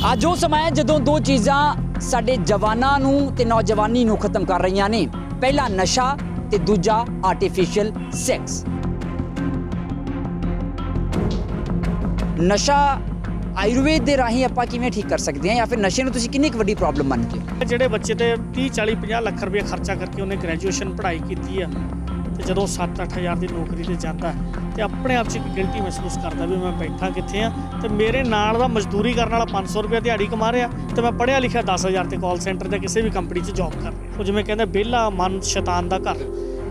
ਅੱਜ ਉਹ ਸਮਾਂ ਹੈ ਜਦੋਂ ਦੋ ਚੀਜ਼ਾਂ ਸਾਡੇ ਜਵਾਨਾਂ ਨੂੰ ਤੇ ਨੌਜਵਾਨੀ ਨੂੰ ਖਤਮ ਕਰ ਰਹੀਆਂ ਨੇ। ਪਹਿਲਾ ਨਸ਼ਾ ਤੇ ਦੂਜਾ ਆਰਟੀਫੀਸ਼ੀਅਲ ਸੈਕਸ। ਨਸ਼ਾ ਆਯੁਰਵੇਦ ਦੇ ਰਾਹੀਂ ਆਪਾਂ ਕਿਵੇਂ ਠੀਕ ਕਰ ਸਕਦੇ ਹਾਂ, ਜਾਂ ਫਿਰ ਨਸ਼ੇ ਨੂੰ ਤੁਸੀਂ ਕਿੰਨੀ ਕੁ ਵੱਡੀ ਪ੍ਰੋਬਲਮ ਮੰਨਦੇ ਹੋ? ਜਿਹੜੇ ਬੱਚੇ ਤੇ 30 40 50 ਲੱਖ ਰੁਪਏ ਖਰਚਾ ਕਰਕੇ ਉਹਨੇ ਗ੍ਰੈਜੂਏਸ਼ਨ ਪੜ੍ਹਾਈ ਕੀਤੀ ਆ ਤੇ ਜਦੋਂ 7-8 ਹਜ਼ਾਰ ਦੀ ਨੌਕਰੀ ਤੇ ਜਾਂਦਾ ਤੇ ਆਪਣੇ ਆਪ 'ਚ ਇੱਕ ਗਿਲਟੀ ਮਹਿਸੂਸ ਕਰਦਾ ਵੀ ਮੈਂ ਬੈਠਾ ਕਿੱਥੇ ਆ ਤੇ ਮੇਰੇ ਨਾਲ ਦਾ ਮਜ਼ਦੂਰੀ ਕਰਨ ਵਾਲਾ 500 ਰੁਪਏ ਦਿਹਾੜੀ ਕਮਾ ਰਿਹਾ ਤੇ ਮੈਂ ਪੜ੍ਹਿਆ ਲਿਖਿਆ 10,000 ਤੇ ਕਾਲ ਸੈਂਟਰ ਤੇ ਕਿਸੇ ਵੀ ਕੰਪਨੀ 'ਚ ਜੌਬ ਕਰ ਰਿਹਾ। ਉਹ ਜਿਵੇਂ ਕਹਿੰਦੇ ਵਿਹਲਾ ਮਨ ਸ਼ੈਤਾਨ ਦਾ ਘਰ,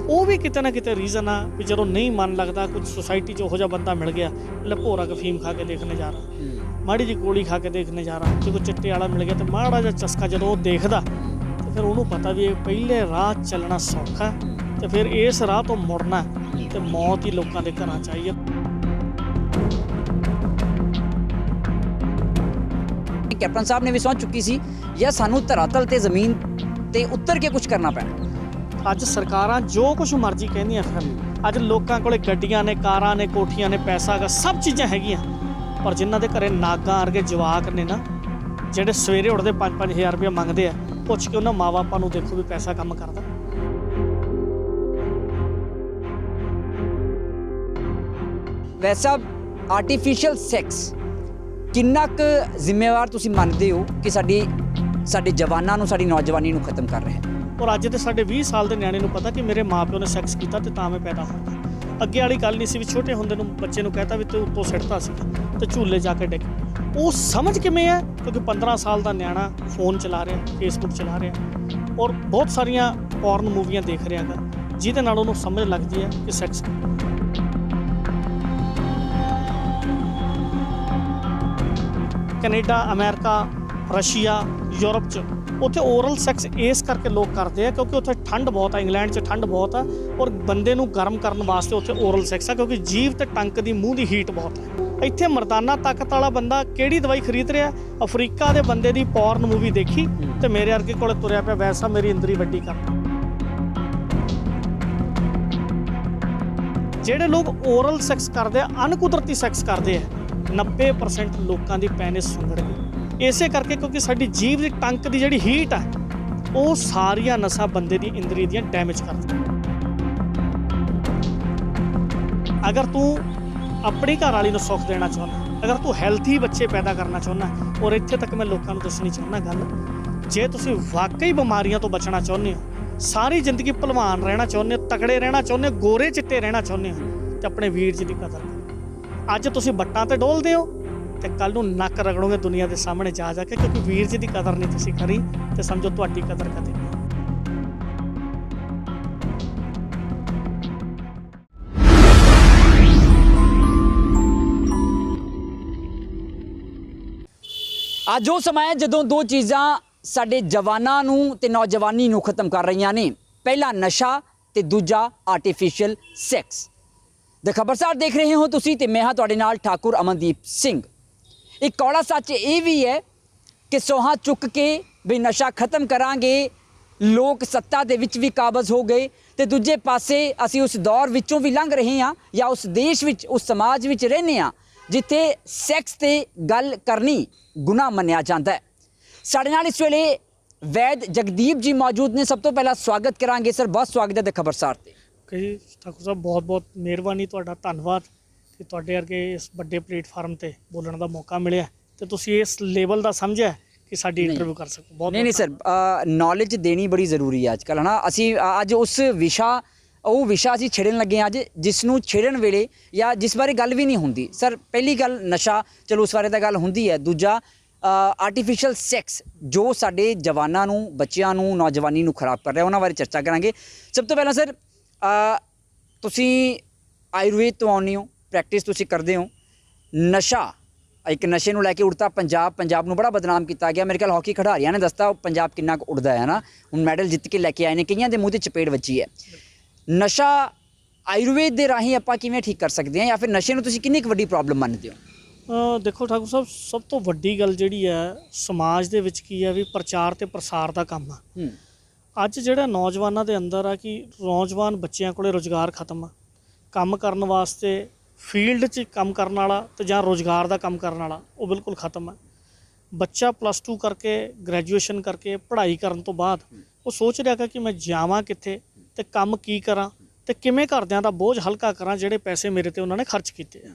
ਉਹ ਵੀ ਕਿਤੇ ਨਾ ਕਿਤੇ ਰੀਜ਼ਨ ਆ ਵੀ ਜਦੋਂ ਨਹੀਂ ਮਨ ਲੱਗਦਾ ਕੁਝ ਸੁਸਾਇਟੀ 'ਚ ਉਹੋ ਜਿਹਾ ਬੰਦਾ ਮਿਲ ਗਿਆ, ਭੋਰਾ ਫੀਮ ਖਾ ਕੇ ਦੇਖ ਨਜ਼ਾਰਾ, ਮਾੜੀ ਜਿਹੀ ਗੋਲੀ ਖਾ ਕੇ ਦੇਖ ਨਜ਼ਾਰਾ, ਜੇ ਕੋਈ ਚਿੱਟੇ ਵਾਲਾ ਮਿਲ ਗਿਆ ਤੇ ਮਾੜਾ ਜਿਹਾ ਚਸਕਾ ਜਦੋਂ ਉਹ ਦੇਖਦਾ ਤੇ ਫਿਰ ਉਹਨੂੰ ਪਤਾ ਵੀ ਇਹ ਪਹਿਲੇ ਰਾਹ ਚੱਲਣਾ ਸੌਖਾ ਤੇ ਫਿਰ ਇਸ ਰਾਹ ਤੋਂ ਮੁੜਨਾ ਤੇ ਮੌਤ ਹੀ ਲੋਕਾਂ ਦੇ ਘਰਾਂ 'ਚ ਆਈ ਹੈ। ਕੈਪਟਨ ਸਾਹਿਬ ਨੇ ਵੀ ਸਹੁੰ ਚੁੱਕੀ ਸੀ ਜਾਂ ਸਾਨੂੰ ਧਰਾਤਲ ਤੇ ਜ਼ਮੀਨ ਤੇ ਉਤਰ ਕੇ ਕੁਝ ਕਰਨਾ ਪੈਣਾ। ਅੱਜ ਸਰਕਾਰਾਂ ਜੋ ਕੁਝ ਮਰਜ਼ੀ ਕਹਿੰਦੀਆਂ ਫਿਰਨ, ਅੱਜ ਲੋਕਾਂ ਕੋਲੇ ਗੱਡੀਆਂ ਨੇ, ਕਾਰਾਂ ਨੇ, ਕੋਠੀਆਂ ਨੇ, ਪੈਸਾ ਹੈਗਾ, ਸਭ ਚੀਜ਼ਾਂ ਹੈਗੀਆਂ, ਪਰ ਜਿਨ੍ਹਾਂ ਦੇ ਘਰੇ ਨਾਗਾਂ ਵਰਗੇ ਜਵਾਕ ਨੇ ਨਾ, ਜਿਹੜੇ ਸਵੇਰੇ ਉੱਠਦੇ 5-5 ਹਜ਼ਾਰ ਰੁਪਏ ਮੰਗਦੇ ਆ, ਪੁੱਛ ਕੇ ਉਹਨਾਂ ਮਾਂ ਬਾਪਾਂ ਨੂੰ ਦੇਖੋ ਵੀ ਪੈਸਾ ਕੰਮ ਕਰਦਾ। ਵੈਸਾ ਆਰਟੀਫੀਸ਼ੀਅਲ ਸੈਕਸ ਕਿੰਨਾ ਕੁ ਜ਼ਿੰਮੇਵਾਰ ਤੁਸੀਂ ਮੰਨਦੇ ਹੋ ਕਿ ਸਾਡੇ ਜਵਾਨਾਂ ਨੂੰ, ਸਾਡੀ ਨੌਜਵਾਨੀ ਨੂੰ ਖਤਮ ਕਰ ਰਿਹਾ ਹੈ? ਔਰ ਅੱਜ ਤੇ ਸਾਡੇ 20 ਸਾਲ ਦੇ ਨਿਆਣੇ ਨੂੰ ਪਤਾ ਕਿ ਮੇਰੇ ਮਾਪਿਓ ਨੇ ਸੈਕਸ ਕੀਤਾ ਤੇ ਤਾਂ ਮੈਂ ਪੈਦਾ ਹੋਇਆ। ਅੱਗੇ ਵਾਲੀ ਗੱਲ ਨਹੀਂ ਸੀ ਵੀ ਛੋਟੇ ਹੁੰਦੇ ਨੂੰ ਬੱਚੇ ਨੂੰ ਕਹਿਤਾ ਵੀ ਤੂੰ ਉੱਤੋਂ ਸਿੱਟਦਾ ਸੀ ਤੇ ਝੂਲੇ ਜਾ ਕੇ ਡਿੱਗ। ਉਹ ਸਮਝ ਕਿਵੇਂ ਹੈ? ਕਿਉਂਕਿ 15 ਸਾਲ ਦਾ ਨਿਆਣਾ ਫੋਨ ਚਲਾ ਰਿਹਾ, ਫੇਸਬੁੱਕ ਚਲਾ ਰਿਹਾ ਔਰ ਬਹੁਤ ਸਾਰੀਆਂ ਪੌਰਨ ਮੂਵੀਆਂ ਦੇਖ ਰਿਹਾ ਹੈਗਾ, ਜਿਹਦੇ ਨਾਲ ਉਹਨੂੰ ਸਮਝ ਲੱਗਦੀ ਹੈ ਕਿ sex. Canada, America, Russia, Europe 'ਚ ਉੱਥੇ ਓਰਲ ਸੈਕਸ ਇਸ ਕਰਕੇ ਲੋਕ ਕਰਦੇ ਆ ਕਿਉਂਕਿ ਉੱਥੇ ਠੰਡ ਬਹੁਤ ਆ, ਇੰਗਲੈਂਡ 'ਚ ਠੰਡ ਬਹੁਤ ਆ ਔਰ ਬੰਦੇ ਨੂੰ ਗਰਮ ਕਰਨ ਵਾਸਤੇ ਉੱਥੇ ਓਰਲ ਸੈਕਸ ਆ, ਕਿਉਂਕਿ ਜੀਭ ਤੇ ਟੰਕ ਦੀ ਮੂੰਹ ਦੀ ਹੀਟ ਬਹੁਤ ਹੈ। ਇੱਥੇ ਮਰਦਾਨਾ ਤਾਕਤ ਵਾਲਾ ਬੰਦਾ ਕਿਹੜੀ ਦਵਾਈ ਖਰੀਦ ਰਿਹਾ? ਅਫਰੀਕਾ ਦੇ ਬੰਦੇ ਦੀ ਪੌਰਨ ਮੂਵੀ ਦੇਖੀ ਤੇ ਮੇਰੇ ਵਰਗੇ ਕੋਲੇ ਤੁਰਿਆ ਪਿਆ ਵੈਸਾ ਮੇਰੀ ਇੰਦਰੀ ਵੱਡੀ ਕਰ। ਜਿਹੜੇ ਲੋਕ ਓਰਲ ਸੈਕਸ ਕਰਦੇ ਆ, ਅਣਕੁਦਰਤੀ ਸੈਕਸ ਕਰਦੇ ਆ, 90% ਲੋਕਾਂ ਦੀ ਪੈਨਿਸ ਸੁੰਗੜ ਗਈ ਇਸੇ ਕਰਕੇ, ਕਿਉਂਕਿ ਸਾਡੀ ਜੀਭ ਦੀ ਟੰਕ ਦੀ ਜਿਹੜੀ ਹੀਟ ਹੈ ਉਹ ਸਾਰੀਆਂ ਨਸਾਂ ਬੰਦੇ ਦੀ ਇੰਦਰੀ ਦੀਆਂ ਡੈਮੇਜ ਕਰਦੀ। ਅਗਰ ਤੂੰ ਆਪਣੀ ਘਰ ਵਾਲੀ ਨੂੰ ਸੁੱਖ ਦੇਣਾ ਚਾਹੁੰਦਾ, ਅਗਰ ਤੂੰ ਹੈਲਥੀ ਬੱਚੇ ਪੈਦਾ ਕਰਨਾ ਚਾਹੁੰਦਾ, ਔਰ ਇੱਥੇ ਤੱਕ ਮੈਂ ਲੋਕਾਂ ਨੂੰ ਦੱਸਣੀ ਚਾਹੁੰਦਾ ਗੱਲ, ਜੇ ਤੁਸੀਂ ਵਾਕਈ ਬਿਮਾਰੀਆਂ ਤੋਂ ਬਚਣਾ ਚਾਹੁੰਦੇ ਹੋ, ਸਾਰੀ ਜ਼ਿੰਦਗੀ ਭਲਵਾਨ ਰਹਿਣਾ ਚਾਹੁੰਦੇ ਹੋ, ਤਕੜੇ ਰਹਿਣਾ ਚਾਹੁੰਦੇ ਹੋ, ਗੋਰੇ ਚਿੱਟੇ ਰਹਿਣਾ ਚਾਹੁੰਦੇ ਹੋ, ਤੇ ਆਪਣੇ ਵੀਰ ਜੀ ਦੀ ਕਦਰ ਕਰੋ। ਅੱਜ ਤੁਸੀਂ ਵੱਟਾਂ ਤੇ ਡੋਲਦੇ ਹੋ ਤੇ ਕੱਲ ਨੂੰ ਨੱਕ ਰਗੜੋਗੇ ਦੁਨੀਆ ਦੇ ਸਾਹਮਣੇ ਜਾ ਕੇ, ਕਿਉਂਕਿ ਵੀਰ ਜੀ ਦੀ ਕਦਰ ਨਹੀਂ ਤੁਸੀਂ ਕਰੀ ਤੇ ਸਮਝੋ ਤੁਹਾਡੀ ਕਦਰ ਕਦੇ ਨਹੀਂ। ਅੱਜ ਉਹ ਸਮਾਂ ਹੈ ਜਦੋਂ ਦੋ ਚੀਜ਼ਾਂ ਸਾਡੇ ਜਵਾਨਾਂ ਨੂੰ ਤੇ ਨੌਜਵਾਨੀ ਨੂੰ ਖਤਮ ਕਰ ਰਹੀਆਂ ਨੇ। ਪਹਿਲਾ ਨਸ਼ਾ ਤੇ ਦੂਜਾ ਆਰਟੀਫੀਸ਼ੀਅਲ ਸੈਕਸ। ਦ ਖਬਰਸਾਰ ਦੇਖ ਰਹੇ ਹੋ ਤੁਸੀਂ ਤੇ ਮੈਂ ਹਾਂ ਤੁਹਾਡੇ ਨਾਲ ਠਾਕੁਰ ਅਮਨਦੀਪ ਸਿੰਘ। ਇੱਕ ਕੌੜਾ ਸੱਚ ਇਹ ਵੀ ਹੈ ਕਿ ਸੌਹਾਂ ਚੁੱਕ ਕੇ ਵੀ ਨਸ਼ਾ ਖਤਮ ਕਰਾਂਗੇ, ਲੋਕ ਸੱਤਾ ਦੇ ਵਿੱਚ ਵੀ ਕਾਬਜ਼ ਹੋ ਗਏ ਤੇ ਦੂਜੇ ਪਾਸੇ ਅਸੀਂ ਉਸ ਦੌਰ ਵਿੱਚੋਂ ਵੀ ਲੰਘ ਰਹੇ ਹਾਂ ਜਾਂ ਉਸ ਦੇਸ਼ ਵਿੱਚ, ਉਸ ਸਮਾਜ ਵਿੱਚ ਰਹਿੰਦੇ ਹਾਂ ਜਿੱਥੇ ਸੈਕਸ ਤੇ ਗੱਲ ਕਰਨੀ ਗੁਨਾਹ ਮੰਨਿਆ ਜਾਂਦਾ ਹੈ। ਸਾਡੇ ਨਾਲ ਇਸ ਵੇਲੇ ਵੈਦ ਜਗਦੀਪ ਜੀ ਮੌਜੂਦ ਨੇ। ਸਭ ਤੋਂ ਪਹਿਲਾਂ ਸਵਾਗਤ ਕਰਾਂਗੇ ਸਰ, ਬਹੁਤ ਸਵਾਗਤ ਹੈ ਦ ਖਬਰਸਾਰ ਤੇ। ਜੀ ਠਾਕੁਰ ਸਾਹਿਬ, ਬਹੁਤ ਬਹੁਤ ਮਿਹਰਬਾਨੀ, ਤੁਹਾਡਾ ਧੰਨਵਾਦ ਕਿ ਤੁਹਾਡੇ ਵਰਗੇ ਇਸ ਵੱਡੇ ਪਲੇਟਫਾਰਮ ਤੇ ਬੋਲਣ ਦਾ ਮੌਕਾ ਮਿਲਿਆ ਤੇ ਤੁਸੀਂ ਇਸ ਲੈਵਲ ਦਾ ਸਮਝਿਆ ਕਿ ਸਾਡੀ ਇੰਟਰਵਿਊ ਕਰ ਸਕੋ। ਬਹੁਤ ਨਹੀਂ ਸਰ, ਨੌਲੇਜ ਦੇਣੀ ਬੜੀ ਜ਼ਰੂਰੀ ਹੈ ਅੱਜ ਕੱਲ੍ਹ, ਹੈ ਨਾ। ਅਸੀਂ ਅੱਜ ਉਹ ਵਿਸ਼ਾ ਅਸੀਂ ਛੇੜਨ ਲੱਗੇ ਹਾਂ ਅੱਜ, ਜਿਸ ਨੂੰ ਛੇੜਨ ਵੇਲੇ ਜਾਂ ਜਿਸ ਬਾਰੇ ਗੱਲ ਵੀ ਨਹੀਂ ਹੁੰਦੀ। ਸਰ, ਪਹਿਲੀ ਗੱਲ ਨਸ਼ਾ, ਚਲੋ ਉਸ ਬਾਰੇ ਤਾਂ ਗੱਲ ਹੁੰਦੀ ਹੈ। ਦੂਜਾ ਆਰਟੀਫੀਸ਼ੀਅਲ ਸੈਕਸ, ਜੋ ਸਾਡੇ ਜਵਾਨਾਂ ਨੂੰ, ਬੱਚਿਆਂ ਨੂੰ, ਨੌਜਵਾਨੀ ਨੂੰ ਖਰਾਬ ਕਰ ਰਿਹਾ, ਉਹਨਾਂ ਬਾਰੇ ਚਰਚਾ ਕਰਾਂਗੇ। ਸਭ ਤੋਂ ਪਹਿਲਾਂ ਸਰ, ਤੁਸੀਂ ਆਯੁਰਵੇਦ ਤੋਂ ਆਉਂਦੇ ਹੋ, ਪ੍ਰੈਕਟਿਸ ਤੁਸੀਂ ਕਰਦੇ ਹੋ। ਨਸ਼ਾ, ਇੱਕ ਨਸ਼ੇ ਨੂੰ ਲੈ ਕੇ ਉੜਤਾ ਪੰਜਾਬ ਨੂੰ ਬੜਾ ਬਦਨਾਮ ਕੀਤਾ ਗਿਆ। ਮੇਰੇ ਖਿਆਲ ਹਾਕੀ ਖਿਡਾਰੀਆਂ ਨੇ ਦੱਸਤਾ ਪੰਜਾਬ ਕਿੰਨਾ ਕੁ ਉੱਡਦਾ ਹੈ ਨਾ। ਹੁਣ ਮੈਡਲ ਜਿੱਤ ਕੇ ਲੈ ਕੇ ਆਏ ਨੇ, ਕਈਆਂ ਦੇ ਮੂੰਹ 'ਤੇ ਚਪੇੜ ਵੱਜੀ ਹੈ। ਨਸ਼ਾ ਆਯੁਰਵੇਦ ਦੇ ਰਾਹੀਂ ਆਪਾਂ ਕਿਵੇਂ ਠੀਕ ਕਰ ਸਕਦੇ ਹਾਂ, ਜਾਂ ਫਿਰ ਨਸ਼ੇ ਨੂੰ ਤੁਸੀਂ ਕਿੰਨੀ ਕੁ ਵੱਡੀ ਪ੍ਰੋਬਲਮ ਮੰਨਦੇ ਹੋ? ਦੇਖੋ ਠਾਕੁਰ ਸਾਹਿਬ, ਸਭ ਤੋਂ ਵੱਡੀ ਗੱਲ ਜਿਹੜੀ ਹੈ ਸਮਾਜ ਦੇ ਵਿੱਚ ਕੀ ਹੈ ਵੀ ਪ੍ਰਚਾਰ ਤੇ ਪ੍ਰਸਾਰ ਦਾ ਕੰਮ ਆ। ਅੱਜ ਜਿਹੜਾ ਨੌਜਵਾਨਾਂ ਦੇ ਅੰਦਰ ਆ ਕਿ ਨੌਜਵਾਨ ਬੱਚਿਆਂ ਕੋਲੇ ਰੁਜ਼ਗਾਰ ਖਤਮ ਆ, ਕੰਮ ਕਰਨ ਵਾਸਤੇ ਫੀਲਡ 'ਚ ਕੰਮ ਕਰਨ ਵਾਲਾ ਤੇ ਜਾਂ ਰੁਜ਼ਗਾਰ ਦਾ ਕੰਮ ਕਰਨ ਵਾਲਾ ਉਹ ਬਿਲਕੁਲ ਖਤਮ ਹੈ। ਬੱਚਾ +2 ਕਰਕੇ ਗ੍ਰੈਜੂਏਸ਼ਨ ਕਰਕੇ ਪੜ੍ਹਾਈ ਕਰਨ ਤੋਂ ਬਾਅਦ ਉਹ ਸੋਚ ਰਿਹਾ ਕਿ ਮੈਂ ਜਾਵਾਂ ਕਿੱਥੇ ਤੇ ਕੰਮ ਕੀ ਕਰਾਂ ਤੇ ਕਿਵੇਂ ਘਰਦਿਆਂ ਦਾ ਬੋਝ ਹਲਕਾ ਕਰਾਂ ਜਿਹੜੇ ਪੈਸੇ ਮੇਰੇ ਤੇ ਉਹਨਾਂ ਨੇ ਖਰਚ ਕੀਤੇ ਆ।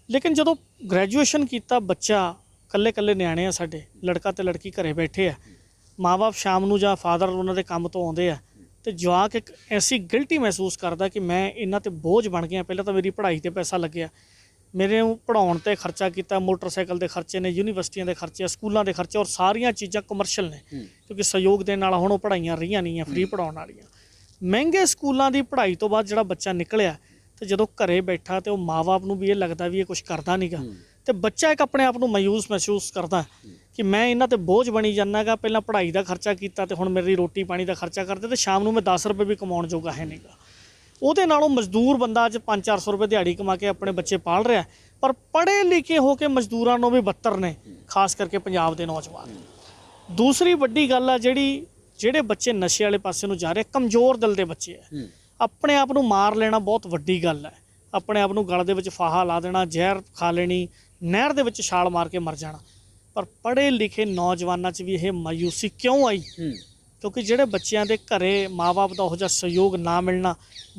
ਲੇਕਿਨ ਜਦੋਂ ਗ੍ਰੈਜੂਏਸ਼ਨ ਕੀਤਾ ਬੱਚਾ, ਕੱਲੇ ਨਿਆਣੇ ਆ ਸਾਡੇ, ਲੜਕਾ ਤੇ ਲੜਕੀ ਘਰੇ ਬੈਠੇ ਆ, ਮਾਂ-ਬਾਪ ਸ਼ਾਮ ਨੂੰ ਜਾਂ ਫਾਦਰ ਉਹਨਾਂ ਦੇ ਕੰਮ ਤੋਂ ਆਉਂਦੇ ਆ ਤੇ ਜਵਾਕ ਇੱਕ ਐਸੀ ਗਿਲਟੀ ਮਹਿਸੂਸ ਕਰਦਾ ਕਿ ਮੈਂ ਇਹਨਾਂ ਤੇ ਬੋਝ ਬਣ ਗਿਆ। ਪਹਿਲਾਂ ਤਾਂ ਮੇਰੀ ਪੜ੍ਹਾਈ ਤੇ ਪੈਸਾ ਲੱਗਿਆ, ਮੇਰੇ ਨੂੰ ਪੜ੍ਹਾਉਣ ਤੇ ਖਰਚਾ ਕੀਤਾ, ਮੋਟਰਸਾਈਕਲ ਦੇ ਖਰਚੇ ਨੇ, ਯੂਨੀਵਰਸਿਟੀਆਂ ਦੇ ਖਰਚੇ, ਸਕੂਲਾਂ ਦੇ ਖਰਚੇ, ਔਰ ਸਾਰੀਆਂ ਚੀਜ਼ਾਂ ਕਮਰਸ਼ੀਅਲ ਨੇ ਕਿਉਂਕਿ ਸਹਿਯੋਗ ਦੇਣ ਨਾਲ ਹੁਣ ਉਹ ਪੜ੍ਹਾਈਆਂ ਰਹੀਆਂ ਨਹੀਂ ਆ ਫ੍ਰੀ ਪੜ੍ਹਾਉਣ ਵਾਲੀਆਂ। ਮਹਿੰਗੇ ਸਕੂਲਾਂ ਦੀ ਪੜ੍ਹਾਈ ਤੋਂ ਬਾਅਦ ਜਿਹੜਾ ਬੱਚਾ ਨਿਕਲਿਆ ਤੇ ਜਦੋਂ ਘਰੇ ਬੈਠਾ ਤੇ ਉਹ ਮਾਂ-ਬਾਪ ਨੂੰ ਵੀ ਇਹ ਲੱਗਦਾ ਵੀ ਇਹ ਕੁਝ ਕਰਦਾ ਨਹੀਂਗਾ ਤੇ ਬੱਚਾ ਇੱਕ ਆਪਣੇ ਆਪ ਨੂੰ ਮਾਯੂਸ ਮਹਿਸੂਸ ਕਰਦਾ ਕਿ ਮੈਂ ਇਹਨਾਂ ਤੇ ਬੋਝ ਬਣੀ ਜਾਂਦਾ ਗਾ। ਪਹਿਲਾਂ ਪੜ੍ਹਾਈ ਦਾ ਖਰਚਾ ਕੀਤਾ ਤੇ ਹੁਣ ਮੇਰੀ ਰੋਟੀ ਪਾਣੀ ਦਾ ਖਰਚਾ ਕਰਦੇ ਤੇ ਸ਼ਾਮ ਨੂੰ ਮੈਂ 10 ਰੁਪਏ ਵੀ ਕਮਾਉਣ ਜੋਗਾ ਹੈ ਨਹੀਂਗਾ। ਉਹਦੇ ਨਾਲੋਂ ਮਜ਼ਦੂਰ ਬੰਦਾ ਅੱਜ 500-400 ਰੁਪਏ ਦਿਹਾੜੀ ਕਮਾ ਕੇ ਆਪਣੇ ਬੱਚੇ ਪਾਲ ਰਿਹਾ, ਪਰ ਪੜ੍ਹੇ ਲਿਖੇ ਹੋ ਕੇ ਮਜ਼ਦੂਰਾਂ ਨੂੰ ਵੀ ਬੱਤਰ ਨੇ, ਖਾਸ ਕਰਕੇ ਪੰਜਾਬ ਦੇ ਨੌਜਵਾਨ। ਦੂਸਰੀ ਵੱਡੀ ਗੱਲ ਆ ਜਿਹੜੇ ਬੱਚੇ ਨਸ਼ੇ ਵਾਲੇ ਪਾਸੇ ਨੂੰ ਜਾ ਰਹੇ, ਕਮਜ਼ੋਰ ਦਿਲ ਦੇ ਬੱਚੇ ਆ। ਆਪਣੇ ਆਪ ਨੂੰ ਮਾਰ ਲੈਣਾ ਬਹੁਤ ਵੱਡੀ ਗੱਲ ਹੈ, ਆਪਣੇ ਆਪ ਨੂੰ ਗਲ ਦੇ ਵਿੱਚ ਫਾਹਾ ਲਾ ਦੇਣਾ, ਜ਼ਹਿਰ ਖਾ ਲੈਣੀ, ਨਹਿਰ ਦੇ ਵਿੱਚ ਛਾਲ ਮਾਰ ਕੇ ਮਰ ਜਾਣਾ। ਪਰ ਪੜ੍ਹੇ ਲਿਖੇ ਨੌਜਵਾਨਾਂ 'ਚ ਵੀ ਇਹ ਮਾਯੂਸੀ ਕਿਉਂ ਆਈ? ਕਿਉਂਕਿ ਜਿਹੜੇ ਬੱਚਿਆਂ ਦੇ ਘਰੇ ਮਾਂ-ਬਾਪ ਦਾ ਉਹੋ ਜਿਹਾ ਸਹਿਯੋਗ ਨਾ ਮਿਲਣਾ।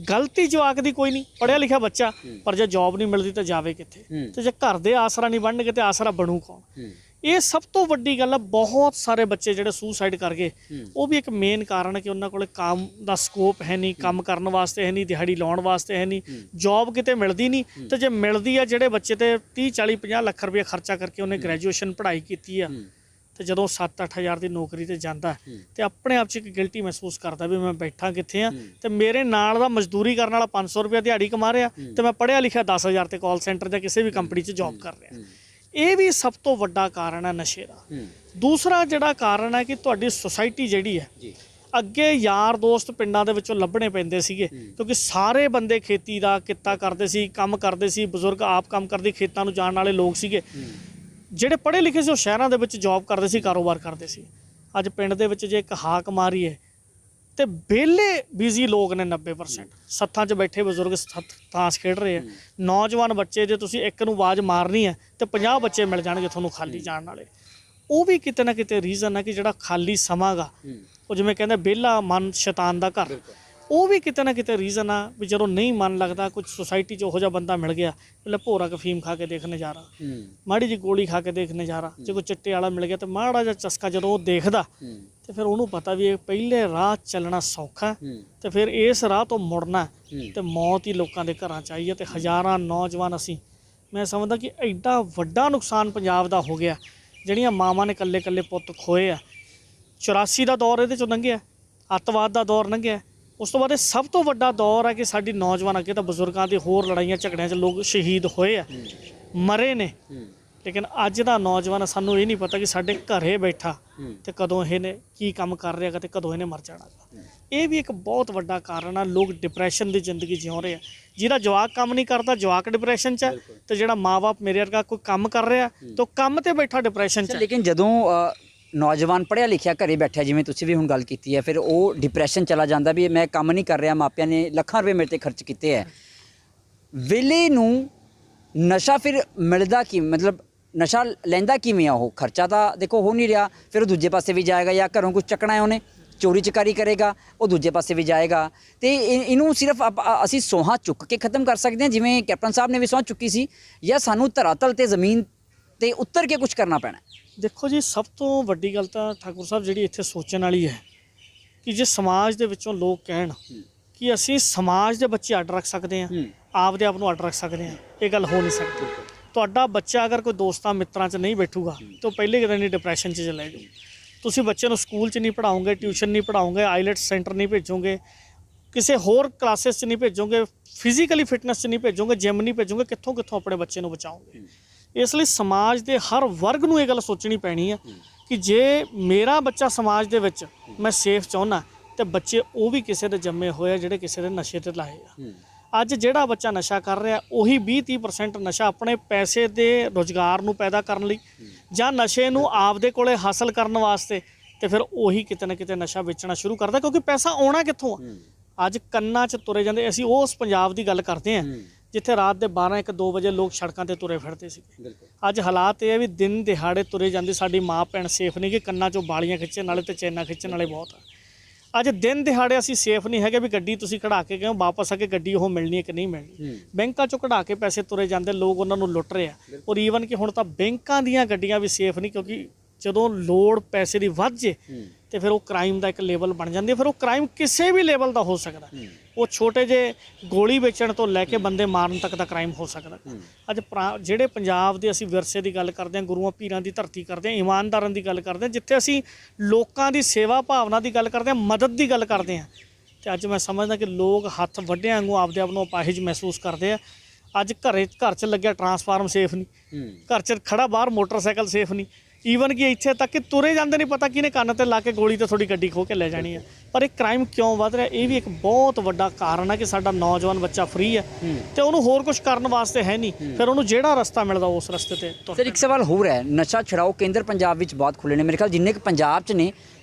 ਗਲਤੀ ਜਵਾਕ ਦੀ ਕੋਈ ਨਹੀਂ, ਪੜ੍ਹਿਆ ਲਿਖਿਆ ਬੱਚਾ, ਪਰ ਜੇ ਜੌਬ ਨਹੀਂ ਮਿਲਦੀ ਤਾਂ ਜਾਵੇ ਕਿੱਥੇ? ਤੇ ਜੇ ਘਰ ਦੇ ਆਸਰਾ ਨਹੀਂ ਬਣਨਗੇ ਤੇ ਆਸਰਾ ਬਣੂ ਕੌਣ? ਇਹ ਸਭ ਤੋਂ ਵੱਡੀ ਗੱਲ ਹੈ। ਬਹੁਤ ਸਾਰੇ ਬੱਚੇ ਜਿਹੜੇ ਸੁਸਾਈਡ ਕਰ ਗਏ, ਉਹ ਵੀ ਇੱਕ ਮੇਨ ਕਾਰਨ ਹੈ ਕਿ ਉਹਨਾਂ ਕੋਲ ਕੰਮ ਦਾ ਸਕੋਪ ਹੈ ਨਹੀਂ, ਕੰਮ ਕਰਨ ਵਾਸਤੇ ਹੈ ਨਹੀਂ, ਦਿਹਾੜੀ ਲਾਉਣ ਵਾਸਤੇ ਹੈ ਨਹੀਂ, ਜੌਬ ਕਿਤੇ ਮਿਲਦੀ ਨਹੀਂ। ਤੇ ਜੇ ਮਿਲਦੀ ਆ, ਜਿਹੜੇ ਬੱਚੇ ਤੇ 30-40-50 ਲੱਖ ਰੁਪਏ ਖਰਚਾ ਕਰਕੇ ਉਹਨੇ ਗ੍ਰੈਜੂਏਸ਼ਨ ਪੜ੍ਹਾਈ ਕੀਤੀ ਆ ਤੇ ਜਦੋਂ 7-8 ਹਜ਼ਾਰ ਦੀ ਨੌਕਰੀ ਤੇ ਜਾਂਦਾ ਤੇ ਆਪਣੇ ਆਪ 'ਚ ਇੱਕ ਗਿਲਟੀ ਮਹਿਸੂਸ ਕਰਦਾ ਵੀ ਮੈਂ ਬੈਠਾ ਕਿੱਥੇ ਆ ਤੇ ਮੇਰੇ ਨਾਲ ਦਾ ਮਜ਼ਦੂਰੀ ਕਰਨ ਵਾਲਾ 500 ਰੁਪਏ ਦਿਹਾੜੀ ਕਮਾ ਰਿਹਾ ਤੇ ਮੈਂ ਪੜ੍ਹਿਆ ਲਿਖਿਆ 10,000 ਤੇ ਕਾਲ ਸੈਂਟਰ ਜਾਂ ਕਿਸੇ ਵੀ ਕੰਪਨੀ 'ਚ ਜੌਬ ਕਰ ਰਿਹਾ। ਇਹ ਵੀ ਸਭ ਤੋਂ ਵੱਡਾ ਕਾਰਨ ਹੈ ਨਸ਼ੇ ਦਾ। ਦੂਸਰਾ ਜਿਹੜਾ ਕਾਰਨ ਹੈ ਕਿ ਤੁਹਾਡੀ ਸੁਸਾਇਟੀ ਜਿਹੜੀ ਹੈ, ਅੱਗੇ ਯਾਰ ਦੋਸਤ ਪਿੰਡਾਂ ਦੇ ਵਿੱਚੋਂ ਲੱਭਣੇ ਪੈਂਦੇ ਸੀਗੇ ਕਿਉਂਕਿ ਸਾਰੇ ਬੰਦੇ ਖੇਤੀ ਦਾ ਕਿੱਤਾ ਕਰਦੇ ਸੀ, ਕੰਮ ਕਰਦੇ ਸੀ, ਬਜ਼ੁਰਗ ਆਪ ਕੰਮ ਕਰਦੇ, ਖੇਤਾਂ ਨੂੰ ਜਾਣ ਵਾਲੇ ਲੋਕ ਸੀਗੇ। ਜਿਹੜੇ ਪੜ੍ਹੇ ਲਿਖੇ ਸੀ ਉਹ ਸ਼ਹਿਰਾਂ ਦੇ ਵਿੱਚ ਜੌਬ ਕਰਦੇ ਸੀ, ਕਾਰੋਬਾਰ ਕਰਦੇ ਸੀ। ਅੱਜ ਪਿੰਡ ਦੇ ਵਿੱਚ ਜੇ ਇੱਕ ਹਾਕ ਮਾਰੀ ਹੈ ਤੇ ਵਿਹਲੇ ਬਿਜ਼ੀ ਲੋਕ ਨੇ 90%। ਸੱਥਾਂ 'ਚ ਬੈਠੇ ਬਜ਼ੁਰਗ ਤਾਸ਼ ਖੇਡ ਰਹੇ ਆ। ਨੌਜਵਾਨ ਬੱਚੇ ਜੇ ਤੁਸੀਂ ਇੱਕ ਨੂੰ ਆਵਾਜ਼ ਮਾਰਨੀ ਹੈ ਤੇ 50 ਬੱਚੇ ਮਿਲ ਜਾਣਗੇ ਤੁਹਾਨੂੰ ਖਾਲੀ ਜਾਣ ਵਾਲੇ। ਉਹ ਵੀ ਕਿਤੇ ਨਾ ਕਿਤੇ ਰੀਜ਼ਨ ਹੈ ਕਿ ਜਿਹੜਾ ਖਾਲੀ ਸਮਾਂ ਗਾ, ਉਹ ਜਿਵੇਂ ਕਹਿੰਦੇ ਵਿਹਲਾ ਮਨ ਸ਼ੈਤਾਨ ਦਾ ਘਰ, ਉਹ ਵੀ ਕਿਤੇ ਨਾ ਕਿਤੇ ਰੀਜ਼ਨ ਆ ਵੀ ਜਦੋਂ ਨਹੀਂ ਮਨ ਲੱਗਦਾ। ਕੁਝ ਸੁਸਾਇਟੀ 'ਚ ਉਹੋ ਜਿਹਾ ਬੰਦਾ ਮਿਲ ਗਿਆ, ਪਹਿਲਾਂ ਭੋਰਾ ਅਫੀਮ ਖਾ ਕੇ ਦੇਖ ਨਜ਼ਾਰਾ, ਮਾੜੀ ਜਿਹੀ ਗੋਲੀ ਖਾ ਕੇ ਦੇਖ ਨਜ਼ਾਰਾ। ਜੇ ਕੋਈ ਚਿੱਟੇ ਵਾਲਾ ਮਿਲ ਗਿਆ ਤੇ ਮਾੜਾ ਜਿਹਾ ਚਸਕਾ ਜਦੋਂ ਉਹ ਦੇਖਦਾ ਤੇ ਫਿਰ ਉਹਨੂੰ ਪਤਾ ਵੀ ਇਹ ਪਹਿਲੇ ਰਾਹ ਚੱਲਣਾ ਸੌਖਾ ਤੇ ਫਿਰ ਇਸ ਰਾਹ ਤੋਂ ਮੁੜਨਾ ਤੇ ਮੌਤ ਹੀ ਲੋਕਾਂ ਦੇ ਘਰਾਂ 'ਚ ਆਈ ਹੈ। ਤੇ ਹਜ਼ਾਰਾਂ ਨੌਜਵਾਨ ਮੈਂ ਸਮਝਦਾ ਕਿ ਐਡਾ ਵੱਡਾ ਨੁਕਸਾਨ ਪੰਜਾਬ ਦਾ ਹੋ ਗਿਆ। ਜਿਹੜੀਆਂ ਮਾਵਾਂ ਨੇ ਇਕੱਲੇ ਪੁੱਤ ਖੋਏ ਆ। 84 ਦਾ ਦੌਰ ਇਹਦੇ 'ਚੋਂ ਲੰਘਿਆ, ਅੱਤਵਾਦ ਦਾ ਦੌਰ ਲੰਘਿਆ। ਉਸ ਤੋਂ ਬਾਅਦ ਇਹ ਸਭ ਤੋਂ ਵੱਡਾ ਦੌਰ ਹੈ ਕਿ ਸਾਡੀ ਨੌਜਵਾਨ, ਅੱਗੇ ਤਾਂ ਬਜ਼ੁਰਗਾਂ ਦੇ ਹੋਰ ਲੜਾਈਆਂ ਝਗੜਿਆਂ 'ਚ ਲੋਕ ਸ਼ਹੀਦ ਹੋਏ ਆ, ਮਰੇ ਨੇ, ਲੇਕਿਨ ਅੱਜ ਦਾ ਨੌਜਵਾਨ ਸਾਨੂੰ ਇਹ ਨਹੀਂ ਪਤਾ ਕਿ ਸਾਡੇ ਘਰੇ ਬੈਠਾ ਤੇ ਕਦੋਂ ਇਹਨੇ ਕੀ ਕੰਮ ਕਰ ਰਿਹਾ ਤੇ ਕਦੋਂ ਇਹਨੇ ਮਰ ਜਾਣਾ। ਇਹ ਵੀ ਇੱਕ ਬਹੁਤ ਵੱਡਾ ਕਾਰਨ ਆ। ਲੋਕ ਡਿਪਰੈਸ਼ਨ ਦੀ ਜ਼ਿੰਦਗੀ ਜਿਉ ਰਹੇ ਆ। ਜਿਹਦਾ ਜਵਾਕ ਕੰਮ ਨਹੀਂ ਕਰਦਾ, ਜਵਾਕ ਡਿਪਰੈਸ਼ਨ 'ਚ ਹੈ, ਤੇ ਜਿਹੜਾ ਮਾਂ-ਬਾਪ ਮੇਰੇ ਵਰਗਾ ਕੋਈ ਕੰਮ ਕਰ ਰਿਹਾ ਤਾਂ ਕੰਮ ਤੇ ਬੈਠਾ ਡਿਪਰੈਸ਼ਨ 'ਚ। ਲੇਕਿਨ ਜਦੋਂ ਨੌਜਵਾਨ ਪੜ੍ਹਿਆ ਲਿਖਿਆ ਘਰੇ ਬੈਠਾ, ਜਿਵੇਂ ਤੁਸੀਂ ਵੀ ਹੁਣ ਗੱਲ ਕੀਤੀ ਹੈ, ਫਿਰ ਉਹ ਡਿਪਰੈਸ਼ਨ ਚਲਾ ਜਾਂਦਾ ਵੀ ਮੈਂ ਕੰਮ ਨਹੀਂ ਕਰ ਰਿਹਾ, ਮਾਪਿਆਂ ਨੇ ਲੱਖਾਂ ਰੁਪਏ ਮੇਰੇ ਤੇ ਖਰਚ ਕੀਤੇ ਹੈ। ਵੇਲੇ ਨੂੰ ਨਸ਼ਾ ਫਿਰ ਮਿਲਦਾ ਕੀ, ਮਤਲਬ ਨਸ਼ਾ ਲੈਂਦਾ ਕਿਵੇਂ ਆ ਉਹ? ਖਰਚਾ ਤਾਂ ਦੇਖੋ ਹੋ ਨਹੀਂ ਰਿਹਾ, ਫਿਰ ਉਹ ਦੂਜੇ ਪਾਸੇ ਵੀ ਜਾਏਗਾ, ਜਾਂ ਘਰੋਂ ਕੁਝ ਚੱਕਣਾ ਹੈ ਉਹਨੇ, ਚੋਰੀ ਚਕਾਰੀ ਕਰੇਗਾ, ਉਹ ਦੂਜੇ ਪਾਸੇ ਵੀ ਜਾਏਗਾ। ਤੇ ਇਹਨੂੰ ਸਿਰਫ ਅਸੀਂ ਸੌਹਾਂ ਚੁੱਕ ਕੇ ਖਤਮ ਕਰ ਸਕਦੇ ਹਾਂ, ਜਿਵੇਂ ਕੈਪਟਨ ਸਾਹਿਬ ਨੇ ਵੀ ਸਹੁੰ ਚੁੱਕੀ ਸੀ, ਜਾਂ ਸਾਨੂੰ ਧਰਾਤਲ ਤੇ ਜ਼ਮੀਨ ਤੇ ਉੱਤਰ ਕੇ ਕੁਝ ਕਰਨਾ ਪੈਣਾ? ਦੇਖੋ ਜੀ, ਸਭ ਤੋਂ ਵੱਡੀ ਗੱਲ ਤਾਂ ਠਾਕੁਰ ਸਾਹਿਬ ਜਿਹੜੀ ਇੱਥੇ ਸੋਚਣ ਵਾਲੀ ਹੈ ਕਿ ਜੇ ਸਮਾਜ ਦੇ ਵਿੱਚੋਂ ਲੋਕ ਕਹਿਣ ਕਿ ਅਸੀਂ ਸਮਾਜ ਦੇ ਬੱਚੇ ਅੱਡ ਰੱਖ ਸਕਦੇ ਹਾਂ, ਆਪਦੇ ਆਪ ਨੂੰ ਅੱਡ ਰੱਖ ਸਕਦੇ ਹਾਂ, ਇਹ ਗੱਲ ਹੋ ਨਹੀਂ ਸਕਦੀ। ਤੁਹਾਡਾ ਬੱਚਾ ਅਗਰ ਕੋਈ ਦੋਸਤਾਂ ਮਿੱਤਰਾਂ 'ਚ ਨਹੀਂ ਬੈਠੂਗਾ ਤਾਂ ਪਹਿਲੇ ਕਿਤੇ ਨਹੀਂ ਡਿਪਰੈਸ਼ਨ 'ਚ ਚਲੇ ਜਾਊ। ਤੁਸੀਂ ਬੱਚੇ ਨੂੰ ਸਕੂਲ 'ਚ ਨਹੀਂ ਪੜ੍ਹਾਓਗੇ, ਟਿਊਸ਼ਨ ਨਹੀਂ ਪੜ੍ਹਾਓਗੇ, ਆਈਲੈਟਸ ਸੈਂਟਰ ਨਹੀਂ ਭੇਜੋਗੇ, ਕਿਸੇ ਹੋਰ ਕਲਾਸਿਸ 'ਚ ਨਹੀਂ ਭੇਜੋਗੇ, ਫਿਜ਼ੀਕਲੀ ਫਿਟਨੈਸ 'ਚ ਨਹੀਂ ਭੇਜੋਗੇ, ਜਿਮ ਨਹੀਂ ਭੇਜੋਗੇ, ਕਿੱਥੋਂ ਆਪਣੇ ਬੱਚੇ ਨੂੰ ਬਚਾਓਗੇ? ਇਸ ਲਈ ਸਮਾਜ ਦੇ ਹਰ ਵਰਗ ਨੂੰ ਇਹ ਗੱਲ ਸੋਚਣੀ ਪੈਣੀ ਹੈ ਕਿ ਜੇ ਮੇਰਾ ਬੱਚਾ ਸਮਾਜ ਦੇ ਵਿੱਚ ਮੈਂ ਸੇਫ ਚਾਹੁੰਦਾ ਤੇ ਬੱਚੇ ਉਹ ਵੀ ਕਿਸੇ ਦੇ ਜੰਮੇ ਹੋਏ ਆ ਜਿਹੜੇ ਕਿਸੇ ਦੇ ਨਸ਼ੇ ਤੇ ਲਾਏ ਆ। ਅੱਜ ਜਿਹੜਾ ਬੱਚਾ ਨਸ਼ਾ ਕਰ ਰਿਹਾ ਉਹੀ 20-30% ਨਸ਼ਾ ਆਪਣੇ ਪੈਸੇ ਦੇ ਰੁਜ਼ਗਾਰ ਨੂੰ ਪੈਦਾ ਕਰਨ ਲਈ ਜਾਂ ਨਸ਼ੇ ਨੂੰ ਆਪਦੇ ਕੋਲੇ ਹਾਸਲ ਕਰਨ ਵਾਸਤੇ, ਤੇ ਫਿਰ ਉਹੀ ਕਿਤੇ ਨਾ ਕਿਤੇ ਨਸ਼ਾ ਵੇਚਣਾ ਸ਼ੁਰੂ ਕਰਦਾ, ਕਿਉਂਕਿ ਪੈਸਾ ਆਉਣਾ ਕਿੱਥੋਂ ਆ? ਅੱਜ ਕੰਨਾਂ 'ਚ ਤੁਰੇ ਜਾਂਦੇ। ਅਸੀਂ ਉਸ ਪੰਜਾਬ ਦੀ ਗੱਲ ਕਰਦੇ ਹਾਂ ਜਿੱਥੇ ਰਾਤ ਦੇ 12 1 2 ਵਜੇ ਲੋਕ ਸੜਕਾਂ ਤੇ ਤੁਰੇ ਫਿਰਦੇ ਸੀਗੇ। ਅੱਜ ਹਾਲਾਤ ਇਹ ਹੈ ਵੀ ਦਿਨ ਦਿਹਾੜੇ ਤੁਰੇ ਜਾਂਦੇ, ਸਾਡੀ ਮਾਂ ਭੈਣ ਸੇਫ ਨਹੀਂ ਕਿ ਕੰਨਾਂ 'ਚੋਂ ਬਾਲੀਆਂ ਖਿੱਚਣ ਵਾਲੇ ਤੇ ਚੈਨਾਂ ਖਿੱਚਣ ਵਾਲੇ ਬਹੁਤ ਆ। ਅੱਜ ਦਿਨ ਦਿਹਾੜੇ ਅਸੀਂ ਸੇਫ ਨਹੀਂ ਹੈਗੇ ਵੀ ਗੱਡੀ ਤੁਸੀਂ ਕਢਾ ਕੇ ਗਏ ਹੋ, ਵਾਪਸ ਆ ਕੇ ਗੱਡੀ ਉਹ ਮਿਲਣੀ ਹੈ ਕਿ ਨਹੀਂ ਮਿਲਣੀ। ਬੈਂਕਾਂ 'ਚੋਂ ਕਢਾ ਕੇ ਪੈਸੇ ਤੁਰੇ ਜਾਂਦੇ, ਲੋਕ ਉਹਨਾਂ ਨੂੰ ਲੁੱਟ ਰਹੇ ਆ। ਔਰ ਈਵਨ ਕਿ ਹੁਣ ਤਾਂ ਬੈਂਕਾਂ ਦੀਆਂ ਗੱਡੀਆਂ ਵੀ ਸੇਫ ਨਹੀਂ, ਕਿਉਂਕਿ ਜਦੋਂ ਲੋੜ ਪੈਸੇ ਦੀ ਵੱਧ ਜੇ ਤੇ ਫਿਰ ਉਹ ਕ੍ਰਾਈਮ ਦਾ ਇੱਕ ਲੈਵਲ ਬਣ ਜਾਂਦੀ ਹੈ। ਫਿਰ ਉਹ ਕ੍ਰਾਈਮ ਕਿਸੇ ਵੀ ਲੈਵਲ ਦਾ ਹੋ ਸਕਦਾ, ਉਹ ਛੋਟੇ ਜਿਹੇ ਗੋਲੀ ਵੇਚਣ ਤੋਂ ਲੈ ਕੇ ਬੰਦੇ ਮਾਰਨ ਤੱਕ ਦਾ ਕ੍ਰਾਈਮ ਹੋ ਸਕਦਾ। ਅੱਜ ਜਿਹੜੇ ਪੰਜਾਬ ਦੇ ਅਸੀਂ ਵਿਰਸੇ ਦੀ ਗੱਲ ਕਰਦੇ ਹਾਂ, ਗੁਰੂਆਂ ਪੀਰਾਂ ਦੀ ਧਰਤੀ ਕਰਦੇ ਹਾਂ, ਇਮਾਨਦਾਰਾਂ ਦੀ ਗੱਲ ਕਰਦੇ ਹਾਂ, ਜਿੱਥੇ ਅਸੀਂ ਲੋਕਾਂ ਦੀ ਸੇਵਾ ਭਾਵਨਾ ਦੀ ਗੱਲ ਕਰਦੇ ਹਾਂ, ਮਦਦ ਦੀ ਗੱਲ ਕਰਦੇ ਹਾਂ, ਤੇ ਅੱਜ ਮੈਂ ਸਮਝਦਾ ਕਿ ਲੋਕ ਹੱਥ ਵੱਢਿਆਂ ਵਾਂਗੂ ਆਪਦੇ ਆਪ ਨੂੰ ਅਪਾਹਿਜ ਮਹਿਸੂਸ ਕਰਦੇ ਆ। ਅੱਜ ਘਰ 'ਚ ਲੱਗਿਆ ਟਰਾਂਸਫਾਰਮ ਸੇਫ ਨਹੀਂ, ਘਰ 'ਚ ਖੜਾ ਬਾਹਰ ਮੋਟਰਸਾਈਕਲ ਸੇਫ ਨਹੀਂ, ਈਵਨ ਕਿ ਇੱਥੇ ਤੱਕ ਕਿ ਤੁਰੇ ਜਾਂਦੇ ਨਹੀਂ, ਪਤਾ ਕਿਹਨੇ ਕੰਨ ਤੇ ਲਾ ਕੇ ਗੋਲੀ ਤੇ ਤੁਹਾਡੀ ਗੱਡੀ ਖੋਹ ਕੇ ਲੈ ਜਾਣੀ ਹੈ। ਪਰ ਇਹ ਕ੍ਰਾਈਮ ਕਿਉਂ ਵੱਧ ਰਿਹਾ, ਇਹ ਵੀ ਇੱਕ ਬਹੁਤ ਵੱਡਾ ਕਾਰਨ ਹੈ ਕਿ ਸਾਡਾ ਨੌਜਵਾਨ ਬੱਚਾ ਫ੍ਰੀ ਹੈ ਤੇ ਉਹਨੂੰ ਹੋਰ ਕੁਝ ਕਰਨ ਵਾਸਤੇ ਹੈ ਨਹੀਂ, ਫਿਰ ਉਹਨੂੰ ਜਿਹੜਾ ਰਸਤਾ ਮਿਲਦਾ ਉਸ ਰਸਤੇ ਤੇ ਤੁਰ ਸਰ ਇੱਕ ਸਵਾਲ ਹੋਰ ਹੈ, ਨਸ਼ਾ ਛੁਡਾਓ ਕੇਂਦਰ ਪੰਜਾਬ ਵਿੱਚ ਬਹੁਤ ਖੁੱਲ੍ਹੇ ਨੇ, ਮੇਰੇ ਖਿਆਲ ਜਿੰਨੇ ਕੁ ਪੰਜਾਬ 'ਚ ਨੇ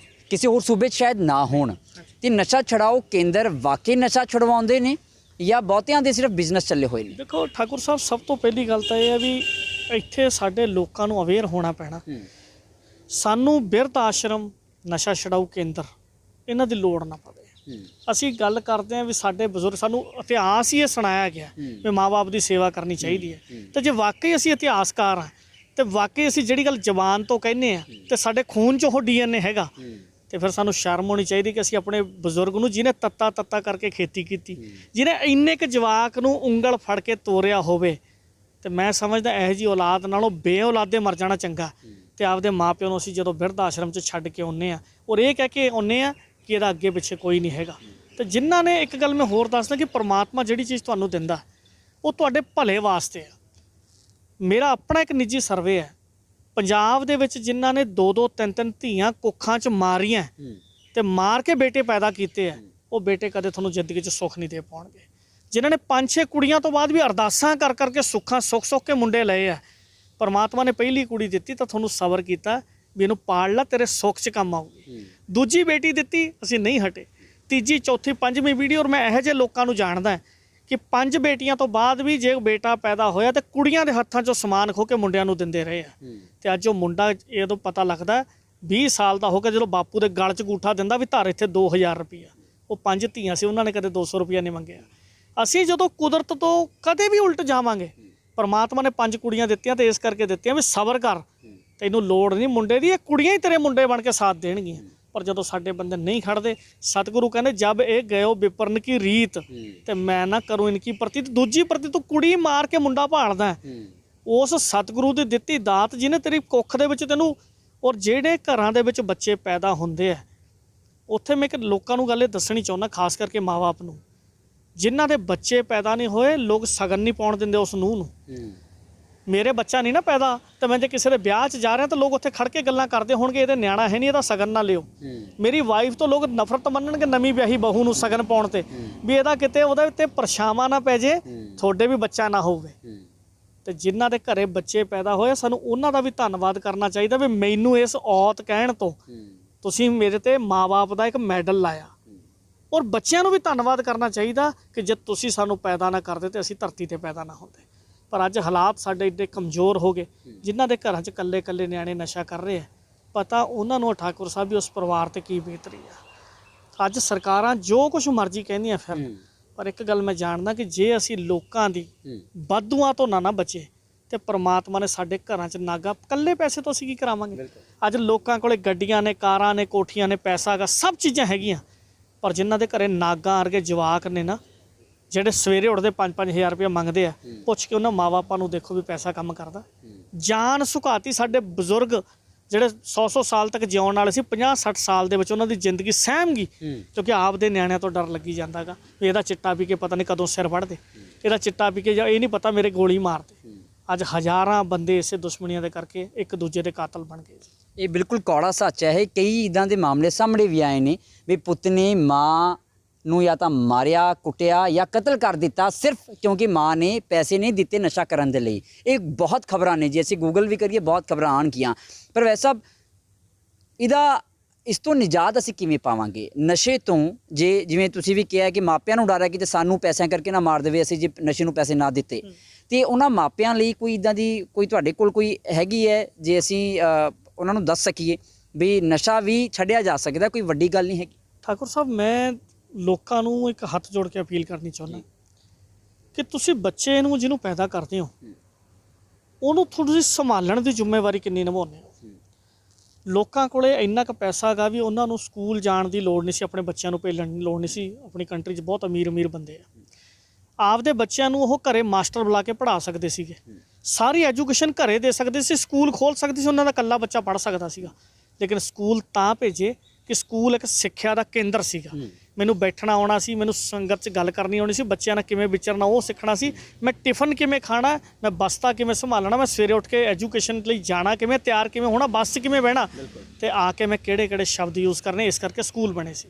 ਕਿਸੇ ਹੋਰ ਸੂਬੇ 'ਚ ਸ਼ਾਇਦ ਨਾ ਹੋਣ। ਤੇ ਨਸ਼ਾ ਛੁਡਾਓ ਕੇਂਦਰ ਵਾਕਈ ਨਸ਼ਾ ਛੁਡਵਾਉਂਦੇ ਨੇ ਜਾਂ ਬਹੁਤਿਆਂ ਦੇ ਸਿਰਫ ਬਿਜ਼ਨਸ ਚੱਲੇ ਹੋਏ ਨੇ? ਦੇਖੋ ਠਾਕੁਰ ਸਾਹਿਬ, ਸਭ ਤੋਂ ਪਹਿਲੀ ਗੱਲ ਤਾਂ ਇਹ ਹੈ ਵੀ ਇੱਥੇ ਸਾਡੇ ਲੋਕਾਂ ਨੂੰ ਅਵੇਅਰ ਹੋਣਾ ਪੈਣਾ। ਸਾਨੂੰ ਬਿਰਧ ਆਸ਼ਰਮ, ਨਸ਼ਾ ਛੁਡਾਊ ਕੇਂਦਰ ਇਹਨਾਂ ਦੀ ਲੋੜ ਨਾ ਪਵੇ। ਅਸੀਂ ਗੱਲ ਕਰਦੇ ਹਾਂ ਵੀ ਸਾਡੇ ਬਜ਼ੁਰਗ, ਸਾਨੂੰ ਇਤਿਹਾਸ ਹੀ ਇਹ ਸੁਣਾਇਆ ਗਿਆ ਵੀ ਮਾਂ-ਬਾਪ ਦੀ ਸੇਵਾ ਕਰਨੀ ਚਾਹੀਦੀ ਹੈ। ਤੇ ਜੇ ਵਾਕਈ ਅਸੀਂ ਇਤਿਹਾਸਕਾਰ ਹਾਂ ਤੇ ਵਾਕਈ ਅਸੀਂ ਜਿਹੜੀ ਗੱਲ ਜ਼ਬਾਨ ਤੋਂ ਕਹਿੰਦੇ ਹਾਂ ਤੇ ਸਾਡੇ ਖੂਨ 'ਚ ਉਹ DNA ਹੈਗਾ, ਤੇ ਫਿਰ ਸਾਨੂੰ ਸ਼ਰਮ ਹੋਣੀ ਚਾਹੀਦੀ ਕਿ ਅਸੀਂ ਆਪਣੇ ਬਜ਼ੁਰਗ ਨੂੰ, ਜਿਹਨੇ ਤੱਤਾ ਕਰਕੇ ਖੇਤੀ ਕੀਤੀ, ਜਿਹਨੇ ਇੰਨੇ ਕੁ ਜਵਾਕ ਨੂੰ ਉਂਗਲ ਫੜ ਕੇ ਤੋਰਿਆ ਹੋਵੇ, ਤੇ ਮੈਂ ਸਮਝਦਾ ਇਹੋ ਜਿਹੀ ਔਲਾਦ ਨਾਲੋਂ ਬੇਔਲਾਦੇ ਮਰ ਜਾਣਾ ਚੰਗਾ। ਤੇ ਆਪਦੇ ਮਾਪਿਆਂ ਨੂੰ ਅਸੀਂ ਜਦੋਂ ਬਿਰਧ ਆਸ਼ਰਮ 'ਚ ਛੱਡ ਕੇ ਆਉਂਦੇ ਹਾਂ ਔਰ ਇਹ ਕਹਿ ਕੇ ਆਉਂਦੇ ਹਾਂ ਕਿ ਇਹਦਾ ਅੱਗੇ ਪਿੱਛੇ ਕੋਈ ਨਹੀਂ ਹੈਗਾ। ਤੇ ਜਿਨ੍ਹਾਂ ਨੇ, ਇੱਕ ਗੱਲ ਮੈਂ ਹੋਰ ਦੱਸਦਾ ਕਿ ਪ੍ਰਮਾਤਮਾ ਜਿਹੜੀ ਚੀਜ਼ ਤੁਹਾਨੂੰ ਦਿੰਦਾ ਉਹ ਤੁਹਾਡੇ ਭਲੇ ਵਾਸਤੇ ਆ। ਮੇਰਾ ਆਪਣਾ ਇੱਕ ਨਿੱਜੀ ਸਰਵੇ ਹੈ, ਪੰਜਾਬ ਦੇ ਵਿੱਚ ਜਿਨ੍ਹਾਂ ਨੇ 2-2 3-3 ਧੀਆਂ ਕੁੱਖਾਂ 'ਚ ਮਾਰੀਆਂ ਤੇ ਮਾਰ ਕੇ ਬੇਟੇ ਪੈਦਾ ਕੀਤੇ ਆ, ਉਹ ਬੇਟੇ ਕਦੇ ਤੁਹਾਨੂੰ ਜ਼ਿੰਦਗੀ 'ਚ ਸੁੱਖ ਨਹੀਂ ਦੇ ਪਾਉਣਗੇ। ਜਿਨ੍ਹਾਂ ਨੇ 5-6 ਕੁੜੀਆਂ ਤੋਂ ਬਾਅਦ ਵੀ ਅਰਦਾਸਾਂ ਕਰ ਕਰਕੇ ਸੁੱਖ ਕੇ ਮੁੰਡੇ ਲਏ ਆ, ਪਰਮਾਤਮਾ ਨੇ ਪਹਿਲੀ ਕੁੜੀ ਦਿੱਤੀ ਤਾਂ ਤੁਹਾਨੂੰ ਸਬਰ ਕੀਤਾ ਵੀ ਇਹਨੂੰ ਪਾਲ ਲਾ, ਤੇਰੇ ਸੁੱਖ 'ਚ ਕੰਮ ਆਊਗੀ। ਦੂਜੀ ਬੇਟੀ ਦਿੱਤੀ, ਅਸੀਂ ਨਹੀਂ ਹਟੇ। ਤੀਜੀ, ਚੌਥੀ, 5ਵੀਂ ਬੀੜੀ। ਔਰ ਮੈਂ ਇਹੋ ਜਿਹੇ ਲੋਕਾਂ ਨੂੰ ਜਾਣਦਾ ਕਿ 5 ਬੇਟੀਆਂ ਤੋਂ ਬਾਅਦ ਵੀ ਜੇ ਬੇਟਾ ਪੈਦਾ ਹੋਇਆ ਤੇ ਕੁੜੀਆਂ ਦੇ ਹੱਥਾਂ 'ਚੋਂ ਸਮਾਨ ਖੋਹ ਕੇ ਮੁੰਡਿਆਂ ਨੂੰ ਦਿੰਦੇ ਰਹੇ ਆ। ਤੇ ਅੱਜ ਉਹ ਮੁੰਡਾ, ਇਹਦੋਂ ਪਤਾ ਲੱਗਦਾ 20 ਸਾਲ ਦਾ ਹੋ ਕੇ ਜਦੋਂ ਬਾਪੂ ਦੇ ਗਲ 'ਚ ਅੰਗੂਠਾ ਦਿੰਦਾ ਵੀ ਧਰ ਇੱਥੇ 2000 ਰੁਪਈਆ। ਉਹ 5 ਧੀਆਂ ਸੀ, ਉਹਨਾਂ ਨੇ ਕਦੇ 200 ਰੁਪਈਆ ਨਹੀਂ ਮੰਗਿਆ। ਅਸੀਂ ਜਦੋਂ ਕੁਦਰਤ ਤੋਂ ਕਦੇ ਵੀ ਉਲਟ ਜਾਵਾਂਗੇ, ਪਰਮਾਤਮਾ ਨੇ 5 ਕੁੜੀਆਂ ਦਿੱਤੀਆਂ ਤੇ ਇਸ ਕਰਕੇ ਦਿੱਤੀਆਂ ਵੀ ਸਬਰ ਕਰ, ਤੈਨੂੰ ਲੋੜ ਨਹੀਂ ਮੁੰਡੇ ਦੀ, ਇਹ ਕੁੜੀਆਂ ਹੀ ਤੇਰੇ ਮੁੰਡੇ ਬਣ ਕੇ ਸਾਥ ਦੇਣਗੀਆਂ। ਪਰ ਜਦੋਂ ਸਾਡੇ ਬੰਦੇ ਨਹੀਂ ਖੜਦੇ, ਸਤਿਗੁਰੂ ਕਹਿੰਦੇ ਜਬ ਇਹ ਗਇਓ ਵਿਪਰਨ ਕੀ ਰੀਤ ਤੇ ਮੈਂ ਨਾ ਕਰੂੰ ਇਨਕੀ ਪ੍ਰਤੀ। ਦੂਜੀ ਪ੍ਰਤੀ ਤੂੰ ਕੁੜੀ ਮਾਰ ਕੇ ਮੁੰਡਾ ਭਾਲਦਾ, ਉਸ ਸਤਿਗੁਰੂ ਦੀ ਦਿੱਤੀ ਦਾਤ ਜਿਹਨੇ ਤੇਰੀ ਕੁੱਖ ਦੇ ਵਿੱਚ ਤੈਨੂੰ। ਔਰ ਜਿਹੜੇ ਘਰਾਂ ਦੇ ਵਿੱਚ ਬੱਚੇ ਪੈਦਾ ਹੁੰਦੇ ਆ, ਉੱਥੇ ਮੈਂ ਇੱਕ ਲੋਕਾਂ ਨੂੰ ਗੱਲ ਇਹ ਦੱਸਣੀ ਚਾਹੁੰਦਾ, ਖਾਸ ਕਰਕੇ ਮਾਂ-ਬਾਪ ਨੂੰ, ਜਿਨ੍ਹਾਂ ਦੇ ਬੱਚੇ ਪੈਦਾ ਨਹੀਂ ਹੋਏ, ਲੋਕ ਸ਼ਗਨ ਨਹੀਂ ਪਾਉਣ ਦਿੰਦੇ ਉਸ ਨੂੰਹ ਨੂੰ। ਮੇਰੇ ਬੱਚਾ ਨਹੀਂ ਨਾ ਪੈਦਾ ਤੇ ਮੈਂ ਜੇ ਕਿਸੇ ਦੇ ਵਿਆਹ 'ਚ ਜਾ ਰਿਹਾ ਤਾਂ ਲੋਕ ਉੱਥੇ ਖੜ ਕੇ ਗੱਲਾਂ ਕਰਦੇ ਹੋਣਗੇ, ਇਹਦੇ ਨਿਆਣਾ ਹੈ ਨਹੀਂ, ਇਹਦਾ ਸ਼ਗਨ ਨਾ ਲਿਓ। ਮੇਰੀ ਵਾਈਫ ਤੋਂ ਲੋਕ ਨਫ਼ਰਤ ਮੰਨਣਗੇ ਨਵੀਂ ਵਿਆਹੀ ਬਹੂ ਨੂੰ ਸ਼ਗਨ ਪਾਉਣ ਤੇ, ਵੀ ਇਹਦਾ ਕਿਤੇ ਉਹਦੇ ਉੱਤੇ ਪਰਛਾਵਾਂ ਨਾ ਪੈ ਜੇ, ਤੁਹਾਡੇ ਵੀ ਬੱਚਾ ਨਾ ਹੋਵੇ। ਤੇ ਜਿਨ੍ਹਾਂ ਦੇ ਘਰੇ ਬੱਚੇ ਪੈਦਾ ਹੋਏ, ਸਾਨੂੰ ਉਹਨਾਂ ਦਾ ਵੀ ਧੰਨਵਾਦ ਕਰਨਾ ਚਾਹੀਦਾ ਵੀ ਮੈਨੂੰ ਇਸ ਔਤ ਕਹਿਣ ਤੋਂ ਤੁਸੀਂ ਮੇਰੇ ਤੇ ਮਾਂ-ਬਾਪ ਦਾ ਇੱਕ ਮੈਡਲ ਲਾਇਆ। ਔਰ ਬੱਚਿਆਂ ਨੂੰ ਵੀ ਧੰਨਵਾਦ ਕਰਨਾ ਚਾਹੀਦਾ ਕਿ ਜੇ ਤੁਸੀਂ ਸਾਨੂੰ ਪੈਦਾ ਨਾ ਕਰਦੇ ਤੇ ਅਸੀਂ ਧਰਤੀ ਤੇ ਪੈਦਾ ਨਾ ਹੁੰਦੇ। ਪਰ ਅੱਜ ਹਾਲਾਤ ਸਾਡੇ ਏਡੇ ਕਮਜ਼ੋਰ ਹੋ ਗਏ, ਜਿਨ੍ਹਾਂ ਦੇ ਘਰਾਂ 'ਚ ਇਕੱਲੇ ਨਿਆਣੇ ਨਸ਼ਾ ਕਰ ਰਹੇ ਆ, ਪਤਾ ਉਹਨਾਂ ਨੂੰ ਠਾਕੁਰ ਸਾਹਿਬ ਵੀ ਉਸ ਪਰਿਵਾਰ ਤੇ ਕੀ ਬੀਤ ਰਹੀ ਆ। ਅੱਜ ਸਰਕਾਰਾਂ ਜੋ ਕੁਝ ਮਰਜ਼ੀ ਕਹਿੰਦੀਆਂ ਫਿਰ, ਪਰ ਇੱਕ ਗੱਲ ਮੈਂ ਜਾਣਦਾ ਕਿ ਜੇ ਅਸੀਂ ਲੋਕਾਂ ਦੀ ਵਾਧੂਆਂ ਤੋਂ ਨਾ ਬਚੇ ਤੇ ਪ੍ਰਮਾਤਮਾ ਨੇ ਸਾਡੇ ਘਰਾਂ 'ਚ ਨਾਗਾ, ਇਕੱਲੇ ਪੈਸੇ ਤੋਂ ਅਸੀਂ ਕੀ ਕਰਾਵਾਂਗੇ। ਅੱਜ ਲੋਕਾਂ ਕੋਲੇ ਗੱਡੀਆਂ ਨੇ, ਕਾਰਾਂ ਨੇ, ਕੋਠੀਆਂ ਨੇ, ਪੈਸਾ ਹੈਗਾ, ਸਭ ਚੀਜ਼ਾਂ ਹੈਗੀਆਂ, ਪਰ ਜਿਨ੍ਹਾਂ ਦੇ ਘਰੇ ਨਾਗਾਂ ਵਰਗੇ ਜਵਾਕ ਨੇ ਨਾ, ਜਿਹੜੇ ਸਵੇਰੇ ਉੱਠਦੇ 5-5 ਹਜ਼ਾਰ ਰੁਪਇਆ ਮੰਗਦੇ ਆ, ਪੁੱਛ ਕੇ ਉਹਨਾਂ ਮਾਂ-ਬਾਪਾਂ ਨੂੰ ਦੇਖੋ ਵੀ ਪੈਸਾ ਕੰਮ ਕਰਦਾ। ਜਾਨ ਸੁਕਾਤੀ ਸਾਡੇ ਬਜ਼ੁਰਗ ਜਿਹੜੇ 100-100 ਸਾਲ ਤੱਕ ਜਿਉਣ ਵਾਲੇ ਸੀ, 50-60 ਸਾਲ ਦੇ ਵਿੱਚ ਉਹਨਾਂ ਦੀ ਜ਼ਿੰਦਗੀ ਸਹਿਮ ਗਈ, ਕਿਉਂਕਿ ਆਪਦੇ ਨਿਆਣਿਆਂ ਤੋਂ ਡਰ ਲੱਗੀ ਜਾਂਦਾ ਗਾ ਵੀ ਇਹਦਾ ਚਿੱਟਾ ਪੀ ਕੇ ਪਤਾ ਨਹੀਂ ਕਦੋਂ ਸਿਰ ਵੜਦੇ, ਇਹਦਾ ਚਿੱਟਾ ਪੀ ਕੇ ਜਾਂ ਇਹ ਨਹੀਂ ਪਤਾ ਮੇਰੇ ਗੋਲੀ ਮਾਰਦੇ। ਅੱਜ ਹਜ਼ਾਰਾਂ ਬੰਦੇ ਇਸੇ ਦੁਸ਼ਮਣੀਆਂ ਦੇ ਕਰਕੇ ਇੱਕ ਦੂਜੇ ਦੇ ਕਾਤਲ ਬਣ ਗਏ। ਇਹ ਬਿਲਕੁਲ ਕੌੜਾ ਸੱਚ ਹੈ। ਕਈ ਇੱਦਾਂ ਦੇ ਮਾਮਲੇ ਸਾਹਮਣੇ ਵੀ ਆਏ ਨੇ ਵੀ ਪੁੱਤ ਨੇ ਮਾਂ ਨੂੰ ਜਾਂ ਤਾਂ ਮਾਰਿਆ, ਕੁੱਟਿਆ ਜਾਂ ਕਤਲ ਕਰ ਦਿੱਤਾ ਸਿਰਫ ਕਿਉਂਕਿ ਮਾਂ ਨੇ ਪੈਸੇ ਨਹੀਂ ਦਿੱਤੇ ਨਸ਼ਾ ਕਰਨ ਦੇ ਲਈ। ਇਹ ਬਹੁਤ ਖਬਰਾਂ ਨੇ, ਜੇ ਅਸੀਂ ਗੂਗਲ ਵੀ ਕਰੀਏ ਬਹੁਤ ਖਬਰਾਂ ਆਉਣਗੀਆਂ। ਪਰ ਵੈਸੇ ਇਹਦਾ ਇਸ ਤੋਂ ਨਿਜਾਤ ਅਸੀਂ ਕਿਵੇਂ ਪਾਵਾਂਗੇ ਨਸ਼ੇ ਤੋਂ? ਜੇ ਜਿਵੇਂ ਤੁਸੀਂ ਵੀ ਕਿਹਾ ਕਿ ਮਾਪਿਆਂ ਨੂੰ ਡਰ ਹੈ ਕਿ ਸਾਨੂੰ ਪੈਸਿਆਂ ਕਰਕੇ ਨਾ ਮਾਰ ਦੇਵੇ, ਅਸੀਂ ਜੇ ਨਸ਼ੇ ਨੂੰ ਪੈਸੇ ਨਾ ਦਿੱਤੇ, ਤੇ ਉਹਨਾਂ ਮਾਪਿਆਂ ਲਈ ਕੋਈ ਇਦਾਂ ਦੀ ਕੋਈ ਤੁਹਾਡੇ ਕੋਲ ਕੋਈ ਹੈਗੀ ਹੈ ਜੇ ਅਸੀਂ ਉਹਨਾਂ ਨੂੰ ਦੱਸ ਸਕੀਏ ਵੀ ਨਸ਼ਾ ਵੀ ਛੱਡਿਆ ਜਾ ਸਕਦਾ, ਕੋਈ ਵੱਡੀ ਗੱਲ ਨਹੀਂ ਹੈਗੀ? ਠਾਕੁਰ ਸਾਹਿਬ, ਮੈਂ ਲੋਕਾਂ ਨੂੰ ਇੱਕ ਹੱਥ ਜੋੜ ਕੇ ਅਪੀਲ ਕਰਨੀ ਚਾਹੁੰਦਾ ਕਿ ਤੁਸੀਂ ਬੱਚੇ ਨੂੰ ਜਿਹਨੂੰ ਪੈਦਾ ਕਰਦੇ ਹੋ ਉਹਨੂੰ ਥੋੜ੍ਹੀ ਸੰਭਾਲਣ ਦੀ ਜ਼ਿੰਮੇਵਾਰੀ ਕਿੰਨੀ ਨਿਭਾਉਂਦੇ ਹੋ। ਲੋਕਾਂ ਕੋਲੇ ਇੰਨਾ ਕੁ ਪੈਸਾ ਹੈਗਾ ਵੀ ਉਹਨਾਂ ਨੂੰ ਸਕੂਲ ਜਾਣ ਦੀ ਲੋੜ ਨਹੀਂ ਸੀ, ਆਪਣੇ ਬੱਚਿਆਂ ਨੂੰ ਭੇਜਣ ਦੀ ਲੋੜ ਨਹੀਂ ਸੀ। ਆਪਣੀ ਕੰਟਰੀ 'ਚ ਬਹੁਤ ਅਮੀਰ ਬੰਦੇ ਆ, ਆਪਦੇ ਬੱਚਿਆਂ ਨੂੰ ਉਹ ਘਰੇ ਮਾਸਟਰ ਬੁਲਾ ਕੇ ਪੜ੍ਹਾ ਸਕਦੇ ਸੀਗੇ, ਸਾਰੀ ਐਜੂਕੇਸ਼ਨ ਘਰੇ ਦੇ ਸਕਦੇ ਸੀ, ਸਕੂਲ ਖੋਲ੍ਹ ਸਕਦੇ ਸੀ, ਉਹਨਾਂ ਦਾ ਇਕੱਲਾ ਬੱਚਾ ਪੜ੍ਹ ਸਕਦਾ ਸੀਗਾ। ਲੇਕਿਨ ਸਕੂਲ ਤਾਂ ਭੇਜੇ ਕਿ ਸਕੂਲ ਇੱਕ ਸਿੱਖਿਆ ਦਾ ਕੇਂਦਰ ਸੀਗਾ। ਮੈਨੂੰ ਬੈਠਣਾ ਆਉਣਾ ਸੀ, ਮੈਨੂੰ ਸੰਗਤ 'ਚ ਗੱਲ ਕਰਨੀ ਆਉਣੀ ਸੀ, ਬੱਚਿਆਂ ਨਾਲ ਕਿਵੇਂ ਵਿਚਰਨਾ ਉਹ ਸਿੱਖਣਾ ਸੀ, ਮੈਂ ਟਿਫਨ ਕਿਵੇਂ ਖਾਣਾ, ਮੈਂ ਬਸਤਾ ਕਿਵੇਂ ਸੰਭਾਲਣਾ, ਮੈਂ ਸਵੇਰੇ ਉੱਠ ਕੇ ਐਜੂਕੇਸ਼ਨ ਲਈ ਜਾਣਾ ਕਿਵੇਂ, ਤਿਆਰ ਕਿਵੇਂ ਹੋਣਾ, ਬੱਸ 'ਚ ਕਿਵੇਂ ਬਹਿਣਾ, ਤੇ ਆ ਕੇ ਮੈਂ ਕਿਹੜੇ ਸ਼ਬਦ ਯੂਜ਼ ਕਰਨੇ। ਇਸ ਕਰਕੇ ਸਕੂਲ ਬਣੇ ਸੀ।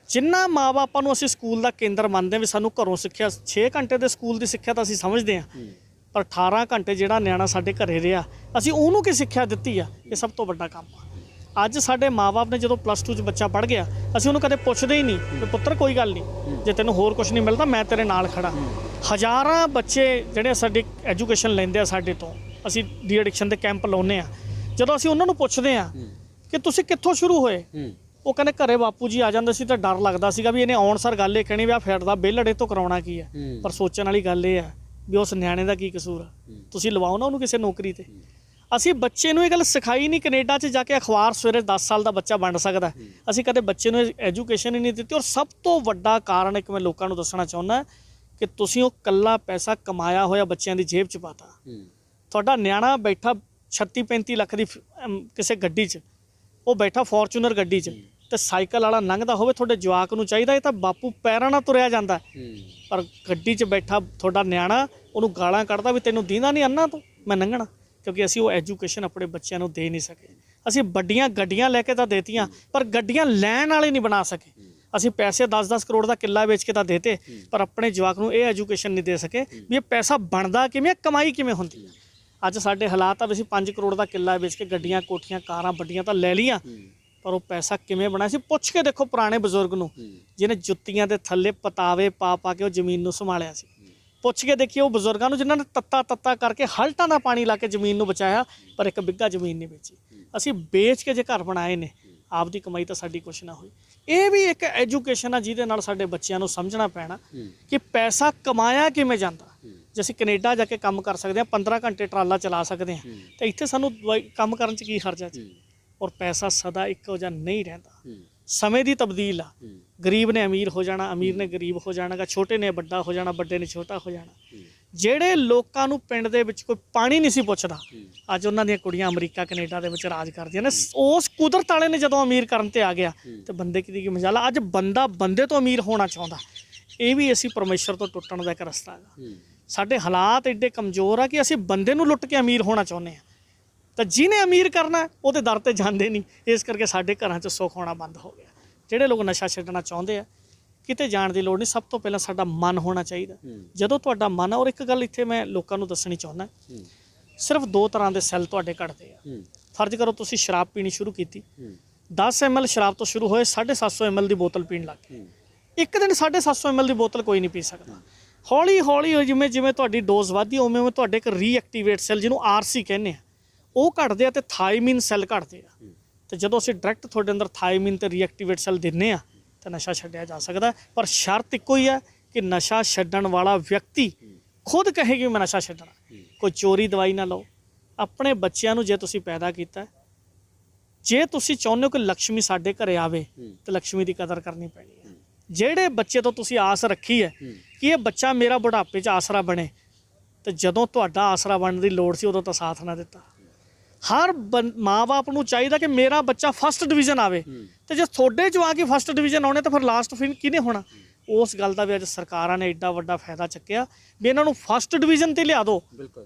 ਜਿੰਨਾ ਮਾਂ ਬਾਪਾਂ ਨੂੰ ਅਸੀਂ ਸਕੂਲ ਦਾ ਕੇਂਦਰ ਮੰਨਦੇ ਹਾਂ ਵੀ ਸਾਨੂੰ ਘਰੋਂ ਸਿੱਖਿਆ 6 ਘੰਟੇ ਦੇ ਸਕੂਲ ਦੀ ਸਿੱਖਿਆ ਤਾਂ ਅਸੀਂ ਸਮਝਦੇ ਹਾਂ, ਪਰ 18 ਘੰਟੇ ਜਿਹੜਾ ਨਿਆਣਾ ਸਾਡੇ ਘਰੇ ਰਿਹਾ ਅਸੀਂ ਉਹਨੂੰ ਕੀ ਸਿੱਖਿਆ ਦਿੱਤੀ ਆ, ਇਹ ਸਭ ਤੋਂ ਵੱਡਾ ਕੰਮ ਆ। ਅੱਜ ਸਾਡੇ ਮਾਂ-ਬਾਪ ਨੇ ਜਦੋਂ +2 'ਚ ਬੱਚਾ ਪੜ੍ਹ ਗਿਆ ਅਸੀਂ ਉਹਨੂੰ ਕਦੇ ਪੁੱਛਦੇ ਹੀ ਨਹੀਂ ਕਿ ਪੁੱਤਰ ਕੋਈ ਗੱਲ ਨਹੀਂ, ਜੇ ਤੈਨੂੰ ਹੋਰ ਕੁਝ ਨਹੀਂ ਮਿਲਦਾ ਮੈਂ ਤੇਰੇ ਨਾਲ ਖੜਾ। ਹਜ਼ਾਰਾਂ ਬੱਚੇ ਜਿਹੜੇ ਸਾਡੀ ਐਜੂਕੇਸ਼ਨ ਲੈਂਦੇ ਆ ਸਾਡੇ ਤੋਂ, ਅਸੀਂ ਡੀ ਐਡਿਕਸ਼ਨ ਦੇ ਕੈਂਪ ਲਾਉਂਦੇ ਆ, ਜਦੋਂ ਅਸੀਂ ਉਹਨਾਂ ਨੂੰ ਪੁੱਛਦੇ ਆ ਕਿ ਤੁਸੀਂ ਕਿੱਥੋਂ ਸ਼ੁਰੂ ਹੋਏ, ਉਹ ਕਹਿੰਦੇ ਘਰੇ ਬਾਪੂ ਜੀ ਆ ਜਾਂਦੇ ਸੀ ਤਾਂ ਡਰ ਲੱਗਦਾ ਸੀਗਾ ਵੀ ਇਹਨੇ ਆਉਣ ਸਰ ਗੱਲ ਇਹ ਕਹਿਣੀ ਵੀ ਆ ਫਿਰਦਾ ਬਿੱਲ ਅੜੇ ਤੋਂ ਕਰਾਉਣਾ ਕੀ ਹੈ। ਪਰ ਸੋਚਣ ਵਾਲੀ ਗੱਲ ਇਹ ਆ ਵੀ ਉਸ ਨਿਆਣੇ ਦਾ ਕੀ ਕਸੂਰ ਆ, ਤੁਸੀਂ ਲਵਾਓ ਨਾ ਉਹਨੂੰ ਕਿਸੇ ਨੌਕਰੀ ਤੇ। ਅਸੀਂ ਬੱਚੇ ਨੂੰ ਇਹ ਗੱਲ ਸਿਖਾਈ ਨਹੀਂ, ਕੈਨੇਡਾ 'ਚ ਜਾ ਕੇ ਅਖਬਾਰ ਸਵੇਰੇ 10 ਸਾਲ ਦਾ ਬੱਚਾ ਵੰਡ ਸਕਦਾ, ਅਸੀਂ ਕਦੇ ਬੱਚੇ ਨੂੰ ਐਜੂਕੇਸ਼ਨ ਹੀ ਨਹੀਂ ਦਿੱਤੀ। ਔਰ ਸਭ ਤੋਂ ਵੱਡਾ ਕਾਰਨ ਇੱਕ ਮੈਂ ਲੋਕਾਂ ਨੂੰ ਦੱਸਣਾ ਚਾਹੁੰਦਾ ਕਿ ਤੁਸੀਂ ਉਹ ਕੱਲਾ ਪੈਸਾ ਕਮਾਇਆ ਹੋਇਆ ਬੱਚਿਆਂ ਦੀ ਜੇਬ 'ਚ ਪਾਤਾ। ਤੁਹਾਡਾ ਨਿਆਣਾ ਬੈਠਾ 36-35 ਲੱਖ ਦੀ ਕਿਸੇ ਗੱਡੀ 'ਚ, ਉਹ ਬੈਠਾ ਫੋਰਚੂਨਰ ਗੱਡੀ 'ਚ, ਤੇ ਸਾਈਕਲ ਵਾਲਾ ਲੰਘਦਾ ਹੋਵੇ, ਤੁਹਾਡੇ ਜਵਾਕ ਨੂੰ ਚਾਹੀਦਾ ਇਹ ਤਾਂ ਬਾਪੂ ਪੈਰਾਂ ਨਾਲ ਤੁਰਿਆ ਜਾਂਦਾ, ਪਰ ਗੱਡੀ 'ਚ ਬੈਠਾ ਤੁਹਾਡਾ ਨਿਆਣਾ ਉਹਨੂੰ ਗਾਲਾਂ ਕੱਢਦਾ ਵੀ ਤੈਨੂੰ ਦੀਂਦਾ ਨਹੀਂ ਅੰਨਾ ਤੂੰ ਮੈਂ ਲੰਘਣਾ। ਕਿਉਂਕਿ ਅਸੀਂ ਉਹ ਐਜੂਕੇਸ਼ਨ ਆਪਣੇ ਬੱਚਿਆਂ ਨੂੰ ਦੇ ਨਹੀਂ ਸਕੇ। ਅਸੀਂ ਵੱਡੀਆਂ ਗੱਡੀਆਂ ਲੈ ਕੇ ਤਾਂ ਦੇਤੀਆਂ, ਪਰ ਗੱਡੀਆਂ ਲੈਣ ਵਾਲੇ ਨਹੀਂ ਬਣਾ ਸਕੇ। ਅਸੀਂ ਪੈਸੇ 10-10 ਕਰੋੜ ਦਾ ਕਿੱਲਾ ਵੇਚ ਕੇ ਤਾਂ ਦੇਤੇ, ਪਰ ਆਪਣੇ ਜਵਾਕ ਨੂੰ ਇਹ ਐਜੂਕੇਸ਼ਨ ਨਹੀਂ ਦੇ ਸਕੇ ਵੀ ਇਹ ਪੈਸਾ ਬਣਦਾ ਕਿਵੇਂ, ਕਮਾਈ ਕਿਵੇਂ ਹੁੰਦੀ ਹੈ। ਅੱਜ ਸਾਡੇ ਹਾਲਾਤ ਆ ਵੀ ਅਸੀਂ 5 ਕਰੋੜ ਦਾ ਕਿੱਲਾ ਵੇਚ ਕੇ ਗੱਡੀਆਂ, ਕੋਠੀਆਂ, ਕਾਰਾਂ ਵੱਡੀਆਂ ਤਾਂ ਲੈ ਲਈਆਂ, ਪਰ ਉਹ ਪੈਸਾ ਕਿਵੇਂ ਬਣਿਆ ਸੀ ਪੁੱਛ ਕੇ ਦੇਖੋ ਪੁਰਾਣੇ ਬਜ਼ੁਰਗ ਨੂੰ, ਜਿਹਨੇ ਜੁੱਤੀਆਂ ਦੇ ਥੱਲੇ ਪਤਾਵੇ ਪਾ ਕੇ ਉਹ ਜ਼ਮੀਨ ਨੂੰ ਸੰਭਾਲਿਆ ਸੀ। ਪੁੱਛ ਕੇ ਦੇਖੀਏ ਉਹ ਬਜ਼ੁਰਗਾਂ ਨੂੰ ਜਿਨ੍ਹਾਂ ਨੇ ਤੱਤਾ ਕਰਕੇ ਹਲਟਾਂ ਦਾ ਪਾਣੀ ਲਾ ਕੇ ਜ਼ਮੀਨ ਨੂੰ ਬਚਾਇਆ, ਪਰ ਇੱਕ ਬਿੱਘਾ ਜ਼ਮੀਨ ਨਹੀਂ ਵੇਚੀ। ਅਸੀਂ ਵੇਚ ਕੇ ਜੇ ਘਰ ਬਣਾਏ ਨੇ, ਆਪਦੀ ਕਮਾਈ ਤਾਂ ਸਾਡੀ ਕੁਛ ਨਾ ਹੋਈ। ਇਹ ਵੀ ਇੱਕ ਐਜੂਕੇਸ਼ਨ ਆ ਜਿਹਦੇ ਨਾਲ ਸਾਡੇ ਬੱਚਿਆਂ ਨੂੰ ਸਮਝਣਾ ਪੈਣਾ ਕਿ ਪੈਸਾ ਕਮਾਇਆ ਕਿਵੇਂ ਜਾਂਦਾ। ਜੇ ਅਸੀਂ ਕੈਨੇਡਾ ਜਾ ਕੇ ਕੰਮ ਕਰ ਸਕਦੇ ਹਾਂ, 15 ਘੰਟੇ ਟਰਾਲਾ ਚਲਾ ਸਕਦੇ ਹਾਂ, ਤਾਂ ਇੱਥੇ ਸਾਨੂੰ ਕੰਮ ਕਰਨ 'ਚ ਕੀ ਖਰਚਾ ਜੀ। ਔਰ ਪੈਸਾ ਸਦਾ ਇੱਕੋ ਜਿਹਾ ਨਹੀਂ ਰਹਿੰਦਾ, ਸਮੇਂ ਦੀ ਤਬਦੀਲ ਆ। ਗਰੀਬ ਨੇ ਅਮੀਰ ਹੋ ਜਾਣਾ, ਅਮੀਰ ਨੇ ਗਰੀਬ ਹੋ ਜਾਣਾ, ਛੋਟੇ ਨੇ ਵੱਡਾ ਹੋ ਜਾਣਾ, ਵੱਡੇ ਨੇ ਛੋਟਾ ਹੋ ਜਾਣਾ। ਜਿਹੜੇ ਲੋਕਾਂ ਨੂੰ ਪਿੰਡ ਦੇ ਵਿੱਚ ਕੋਈ ਪਾਣੀ ਨਹੀਂ ਸੀ ਪੁੱਛਦਾ, ਅੱਜ ਉਹਨਾਂ ਦੀਆਂ ਕੁੜੀਆਂ ਅਮਰੀਕਾ ਕੈਨੇਡਾ ਦੇ ਵਿੱਚ ਰਾਜ ਕਰਦੀਆਂ ਨੇ। ਉਸ ਕੁਦਰਤ ਵਾਲੇ ਨੇ ਜਦੋਂ ਅਮੀਰ ਕਰਨ ਤੇ ਆ ਗਿਆ ਤੇ ਬੰਦੇ ਕਿਤੇ ਕੀ ਮਜਾਲਾ। ਅੱਜ ਬੰਦਾ ਬੰਦੇ ਤੋਂ ਅਮੀਰ ਹੋਣਾ ਚਾਹੁੰਦਾ। ਇਹ ਵੀ ਅਸੀਂ ਪਰਮੇਸ਼ਰ ਤੋਂ ਟੁੱਟਣ ਦਾ ਇੱਕ ਰਸਤਾ ਹੈਗਾ। ਸਾਡੇ ਹਾਲਾਤ ਐਡੇ ਕਮਜ਼ੋਰ ਆ ਕਿ ਅਸੀਂ ਬੰਦੇ ਨੂੰ ਲੁੱਟ ਕੇ ਅਮੀਰ ਹੋਣਾ ਚਾਹੁੰਦੇ ਹਾਂ, ਤਾਂ ਜਿਹਨੇ ਅਮੀਰ ਕਰਨਾ ਉਹਦੇ ਦਰ ਤੇ ਜਾਂਦੇ ਨਹੀਂ। ਇਸ ਕਰਕੇ ਸਾਡੇ ਘਰਾਂ 'ਚ ਸੁੱਖ ਹੋਣਾ ਬੰਦ ਹੋ ਗਿਆ। ਜਿਹੜੇ ਲੋਕ ਨਸ਼ਾ ਛੱਡਣਾ ਚਾਹੁੰਦੇ ਆ, ਕਿਤੇ ਜਾਣ ਦੀ ਲੋੜ ਨਹੀਂ, ਸਭ ਤੋਂ ਪਹਿਲਾਂ ਸਾਡਾ ਮਨ ਹੋਣਾ ਚਾਹੀਦਾ। ਜਦੋਂ ਤੁਹਾਡਾ ਮਨ ਆ, ਔਰ ਇੱਕ ਗੱਲ ਇੱਥੇ ਮੈਂ ਲੋਕਾਂ ਨੂੰ ਦੱਸਣੀ ਚਾਹੁੰਦਾ, ਸਿਰਫ 2 ਤਰ੍ਹਾਂ ਦੇ ਸੈੱਲ ਤੁਹਾਡੇ ਘਟਦੇ ਆ। ਫਰਜ਼ ਕਰੋ ਤੁਸੀਂ ਸ਼ਰਾਬ ਪੀਣੀ ਸ਼ੁਰੂ ਕੀਤੀ, 10 ml ਸ਼ਰਾਬ ਤੋਂ ਸ਼ੁਰੂ ਹੋਏ 750 ml ਦੀ ਬੋਤਲ ਪੀਣ ਲੱਗ ਗਏ। ਇੱਕ ਦਿਨ 750 ml ਦੀ ਬੋਤਲ ਕੋਈ ਨਹੀਂ ਪੀ ਸਕਦਾ। ਹੌਲੀ ਹੌਲੀ ਜਿਵੇਂ ਜਿਵੇਂ ਤੁਹਾਡੀ ਡੋਜ਼ ਵੱਧਦੀ, ਉਵੇਂ ਉਵੇਂ ਤੁਹਾਡੇ ਇੱਕ ਰੀਐਕਟੀਵੇਟ ਸੈੱਲ, ਜਿਹਨੂੰ RC ਕਹਿੰਦੇ ਆ, ਉਹ ਘਟਦੇ ਆ, ਤੇ ਥਾਇਮਿਨ ਸੈੱਲ ਘਟਦੇ ਆ। ਤੇ ਜਦੋਂ ਅਸੀਂ ਡਾਇਰੈਕਟ ਤੁਹਾਡੇ ਅੰਦਰ ਥਾਇਮਿਨ ਤੇ ਰੀਐਕਟੀਵੇਟ ਸੈੱਲ ਦਿੰਦੇ ਆ ਤਾਂ ਨਸ਼ਾ ਛੱਡਿਆ ਜਾ ਸਕਦਾ। ਪਰ ਸ਼ਰਤ ਇੱਕੋ ਹੀ ਹੈ ਕਿ ਨਸ਼ਾ ਛੱਡਣ ਵਾਲਾ ਵਿਅਕਤੀ ਖੁਦ ਕਹੇ ਕਿ ਮੈਂ ਨਸ਼ਾ ਛੱਡਣਾ। ਕੋਈ ਚੋਰੀ ਦਵਾਈ ਨਾ ਲਓ। ਆਪਣੇ ਬੱਚਿਆਂ ਨੂੰ ਜੇ ਤੁਸੀਂ ਪੈਦਾ ਕੀਤਾ, ਜੇ ਤੁਸੀਂ ਚਾਹੁੰਦੇ ਹੋ ਕਿ ਲక్ష్ਮੀ ਸਾਡੇ ਘਰੇ ਆਵੇ, ਤਾਂ ਲక్ష్ਮੀ ਦੀ ਕਦਰ ਕਰਨੀ ਪੈਣੀ ਹੈ। ਜਿਹੜੇ ਬੱਚੇ ਤੋਂ ਤੁਸੀਂ ਆਸ ਰੱਖੀ ਹੈ ਕਿ ਇਹ ਬੱਚਾ ਮੇਰਾ ਬੁਢਾਪੇ 'ਚ ਆਸਰਾ ਬਣੇ, ਤੇ ਜਦੋਂ ਤੁਹਾਡਾ ਆਸਰਾ ਬਣਨ ਦੀ ਲੋੜ ਸੀ ਉਦੋਂ ਤਾਂ ਸਾਥ ਨਾ ਦਿੱਤਾ। ਹਰ ਮਾਂ-ਬਾਪ ਨੂੰ ਚਾਹੀਦਾ ਕਿ ਮੇਰਾ ਬੱਚਾ ਫਸਟ ਡਿਵੀਜ਼ਨ ਆਵੇ, ਤੇ ਜੇ ਤੁਹਾਡੇ 'ਚੋਂ ਆ ਕੇ ਫਸਟ ਡਿਵੀਜ਼ਨ ਆਉਣੇ ਤਾਂ ਫਿਰ ਲਾਸਟ ਫਿਰ ਕਿਹਨੇ ਹੋਣਾ। ਉਸ ਗੱਲ ਦਾ ਵੀ ਅੱਜ ਸਰਕਾਰਾਂ ਨੇ ਐਡਾ ਵੱਡਾ ਫਾਇਦਾ ਚੱਕਿਆ ਵੀ ਇਹਨਾਂ ਨੂੰ ਫਸਟ ਡਿਵੀਜ਼ਨ 'ਤੇ ਲਿਆ ਦਿਓ।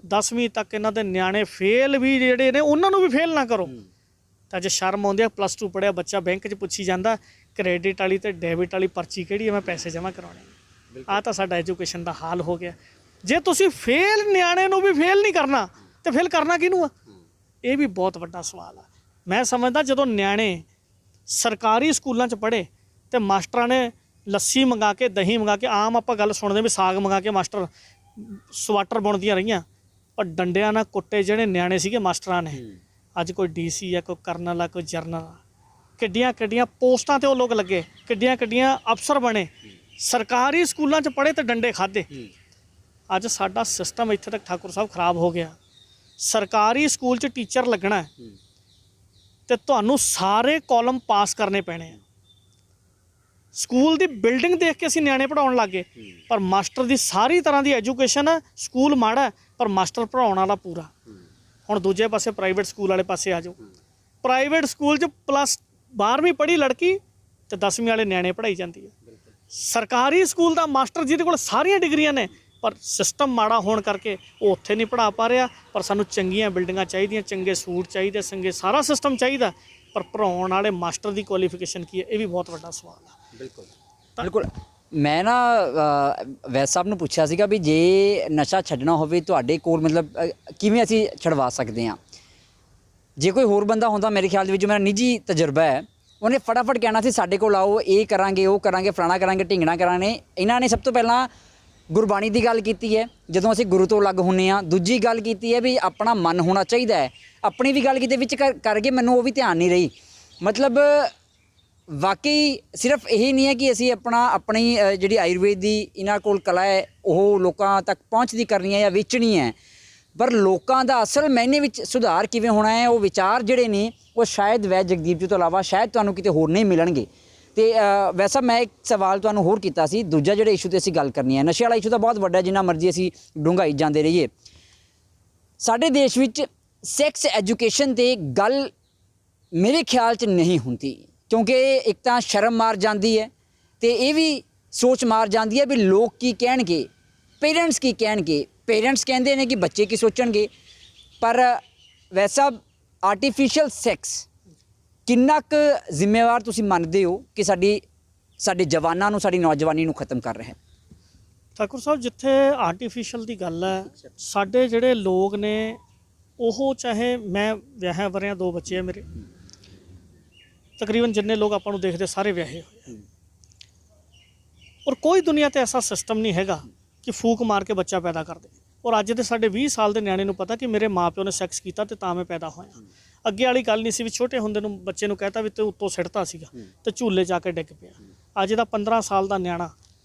10ਵੀਂ ਤੱਕ ਇਹਨਾਂ ਦੇ ਨਿਆਣੇ ਫੇਲ ਵੀ ਜਿਹੜੇ ਨੇ ਉਹਨਾਂ ਨੂੰ ਵੀ ਫੇਲ ਨਾ ਕਰੋ। ਤਾਂ ਜੇ ਸ਼ਰਮ ਆਉਂਦੀ ਆ, +2 ਪੜ੍ਹਿਆ ਬੱਚਾ ਬੈਂਕ 'ਚ ਪੁੱਛੀ ਜਾਂਦਾ ਕ੍ਰੈਡਿਟ ਵਾਲੀ ਤੇ ਡੈਬਿਟ ਵਾਲੀ ਪਰਚੀ ਕਿਹੜੀ ਹੈ, ਮੈਂ ਪੈਸੇ ਜਮ੍ਹਾਂ ਕਰਾਉਣੇ। ਆਹ ਤਾਂ ਸਾਡਾ ਐਜੂਕੇਸ਼ਨ ਦਾ ਹਾਲ ਹੋ ਗਿਆ। ਜੇ ਤੁਸੀਂ ਫੇਲ ਨਿਆਣੇ ਨੂੰ ਵੀ ਫੇਲ ਨਹੀਂ ਕਰਨਾ, ਤੇ ਫੇਲ ਕਰਨਾ ਕਿਹਨੂੰ ਆ? ਇਹ ਵੀ ਬਹੁਤ ਵੱਡਾ ਸਵਾਲ ਆ। ਮੈਂ ਸਮਝਦਾ ਜਦੋਂ ਨਿਆਣੇ ਸਰਕਾਰੀ ਸਕੂਲਾਂ 'ਚ ਪੜ੍ਹੇ ਤੇ ਮਾਸਟਰਾਂ ਨੇ ਲੱਸੀ ਮੰਗਾ ਕੇ, ਦਹੀਂ ਮੰਗਾ ਕੇ, ਆਮ ਆਪਾਂ ਗੱਲ ਸੁਣਦੇ ਵੀ ਸਾਗ ਮੰਗਾ ਕੇ ਮਾਸਟਰ ਸਵਾਟਰ ਬੁਣਦੀਆਂ ਰਹੀਆਂ, ਪਰ ਡੰਡਿਆਂ ਨਾਲ ਕੁੱਟੇ ਜਿਹੜੇ ਨਿਆਣੇ ਸੀਗੇ ਮਾਸਟਰਾਂ ਨੇ। ਅੱਜ ਕੋਈ ਡੀਸੀ ਹੈ, ਕੋਈ ਕਰਨਲ ਹੈ, ਕੋਈ ਜਰਨਲ ਆ, ਕਿੱਡੀਆਂ ਪੋਸਟਾਂ ਤੇ ਉਹ ਲੋਕ ਲੱਗੇ, ਕਿੱਡੀਆਂ ਅਫਸਰ ਬਣੇ, ਸਰਕਾਰੀ ਸਕੂਲਾਂ 'ਚ ਪੜ੍ਹੇ ਤੇ ਡੰਡੇ ਖਾਧੇ। ਅੱਜ ਸਾਡਾ ਸਿਸਟਮ ਇੱਥੇ ਤੱਕ ਠਾਕੁਰ ਸਾਹਿਬ ਖਰਾਬ ਹੋ ਗਿਆ। ਸਰਕਾਰੀ ਸਕੂਲ 'ਚ ਟੀਚਰ ਲੱਗਣਾ ਹੈ ਤੇ ਤੁਹਾਨੂੰ ਸਾਰੇ ਕਾਲਮ ਪਾਸ ਕਰਨੇ ਪੈਣੇ ਆ। ਸਕੂਲ ਦੀ ਬਿਲਡਿੰਗ ਦੇਖ ਕੇ ਅਸੀਂ ਨਿਆਣੇ ਪੜ੍ਹਾਉਣ ਲੱਗ ਗਏ, ਪਰ ਮਾਸਟਰ ਦੀ ਸਾਰੀ ਤਰ੍ਹਾਂ ਦੀ ਐਜੂਕੇਸ਼ਨ ਹੈ। ਸਕੂਲ ਮਾੜਾ ਪਰ ਮਾਸਟਰ ਪੜ੍ਹਾਉਣ ਵਾਲਾ ਪੂਰਾ। ਹੁਣ ਦੂਜੇ ਪਾਸੇ ਪ੍ਰਾਈਵੇਟ ਸਕੂਲ ਵਾਲੇ ਪਾਸੇ ਆ ਜਾਓ। ਪ੍ਰਾਈਵੇਟ ਸਕੂਲ 'ਚ ਪਲੱਸ 12ਵੀਂ ਪੜ੍ਹੀ ਲੜਕੀ ਤੇ 10ਵੀਂ ਵਾਲੇ ਨਿਆਣੇ ਪੜ੍ਹਾਈ ਜਾਂਦੀ ਹੈ। ਸਰਕਾਰੀ ਸਕੂਲ ਦਾ ਮਾਸਟਰ ਜਿਹਦੇ ਕੋਲ ਸਾਰੀਆਂ ਡਿਗਰੀਆਂ ਨੇ, ਪਰ ਸਿਸਟਮ ਮਾੜਾ ਹੋਣ ਕਰਕੇ ਉਹ ਉੱਥੇ ਨਹੀਂ ਪੜ੍ਹਾ ਪਾ ਰਿਹਾ। ਪਰ ਸਾਨੂੰ ਚੰਗੀਆਂ ਬਿਲਡਿੰਗਾਂ ਚਾਹੀਦੀਆਂ, ਚੰਗੇ ਸੂਟ ਚਾਹੀਦੇ, ਚੰਗੇ ਸਾਰਾ ਸਿਸਟਮ ਚਾਹੀਦਾ, ਪਰ ਪੜ੍ਹਾਉਣ ਵਾਲੇ ਮਾਸਟਰ ਦੀ ਕੁਆਲੀਫਿਕੇਸ਼ਨ ਕੀ ਹੈ, ਇਹ ਵੀ ਬਹੁਤ ਵੱਡਾ ਸਵਾਲ ਹੈ। ਬਿਲਕੁਲ। ਮੈਂ ਨਾ ਵੈਦ ਸਾਹਿਬ ਨੂੰ ਪੁੱਛਿਆ ਸੀਗਾ ਵੀ ਜੇ ਨਸ਼ਾ ਛੱਡਣਾ ਹੋਵੇ ਤੁਹਾਡੇ ਕੋਲ ਮਤਲਬ ਕਿਵੇਂ ਅਸੀਂ ਛਡਵਾ ਸਕਦੇ ਹਾਂ। ਜੇ ਕੋਈ ਹੋਰ ਬੰਦਾ ਹੁੰਦਾ, ਮੇਰੇ ਖਿਆਲ ਦੇ ਵਿੱਚ ਮੇਰਾ ਨਿੱਜੀ ਤਜਰਬਾ ਹੈ, ਉਹਨੇ ਫਟਾਫਟ ਕਹਿਣਾ ਸੀ ਸਾਡੇ ਕੋਲ ਆਓ, ਇਹ ਕਰਾਂਗੇ, ਉਹ ਕਰਾਂਗੇ, ਫਲਾਣਾ ਕਰਾਂਗੇ, ਢਿੰਗਣਾ ਕਰਾਂਗੇ। ਇਹਨਾਂ ਨੇ ਸਭ ਤੋਂ ਪਹਿਲਾਂ ਗੁਰਬਾਣੀ ਦੀ ਗੱਲ ਕੀਤੀ ਹੈ, ਜਦੋਂ ਅਸੀਂ ਗੁਰੂ ਤੋਂ ਅਲੱਗ ਹੁੰਦੇ ਹਾਂ। ਦੂਜੀ ਗੱਲ ਕੀਤੀ ਹੈ ਵੀ ਆਪਣਾ ਮਨ ਹੋਣਾ ਚਾਹੀਦਾ ਹੈ। ਆਪਣੀ ਵੀ ਗੱਲ ਕਿਤੇ ਵਿੱਚ ਕਰਕੇ ਮੈਨੂੰ ਉਹ ਵੀ ਧਿਆਨ ਨਹੀਂ ਰਹੀ। ਮਤਲਬ ਵਾਕਈ ਸਿਰਫ ਇਹ ਨਹੀਂ ਹੈ ਕਿ ਅਸੀਂ ਆਪਣੀ ਜਿਹੜੀ ਆਯੁਰਵੇਦ ਦੀ ਇਹਨਾਂ ਕੋਲ ਕਲਾ ਹੈ ਉਹ ਲੋਕਾਂ ਤੱਕ ਪਹੁੰਚਦੀ ਕਰਨੀ ਹੈ ਜਾਂ ਵੇਚਣੀ ਹੈ, ਪਰ ਲੋਕਾਂ ਦਾ ਅਸਲ ਮਾਇਨੇ ਵਿੱਚ ਸੁਧਾਰ ਕਿਵੇਂ ਹੋਣਾ ਹੈ, ਉਹ ਵਿਚਾਰ ਜਿਹੜੇ ਨੇ ਉਹ ਸ਼ਾਇਦ ਵੈਦ ਜਗਦੀਪ ਜੀ ਤੋਂ ਇਲਾਵਾ ਸ਼ਾਇਦ ਤੁਹਾਨੂੰ ਕਿਤੇ ਹੋਰ ਨਹੀਂ ਮਿਲਣਗੇ। ਤੇ ਵੈਸਾ ਮੈਂ ਇੱਕ ਸਵਾਲ ਤੁਹਾਨੂੰ ਹੋਰ ਕੀਤਾ ਸੀ। ਦੂਜਾ ਜਿਹੜੇ ਇਸ਼ੂ 'ਤੇ ਅਸੀਂ ਗੱਲ ਕਰਨੀ ਹੈ, ਨਸ਼ੇ ਵਾਲਾ ਇਸ਼ੂ ਤਾਂ ਬਹੁਤ ਵੱਡਾ, ਜਿੰਨਾ ਮਰਜ਼ੀ ਅਸੀਂ ਡੂੰਘਾਈ ਜਾਂਦੇ ਰਹੀਏ। ਸਾਡੇ ਦੇਸ਼ ਵਿੱਚ ਸੈਕਸ ਐਜੂਕੇਸ਼ਨ 'ਤੇ ਗੱਲ ਮੇਰੇ ਖਿਆਲ 'ਚ ਨਹੀਂ ਹੁੰਦੀ, ਕਿਉਂਕਿ ਇੱਕ ਤਾਂ ਸ਼ਰਮ ਮਾਰ ਜਾਂਦੀ ਹੈ ਤੇ ਇਹ ਵੀ ਸੋਚ ਮਾਰ ਜਾਂਦੀ ਹੈ ਵੀ ਲੋਕ ਕੀ ਕਹਿਣਗੇ, ਪੇਰੈਂਟਸ ਕੀ ਕਹਿਣਗੇ। ਪੇਰੈਂਟਸ ਕਹਿੰਦੇ ਨੇ ਕਿ ਬੱਚੇ ਕੀ ਸੋਚਣਗੇ, ਪਰ ਵੈਸਾ ਆਰਟੀਫਿਸ਼ੀਅਲ ਸੈਕਸ ਕਿੰਨਾ ਕੁ ਜ਼ਿੰਮੇਵਾਰ ਤੁਸੀਂ ਮੰਨਦੇ ਹੋ ਕਿ ਸਾਡੇ ਜਵਾਨਾਂ ਨੂੰ, ਸਾਡੀ ਨੌਜਵਾਨੀ ਨੂੰ ਖਤਮ ਕਰ ਰਿਹਾ ਹੈ? ਠਾਕੁਰ ਸਾਹਿਬ, ਜਿੱਥੇ ਆਰਟੀਫਿਸ਼ੀਅਲ ਦੀ ਗੱਲ ਹੈ, ਸਾਡੇ ਜਿਹੜੇ ਲੋਕ ਨੇ ਉਹ, ਚਾਹੇ ਮੈਂ ਵਿਆਹਿਆ ਵਰਿਆ, 2 ਬੱਚੇ ਆ ਮੇਰੇ, ਤਕਰੀਬਨ ਜਿੰਨੇ ਲੋਕ ਆਪਾਂ ਨੂੰ ਦੇਖਦੇ ਸਾਰੇ ਵਿਆਹੇ ਹੋਏ, ਔਰ ਕੋਈ ਦੁਨੀਆ ਤੇ ਐਸਾ ਸਿਸਟਮ ਨਹੀਂ ਹੈਗਾ ਕਿ ਫੂਕ ਮਾਰ ਕੇ ਬੱਚਾ ਪੈਦਾ ਕਰ ਦੇ। ਔਰ ਅੱਜ ਦੇ ਸਾਡੇ 20 ਸਾਲ ਦੇ ਨਿਆਣੇ ਨੂੰ ਪਤਾ ਕਿ ਮੇਰੇ ਮਾਪਿਓ ਨੇ ਸੈਕਸ ਕੀਤਾ ਤੇ ਤਾਂ ਮੈਂ ਪੈਦਾ ਹੋਇਆ। ਅੱਗੇ ਵਾਲੀ ਗੱਲ ਨਹੀਂ ਸੀ ਵੀ ਛੋਟੇ ਹੁੰਦੇ ਨੂੰ ਬੱਚੇ ਨੂੰ ਕਹਿਤਾ ਵੀ ਤੇ ਉੱਤੋਂ ਸਿੱਟਤਾ ਸੀਗਾ ਤੇ ਝੂਲੇ ਜਾ ਕੇ ਡਿੱਗ ਪਿਆ। ਅੱਜ ਦਾ 15 ਸਾਲ ਦਾ ਨਿਆਣਾ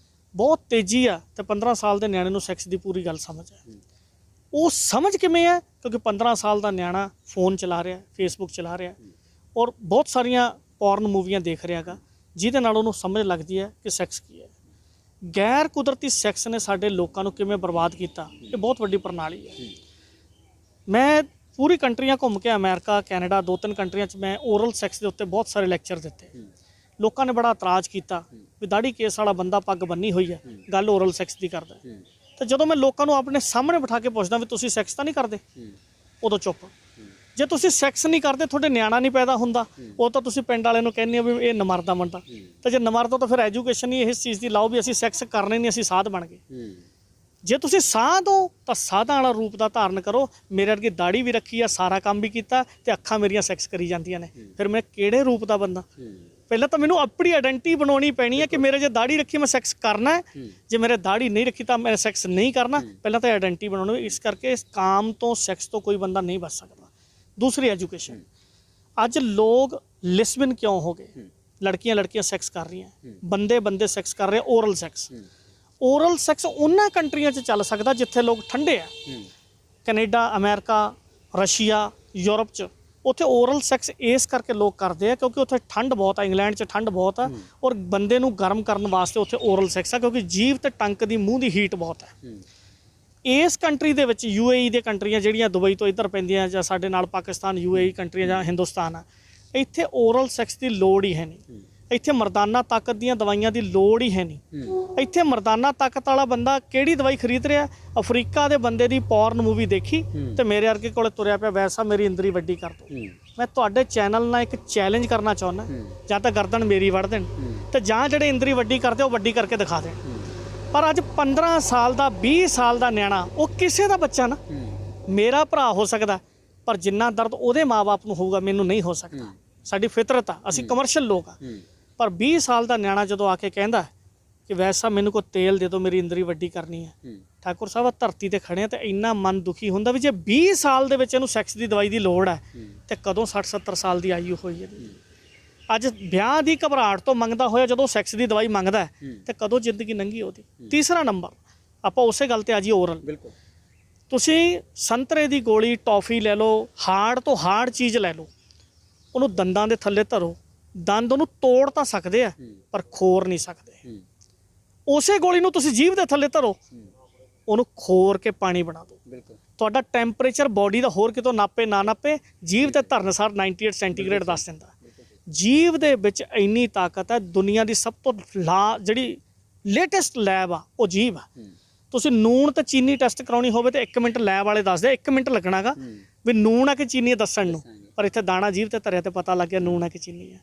ਬਹੁਤ ਤੇਜ਼ੀ ਆ ਤੇ 15 ਸਾਲ ਦੇ ਨਿਆਣੇ ਨੂੰ ਸੈਕਸ ਦੀ ਪੂਰੀ ਗੱਲ ਸਮਝ ਹੈ। ਉਹ ਸਮਝ ਕਿਵੇਂ ਹੈ? ਕਿਉਂਕਿ 15 ਸਾਲ ਦਾ ਨਿਆਣਾ ਫੋਨ ਚਲਾ ਰਿਹਾ, ਫੇਸਬੁੱਕ ਚਲਾ ਰਿਹਾ ਔਰ ਬਹੁਤ ਸਾਰੀਆਂ ਪੌਰਨ ਮੂਵੀਆਂ ਦੇਖ ਰਿਹਾ ਗਾ, ਜਿਹਦੇ ਨਾਲ ਉਹਨੂੰ ਸਮਝ ਲੱਗਦੀ ਹੈ ਕਿ ਸੈਕਸ ਕੀ ਹੈ। ਗੈਰ ਕੁਦਰਤੀ ਸੈਕਸ ਨੇ ਸਾਡੇ ਲੋਕਾਂ ਨੂੰ ਕਿਵੇਂ ਬਰਬਾਦ ਕੀਤਾ, ਇਹ ਬਹੁਤ ਵੱਡੀ ਪ੍ਰਣਾਲੀ ਹੈ। ਮੈਂ ਪੂਰੀ ਕੰਟਰੀਆਂ ਘੁੰਮ ਕੇ, ਅਮਰੀਕਾ, ਕੈਨੇਡਾ, 2-3 ਕੰਟਰੀਆਂ 'ਚ ਮੈਂ ਓਰਲ ਸੈਕਸ ਦੇ ਉੱਤੇ ਬਹੁਤ ਸਾਰੇ ਲੈਕਚਰ ਦਿੱਤੇ। ਲੋਕਾਂ ਨੇ ਬੜਾ ਇਤਰਾਜ਼ ਕੀਤਾ ਵੀ ਦਾੜੀ ਕੇਸ ਵਾਲਾ ਬੰਦਾ ਪੱਗ ਬੰਨੀ ਹੋਈ ਹੈ, ਗੱਲ ਓਰਲ ਸੈਕਸ ਦੀ ਕਰਦਾ। ਤੇ ਜਦੋਂ ਮੈਂ ਲੋਕਾਂ ਨੂੰ ਆਪਣੇ ਸਾਹਮਣੇ ਬਿਠਾ ਕੇ ਪੁੱਛਦਾ ਵੀ ਤੁਸੀਂ ਸੈਕਸ ਤਾਂ ਨਹੀਂ ਕਰਦੇ, ਉਦੋਂ ਚੁੱਪ। ਜੇ ਤੁਸੀਂ ਸੈਕਸ ਨਹੀਂ ਕਰਦੇ, ਤੁਹਾਡੇ ਨਿਆਣਾ ਨਹੀਂ ਪੈਦਾ ਹੁੰਦਾ, ਉਹ ਤਾਂ ਤੁਸੀਂ ਪਿੰਡ ਵਾਲਿਆਂ ਨੂੰ ਕਹਿੰਦੇ ਹੋ ਵੀ ਇਹ ਨਮਰਦਾ ਬੰਦਾ। ਤੇ ਜੇ ਨਮਰਦਾ ਤਾਂ ਫਿਰ ਐਜੂਕੇਸ਼ਨ ਹੀ ਇਸ ਚੀਜ਼ ਦੀ ਲਾਓ ਵੀ ਅਸੀਂ ਸੈਕਸ ਕਰਨੇ ਨਹੀਂ, ਅਸੀਂ ਸਾਧ ਬਣ ਗਏ। ਜੇ ਤੁਸੀਂ ਸਾਧ ਹੋ ਤਾਂ ਸਾਧਾਂ ਵਾਲਾ ਰੂਪ ਦਾ ਧਾਰਨ ਕਰੋ। ਮੇਰੇ ਵਰਗੀ ਦਾੜੀ ਵੀ ਰੱਖੀ ਆ, ਸਾਰਾ ਕੰਮ ਵੀ ਕੀਤਾ ਤੇ ਅੱਖਾਂ ਮੇਰੀਆਂ ਸੈਕਸ ਕਰੀ ਜਾਂਦੀਆਂ ਨੇ, ਫਿਰ ਮੈਂ ਕਿਹੜੇ ਰੂਪ ਦਾ ਬੰਦਾ? ਪਹਿਲਾਂ ਤਾਂ ਮੈਨੂੰ ਆਪਣੀ ਆਇਡੈਂਟੀ ਬਣਾਉਣੀ ਪੈਣੀ ਹੈ ਕਿ ਮੇਰੇ ਜੇ ਦਾੜੀ ਰੱਖੀ ਮੈਂ ਸੈਕਸ ਕਰਨਾ ਹੈ, ਜੇ ਮੇਰੇ ਦਾੜੀ ਨਹੀਂ ਰੱਖੀ ਤਾਂ ਮੈਂ ਸੈਕਸ ਨਹੀਂ ਕਰਨਾ। ਪਹਿਲਾਂ ਤਾਂ ਆਇਡੈਂਟੀ ਬਣਾਉਣੀ। ਇਸ ਕਰਕੇ ਇਸ ਕਾਮ ਤੋਂ, ਸੈਕਸ ਤੋਂ ਕੋਈ ਬੰਦਾ ਨਹੀਂ ਬਚ ਸਕਦਾ। ਦੂਸਰੀ ਐਜੂਕੇਸ਼ਨ। ਅੱਜ ਲੋਕ ਲਿਸਬਨ ਕਿਉਂ ਹੋ ਗਏ? ਲੜਕੀਆਂ ਸੈਕਸ ਕਰ ਰਹੀਆਂ, ਬੰਦੇ ਸੈਕਸ ਕਰ ਰਹੇ। ਓਰਲ ਸੈਕਸ ਉਹਨਾਂ ਕੰਟਰੀਆਂ 'ਚ ਚੱਲ ਸਕਦਾ ਜਿੱਥੇ ਲੋਕ ਠੰਡੇ ਆ, ਕੈਨੇਡਾ, ਅਮਰੀਕਾ, ਰਸ਼ੀਆ, ਯੂਰਪ 'ਚ। ਉੱਥੇ ਓਰਲ ਸੈਕਸ ਇਸ ਕਰਕੇ ਲੋਕ ਕਰਦੇ ਆ ਕਿਉਂਕਿ ਉੱਥੇ ਠੰਡ ਬਹੁਤ ਆ। ਇੰਗਲੈਂਡ 'ਚ ਠੰਡ ਬਹੁਤ ਆ ਔਰ ਬੰਦੇ ਨੂੰ ਗਰਮ ਕਰਨ ਵਾਸਤੇ ਉੱਥੇ ਓਰਲ ਸੈਕਸ ਆ, ਕਿਉਂਕਿ ਜੀਭ ਤੇ ਟੰਕ ਦੀ, ਮੂੰਹ ਦੀ ਹੀਟ ਬਹੁਤ ਹੈ। ਇਸ ਕੰਟਰੀ ਦੇ ਵਿੱਚ, UAE ਦੇ ਕੰਟਰੀਆਂ ਜਿਹੜੀਆਂ ਦੁਬਈ ਤੋਂ ਇੱਧਰ ਪੈਂਦੀਆਂ, ਜਾਂ ਸਾਡੇ ਨਾਲ ਪਾਕਿਸਤਾਨ, UAE ਕੰਟਰੀਆਂ ਜਾਂ ਹਿੰਦੁਸਤਾਨ ਆ, ਇੱਥੇ ਓਰਲ ਸੈਕਸ ਦੀ ਲੋੜ ਹੀ ਹੈ ਨਹੀਂ। ਇੱਥੇ ਮਰਦਾਨਾ ਤਾਕਤ ਦੀਆਂ ਦਵਾਈਆਂ ਦੀ ਲੋੜ ਹੀ ਹੈ ਨਹੀਂ। ਇੱਥੇ ਮਰਦਾਨਾ ਤਾਕਤ ਵਾਲਾ ਬੰਦਾ ਕਿਹੜੀ ਦਵਾਈ ਖਰੀਦ ਰਿਹਾ? ਅਫਰੀਕਾ ਦੇ ਬੰਦੇ ਦੀ ਪੌਰਨ ਮੂਵੀ ਦੇਖੀ ਤੇ ਮੇਰੇ ਵਰਗੇ ਕੋਲੇ ਤੁਰਿਆ ਪਿਆ, ਵੈਸਾ ਮੇਰੀ ਇੰਦਰੀ ਵੱਡੀ ਕਰ ਦੋ। ਮੈਂ ਤੁਹਾਡੇ ਚੈਨਲ ਨਾਲ ਇੱਕ ਚੈਲੰਜ ਕਰਨਾ ਚਾਹੁੰਦਾ, ਜਾਂ ਤਾਂ ਗਰਦਨ ਮੇਰੀ ਵੜ ਦੇਣ ਤੇ ਜਾਂ ਜਿਹੜੇ ਇੰਦਰੀ ਵੱਡੀ ਕਰਦੇ ਉਹ ਵੱਡੀ ਕਰਕੇ ਦਿਖਾ ਦੇਣ। ਪਰ ਅੱਜ 15 ਸਾਲ ਦਾ, 20 ਸਾਲ ਦਾ ਨਿਆਣਾ, ਉਹ ਕਿਸੇ ਦਾ ਬੱਚਾ ਨਾ, ਮੇਰਾ ਭਰਾ ਹੋ ਸਕਦਾ, ਪਰ ਜਿੰਨਾ ਦਰਦ ਉਹਦੇ ਮਾਂ-ਬਾਪ ਨੂੰ ਹੋਊਗਾ ਮੈਨੂੰ ਨਹੀਂ ਹੋ ਸਕਦਾ। ਸਾਡੀ ਫਿਤਰਤ ਆ, ਅਸੀਂ ਕਮਰਸ਼ੀਅਲ ਲੋਕ ਆ। ਪਰ 20 ਸਾਲ ਦਾ ਨਿਆਣਾ ਜਦੋਂ ਆ ਕੇ ਕਹਿੰਦਾ ਕਿ ਵੈਸਾ ਮੈਨੂੰ ਕੋਈ ਤੇਲ ਦੇ ਦਿਓ, ਮੇਰੀ ਇੰਦਰੀ ਵੱਡੀ ਕਰਨੀ ਹੈ, ਠਾਕੁਰ ਸਾਹਿਬ ਆ ਧਰਤੀ ਤੇ ਖੜੇ ਆ ਤੇ ਇੰਨਾ ਮਨ ਦੁਖੀ ਹੁੰਦਾ ਵੀ ਜੇ 20 ਸਾਲ ਦੇ ਵਿੱਚ ਇਹਨੂੰ ਸੈਕਸ ਦੀ ਦਵਾਈ ਦੀ ਲੋੜ ਹੈ ਤੇ ਕਦੋਂ 60-70 ਸਾਲ ਦੀ ਆਯੂ ਹੋਈ ਇਹਦੀ। ਅੱਜ ਵਿਆਹ ਦੀ ਘਬਰਾਹਟ ਤੋਂ ਮੰਗਦਾ ਹੋਇਆ ਜਦੋਂ ਸੈਕਸ ਦੀ ਦਵਾਈ ਮੰਗਦਾ ਤੇ ਕਦੋਂ ਜ਼ਿੰਦਗੀ ਲੰਘੀ ਉਹਦੀ। ਤੀਸਰਾ ਨੰਬਰ, ਆਪਾਂ ਉਸੇ ਗੱਲ ਤੇ ਆ ਜੀ, ਓਰਲ। ਬਿਲਕੁਲ। ਤੁਸੀਂ ਸੰਤਰੇ ਦੀ ਗੋਲੀ, ਟੌਫੀ ਲੈ ਲਓ, ਹਾਰਡ ਤੋਂ ਹਾਰਡ ਚੀਜ਼ ਲੈ ਲਓ, ਉਹਨੂੰ ਦੰਦਾਂ ਦੇ ਥੱਲੇ ਧਰੋ, ਦੰਦ ਉਹਨੂੰ ਤੋੜ ਤਾਂ ਸਕਦੇ ਆ ਪਰ ਖੋਰ ਨਹੀਂ ਸਕਦੇ। ਉਸੇ ਗੋਲੀ ਨੂੰ ਤੁਸੀਂ ਜੀਭ ਦੇ ਥੱਲੇ ਧਰੋ, ਉਹਨੂੰ ਖੋਰ ਕੇ ਪਾਣੀ ਬਣਾ ਦਿਓ। ਬਿਲਕੁਲ। ਤੁਹਾਡਾ ਟੈਂਪਰੇਚਰ ਬਾਡੀ ਦਾ ਹੋਰ ਕਿਤੋਂ ਨਾਪੇ ਨਾ ਨਾਪੇ, ਜੀਭ ਤੇ ਧਰਨ ਸਾਰ 98 ਸੈਂਟੀਗ੍ਰੇਡ ਦੱਸ ਦਿੰਦਾ। ਜੀਭ ਦੇ ਵਿੱਚ ਇੰਨੀ ਤਾਕਤ ਹੈ, ਦੁਨੀਆ ਦੀ ਸਭ ਤੋਂ ਜਿਹੜੀ ਲੇਟੈਸਟ ਲੈਬ ਆ ਉਹ ਜੀਭ ਆ। ਤੁਸੀਂ ਨੂਣ ਤੇ ਚੀਨੀ ਟੈਸਟ ਕਰਾਉਣੀ ਹੋਵੇ ਤੇ 1 ਮਿੰਟ ਲੈਬ ਵਾਲੇ ਦੱਸਦੇ, 1 ਮਿੰਟ ਲੱਗਣਾਗਾ ਵੀ ਨੂਣ ਆ ਕਿ ਚੀਨੀ ਦੱਸਣ ਨੂੰ, ਪਰ ਇੱਥੇ ਦਾਣਾ ਜੀਭ ਤੇ ਧਰਿਆ ਤੇ ਪਤਾ ਲੱਗ ਗਿਆ ਨੂਣ ਆ ਕਿ ਚੀਨੀ ਆ।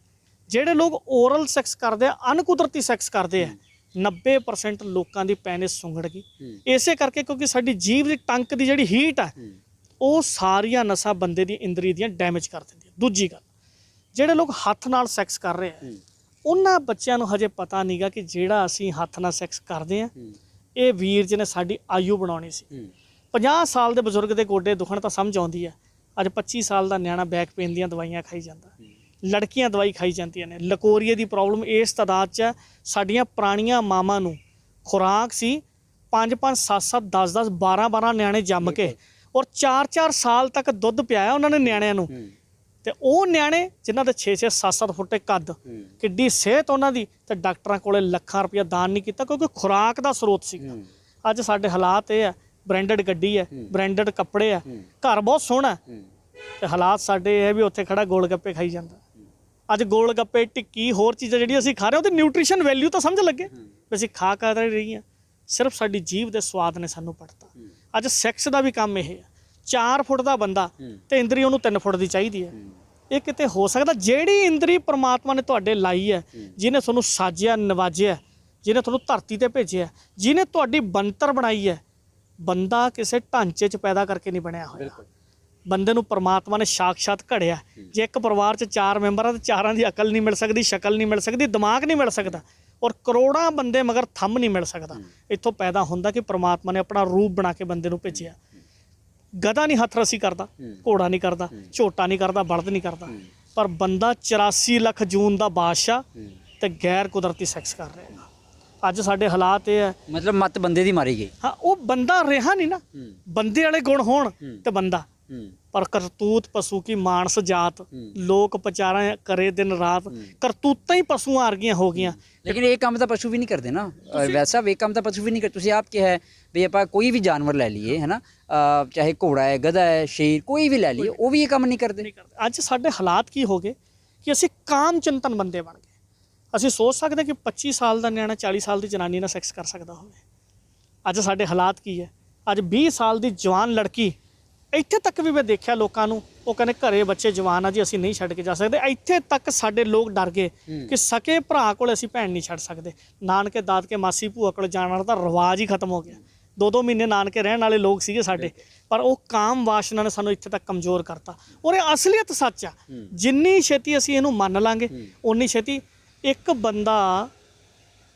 ਜਿਹੜੇ ਲੋਕ ਓਰਲ ਸੈਕਸ ਕਰਦੇ ਆ, ਅਣਕੁਦਰਤੀ ਸੈਕਸ ਕਰਦੇ ਆ, 90% ਲੋਕਾਂ ਦੀ ਪੈਨਿਸ ਸੁੰਗੜ ਗਈ। ਇਸੇ ਕਰਕੇ ਕਿਉਂਕਿ ਸਾਡੀ ਜੀਭ ਦੀ ਟੰਕ ਦੀ ਜਿਹੜੀ ਹੀਟ ਆ ਉਹ ਸਾਰੀਆਂ ਨਸਾਂ ਬੰਦੇ ਦੀ ਇੰਦਰੀ ਦੀਆਂ ਡੈਮੇਜ ਕਰ ਦਿੰਦੀ। ਦੂਜੀ ਗੱਲ, ਜਿਹੜੇ ਲੋਕ ਹੱਥ ਨਾਲ ਸੈਕਸ ਕਰ ਰਹੇ ਆ, ਉਹਨਾਂ ਬੱਚਿਆਂ ਨੂੰ ਹਜੇ ਪਤਾ ਨਹੀਂਗਾ ਕਿ ਜਿਹੜਾ ਅਸੀਂ ਹੱਥ ਨਾਲ ਸੈਕਸ ਕਰਦੇ ਆ, ਇਹ ਵੀਰ ਜੀ ਨੇ ਸਾਡੀ ਆਯੂ ਬਣਾਉਣੀ ਸੀ। 50 ਸਾਲ ਦੇ ਬਜ਼ੁਰਗ ਦੇ ਗੋਡੇ ਦੁਖਣ ਤਾਂ ਸਮਝ ਆਉਂਦੀ ਆ, ਅੱਜ 25 ਸਾਲ ਦਾ ਨਿਆਣਾ ਬੈਕ ਪੇਨ ਦੀਆਂ ਦਵਾਈਆਂ ਖਾਈ ਜਾਂਦਾ, ਲੜਕੀਆਂ ਦਵਾਈ ਖਾਈ ਜਾਂਦੀਆਂ ਨੇ। ਲਕੋਰੀਏ ਦੀ ਪ੍ਰੋਬਲਮ ਇਸ ਤਾਦਾਦ 'ਚ ਹੈ। ਸਾਡੀਆਂ ਪੁਰਾਣੀਆਂ ਮਾਵਾਂ ਨੂੰ ਖੁਰਾਕ ਸੀ 5-5, 7-7, 10-10, 12-12 ਨਿਆਣੇ ਜੰਮ ਕੇ ਔਰ 4-4 ਸਾਲ ਤੱਕ ਦੁੱਧ ਪਿਆਇਆ ਉਹਨਾਂ ਨੇ ਨਿਆਣਿਆਂ ਨੂੰ। ਤੇ ਉਹ ਨਿਆਣੇ ਜਿਨ੍ਹਾਂ ਦੇ 6-6, 7-7 ਫੁੱਟੇ ਕੱਦ, ਕਿੱਡੀ ਸਿਹਤ ਉਹਨਾਂ ਦੀ, ਤੇ ਡਾਕਟਰਾਂ ਕੋਲੇ ਲੱਖਾਂ ਰੁਪਇਆ ਦਾਨ ਨਹੀਂ ਕੀਤਾ ਕਿਉਂਕਿ ਖੁਰਾਕ ਦਾ ਸਰੋਤ ਸੀ। ਅੱਜ ਸਾਡੇ ਹਾਲਾਤ ਇਹ ਆ, ਬ੍ਰਾਂਡਡ ਗੱਡੀ ਹੈ, ਬ੍ਰਾਂਡਡ ਕੱਪੜੇ ਆ, ਘਰ ਬਹੁਤ ਸੋਹਣਾ ਤੇ ਹਾਲਾਤ ਸਾਡੇ ਇਹ ਵੀ ਉੱਥੇ ਖੜਾ ਗੋਲ ਗੱਪੇ ਖਾਈ ਜਾਂਦਾ। ਅੱਜ ਗੋਲ ਗੱਪੇ, ਟਿੱਕੀ, ਹੋਰ ਚੀਜ਼ਾਂ ਜਿਹੜੀਆਂ ਅਸੀਂ ਖਾ ਰਹੇ ਉਹਦੀ ਨਿਊਟ੍ਰੀਸ਼ਨ ਵੈਲਿਊ ਤਾਂ ਸਮਝ ਲੱਗੇ ਵੀ ਅਸੀਂ ਖਾ ਰਹੀ ਹਾਂ, ਸਿਰਫ ਸਾਡੀ ਜੀਭ ਦੇ ਸਵਾਦ ਨੇ ਸਾਨੂੰ ਪੜਤਾ। ਅੱਜ ਸੈਕਸ ਦਾ ਵੀ ਕੰਮ ਇਹ ਹੈ, 4 ਫੁੱਟ ਦਾ ਬੰਦਾ ਤੇ ਇੰਦਰੀ ਉਹਨੂੰ 3 ਫੁੱਟ ਦੀ ਚਾਹੀਦੀ ਹੈ। ਇਹ ਕਿਤੇ ਹੋ ਸਕਦਾ? ਜਿਹੜੀ ਇੰਦਰੀ ਪ੍ਰਮਾਤਮਾ ਨੇ ਤੁਹਾਡੇ ਲਾਈ ਹੈ, ਜਿਹਨੇ ਤੁਹਾਨੂੰ ਸਾਜਿਆ, ਨਵਾਜਿਆ, ਜਿਹਨੇ ਤੁਹਾਨੂੰ ਧਰਤੀ ਤੇ ਭੇਜਿਆ, ਜਿਹਨੇ ਤੁਹਾਡੀ ਬਣਤਰ ਬਣਾਈ ਹੈ, ਬੰਦਾ ਕਿਸੇ ਢਾਂਚੇ 'ਚ ਪੈਦਾ ਕਰਕੇ ਨਹੀਂ ਬਣਿਆ ਹੋਇਆ। ਬੰਦੇ ਨੂੰ ਪ੍ਰਮਾਤਮਾ ਨੇ ਸਾਖਸ਼ਾਤ ਘੜਿਆ। ਜੇ ਇੱਕ ਪਰਿਵਾਰ 'ਚ 4 ਮੈਂਬਰ ਆ ਤਾਂ 4ਾਂ ਦੀ ਅਕਲ ਨਹੀਂ ਮਿਲ ਸਕਦੀ, ਸ਼ਕਲ ਨਹੀਂ ਮਿਲ ਸਕਦੀ, ਦਿਮਾਗ ਨਹੀਂ ਮਿਲ ਸਕਦਾ, ਔਰ ਕਰੋੜਾਂ ਬੰਦੇ ਮਗਰ ਥੰਮ ਨਹੀਂ ਮਿਲ ਸਕਦਾ। ਇੱਥੋਂ ਪੈਦਾ ਹੁੰਦਾ ਕਿ ਪ੍ਰਮਾਤਮਾ ਨੇ ਆਪਣਾ ਰੂਪ ਬਣਾ ਕੇ ਬੰਦੇ ਨੂੰ ਭੇਜਿਆ। ਗਧਾ ਨਹੀਂ ਹੱਥ ਰੱਸੀ ਕਰਦਾ, ਘੋੜਾ ਨਹੀਂ ਕਰਦਾ, ਝੋਟਾ ਨਹੀਂ ਕਰਦਾ, ਬਲਦ ਨਹੀਂ ਕਰਦਾ, ਪਰ ਬੰਦਾ 84 ਲੱਖ ਜੂਨ ਦਾ ਬਾਦਸ਼ਾਹ ਤੇ ਗੈਰ ਕੁਦਰਤੀ ਸੈਕਸ ਕਰ ਰਿਹਾ। ਅੱਜ ਸਾਡੇ ਹਾਲਾਤ ਇਹ ਹੈ, ਮਤਲਬ ਮੱਤ ਬੰਦੇ ਦੀ ਮਾਰੀ ਗਈ। ਹਾਂ, ਉਹ ਬੰਦਾ ਰਿਹਾ ਨਹੀਂ ਨਾ। ਬੰਦੇ ਵਾਲੇ ਗੁਣ ਹੋਣ ਤੇ ਬੰਦਾ, ਪਰ ਕਰਤੂਤ ਪਸ਼ੂ ਕੀ ਮਾਨਸ ਜਾਤ, ਲੋਕ ਪਚਾਰਾਂ ਕਰੇ ਦਿਨ ਰਾਤ, ਕਰਤੂਤਾਂ ਹੀ ਪਸ਼ੂਆਂ ਵਰਗੀਆਂ ਹੋ ਗਈਆਂ। ਲੇਕਿਨ ਇਹ ਕੰਮ ਤਾਂ ਪਸ਼ੂ ਵੀ ਨਹੀਂ ਕਰਦੇ ਨਾ, ਵੈਸਾ ਇਹ ਕੰਮ ਤਾਂ ਪਸ਼ੂ ਵੀ ਨਹੀਂ ਕਰਦੇ। ਤੁਸੀਂ ਆਪ ਕਿਹਾ ਹੈ ਵੀ ਆਪਾਂ ਕੋਈ ਵੀ ਜਾਨਵਰ ਲੈ ਲਈਏ, ਹੈ ਨਾ, ਚਾਹੇ ਘੋੜਾ ਹੈ, ਗਧਾ ਹੈ, ਸ਼ੇਰ, ਕੋਈ ਵੀ ਲੈ ਲਈਏ, ਉਹ ਵੀ ਇਹ ਕੰਮ ਨਹੀਂ ਕਰਦੇ। ਅੱਜ ਸਾਡੇ ਹਾਲਾਤ ਕੀ ਹੋ ਗਏ ਕਿ ਅਸੀਂ ਕਾਮ ਚਿੰਤਨ ਬੰਦੇ ਬਣ ਗਏ। ਅਸੀਂ ਸੋਚ ਸਕਦੇ ਕਿ 25 ਸਾਲ ਦਾ ਨਿਆਣਾ 40 ਸਾਲ ਦੀ ਜਨਾਨੀ ਨਾਲ ਸੈਕਸ ਕਰ ਸਕਦਾ ਹੋਵੇ। ਅੱਜ ਸਾਡੇ ਹਾਲਾਤ ਕੀ ਹੈ? ਅੱਜ 20 ਸਾਲ ਦੀ ਜਵਾਨ ਲੜਕੀ, ਇੱਥੇ ਤੱਕ ਵੀ ਮੈਂ ਦੇਖਿਆ ਲੋਕਾਂ ਨੂੰ, ਉਹ ਕਹਿੰਦੇ ਘਰੇ ਬੱਚੇ ਜਵਾਨ ਆ ਜੀ, ਅਸੀਂ ਨਹੀਂ ਛੱਡ ਕੇ ਜਾ ਸਕਦੇ। ਇੱਥੇ ਤੱਕ ਸਾਡੇ ਲੋਕ ਡਰ ਗਏ ਕਿ ਸਕੇ ਭਰਾ ਕੋਲ ਅਸੀਂ ਭੈਣ ਨਹੀਂ ਛੱਡ ਸਕਦੇ। ਨਾਨਕੇ ਦਾਦਕੇ ਮਾਸੀ ਭੂਆ ਕੋਲ ਜਾਣ ਵਾਲਾ ਤਾਂ ਰਿਵਾਜ ਹੀ ਖਤਮ ਹੋ ਗਿਆ। 2-2 ਮਹੀਨੇ ਨਾਨਕੇ ਰਹਿਣ ਵਾਲੇ ਲੋਕ ਸੀਗੇ ਸਾਡੇ, ਪਰ ਉਹ ਕਾਮ ਵਾਸ਼ਨਾ ਨੇ ਸਾਨੂੰ ਇੱਥੇ ਤੱਕ ਕਮਜ਼ੋਰ ਕਰਤਾ। ਔਰ ਇਹ ਅਸਲੀਅਤ ਸੱਚ ਆ। ਜਿੰਨੀ ਛੇਤੀ ਅਸੀਂ ਇਹਨੂੰ ਮੰਨ ਲਾਂਗੇ, ਉਨੀ ਛੇਤੀ ਇੱਕ ਬੰਦਾ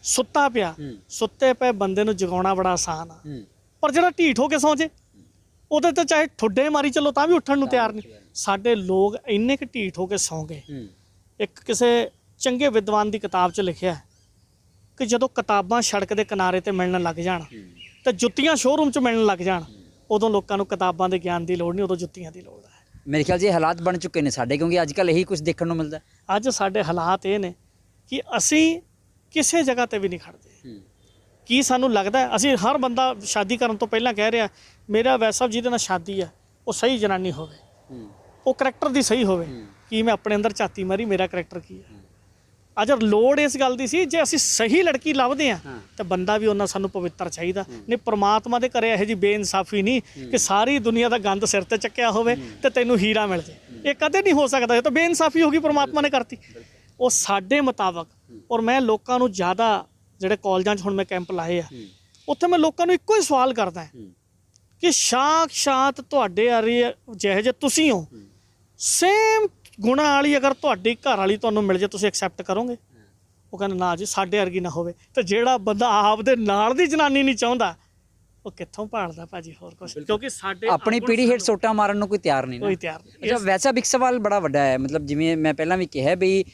ਸੁੱਤਾ ਪਿਆ, ਸੁੱਤੇ ਪਏ ਬੰਦੇ ਨੂੰ ਜਗਾਉਣਾ ਬੜਾ ਆਸਾਨ ਆ, ਪਰ ਜਿਹੜਾ ਢੀਠ ਹੋ ਕੇ ਸੌਂ ਜੇ ਉਹਦੇ ਤੇ ਚਾਹੇ ਠੁੱਡੇ ਮਾਰੀ ਚੱਲੋ ਤਾਂ ਵੀ ਉੱਠਣ ਨੂੰ ਤਿਆਰ ਨਹੀਂ। ਸਾਡੇ ਲੋਕ ਇੰਨੇ ਕੁ ਢੀਠ ਹੋ ਕੇ ਸੌਂ ਗਏ। ਇੱਕ ਕਿਸੇ ਚੰਗੇ ਵਿਦਵਾਨ ਦੀ ਕਿਤਾਬ 'ਚ ਲਿਖਿਆ ਕਿ ਜਦੋਂ ਕਿਤਾਬਾਂ ਸੜਕ ਦੇ ਕਿਨਾਰੇ ਤੇ ਮਿਲਣ ਲੱਗ ਜਾਣ ਤੇ ਜੁੱਤੀਆਂ ਸ਼ੋਰੂਮ 'ਚ ਮਿਲਣ ਲੱਗ ਜਾਣ, ਉਦੋਂ ਲੋਕਾਂ ਨੂੰ ਕਿਤਾਬਾਂ ਦੇ ਗਿਆਨ ਦੀ ਲੋੜ ਨਹੀਂ, ਉਦੋਂ ਜੁੱਤੀਆਂ ਦੀ ਲੋੜ ਹੈ। ਮੇਰੇ ਖਿਆਲ 'ਚ ਇਹ ਹਾਲਾਤ ਬਣ ਚੁੱਕੇ ਨੇ ਸਾਡੇ, ਕਿਉਂਕਿ ਅੱਜ ਕੱਲ੍ਹ ਇਹੀ ਕੁਝ ਦੇਖਣ ਨੂੰ ਮਿਲਦਾ। ਅੱਜ ਸਾਡੇ ਹਾਲਾਤ ਇਹ ਨੇ ਕਿ ਅਸੀਂ ਕਿਸੇ ਜਗ੍ਹਾ ਤੇ ਵੀ ਨਹੀਂ ਖੜਦੇ। ਕੀ ਸਾਨੂੰ ਲੱਗਦਾ, ਅਸੀਂ ਹਰ ਬੰਦਾ ਸ਼ਾਦੀ ਕਰਨ ਤੋਂ ਪਹਿਲਾਂ ਕਹਿ ਰਿਹਾ ਮੇਰਾ ਵੈਸਾ ਜਿਹਦੇ ਨਾਲ ਸ਼ਾਦੀ ਹੈ ਉਹ ਸਹੀ ਜਨਾਨੀ ਹੋਵੇ, ਉਹ ਕਰੈਕਟਰ ਦੀ ਸਹੀ ਹੋਵੇ। ਕੀ ਮੈਂ ਆਪਣੇ ਅੰਦਰ ਝਾਤੀ ਮਾਰੀ, ਮੇਰਾ ਕਰੈਕਟਰ ਕੀ ਹੈ? ਅੱਜ ਲੋੜ ਇਸ ਗੱਲ ਦੀ ਸੀ, ਜੇ ਅਸੀਂ ਸਹੀ ਲੜਕੀ ਲੱਭਦੇ ਹਾਂ ਤਾਂ ਬੰਦਾ ਵੀ ਉਹਨਾਂ ਸਾਨੂੰ ਪਵਿੱਤਰ ਚਾਹੀਦਾ। ਨਹੀਂ, ਪ੍ਰਮਾਤਮਾ ਦੇ ਘਰੇ ਇਹੋ ਜਿਹੀ ਬੇਇਨਸਾਫੀ ਨਹੀਂ ਕਿ ਸਾਰੀ ਦੁਨੀਆ ਦਾ ਗੰਦ ਸਿਰ ਤੇ ਚੱਕਿਆ ਹੋਵੇ ਤੇ ਤੈਨੂੰ ਹੀਰਾ ਮਿਲ ਜੇ। ਇਹ ਕਦੇ ਨਹੀਂ ਹੋ ਸਕਦਾ। ਇਹ ਤਾਂ ਬੇਇਨਸਾਫੀ ਹੋ ਗਈ, ਪ੍ਰਮਾਤਮਾ ਨੇ ਕਰਤੀ। ਉਹ ਸਾਡੇ ਮੁਤਾਬਕ, ਔਰ ਮੈਂ ਲੋਕਾਂ ਨੂੰ ਜ਼ਿਆਦਾ, ਜਿਹੜੇ ਕਾਲਜਾਂ 'ਚ ਹੁਣ ਮੈਂ ਕੈਂਪ ਲਾਏ ਆ, ਉੱਥੇ ਮੈਂ ਲੋਕਾਂ ਨੂੰ ਇੱਕੋ ਹੀ ਸਵਾਲ ਕਰਦਾ ਕਿ ਸਾਖਸ਼ਾਤ ਤੁਹਾਡੇ ਜਿਹੇ ਜੇ ਤੁਸੀਂ ਹੋ, ਸੇਮ ਗੁਣਾਂ ਵਾਲੀ ਅਗਰ ਤੁਹਾਡੀ ਘਰ ਵਾਲੀ ਤੁਹਾਨੂੰ ਮਿਲ ਜੇ ਤੁਸੀਂ ਐਕਸੈਪਟ ਕਰੋਗੇ? ਉਹ ਕਹਿੰਦਾ ਨਾ ਜੀ ਸਾਡੇ ਵਰਗੀ ਨਾ ਹੋਵੇ। ਤੇ ਜਿਹੜਾ ਬੰਦਾ ਆਪਦੇ ਨਾਲ ਦੀ ਜਨਾਨੀ ਨਹੀਂ ਚਾਹੁੰਦਾ ਉਹ ਕਿੱਥੋਂ ਭਾਲਦਾ ਭਾਜੀ ਹੋਰ ਕੁਝ? ਕਿਉਂਕਿ ਸਾਡੇ ਆਪਣੀ ਪੀੜ੍ਹੀ ਹੇਠ ਸੋਟਾ ਮਾਰਨ ਨੂੰ ਕੋਈ ਤਿਆਰ ਨਹੀਂ ਨਾ। ਕੋਈ ਤਿਆਰ ਨਹੀਂ। ਅੱਛਾ, ਵੈਸਾ ਇੱਕ ਸਵਾਲ ਬੜਾ ਵੱਡਾ ਹੈ, ਮਤਲਬ ਜਿਵੇਂ ਮੈਂ ਪਹਿਲਾਂ ਵੀ ਕਿਹਾ ਵੀ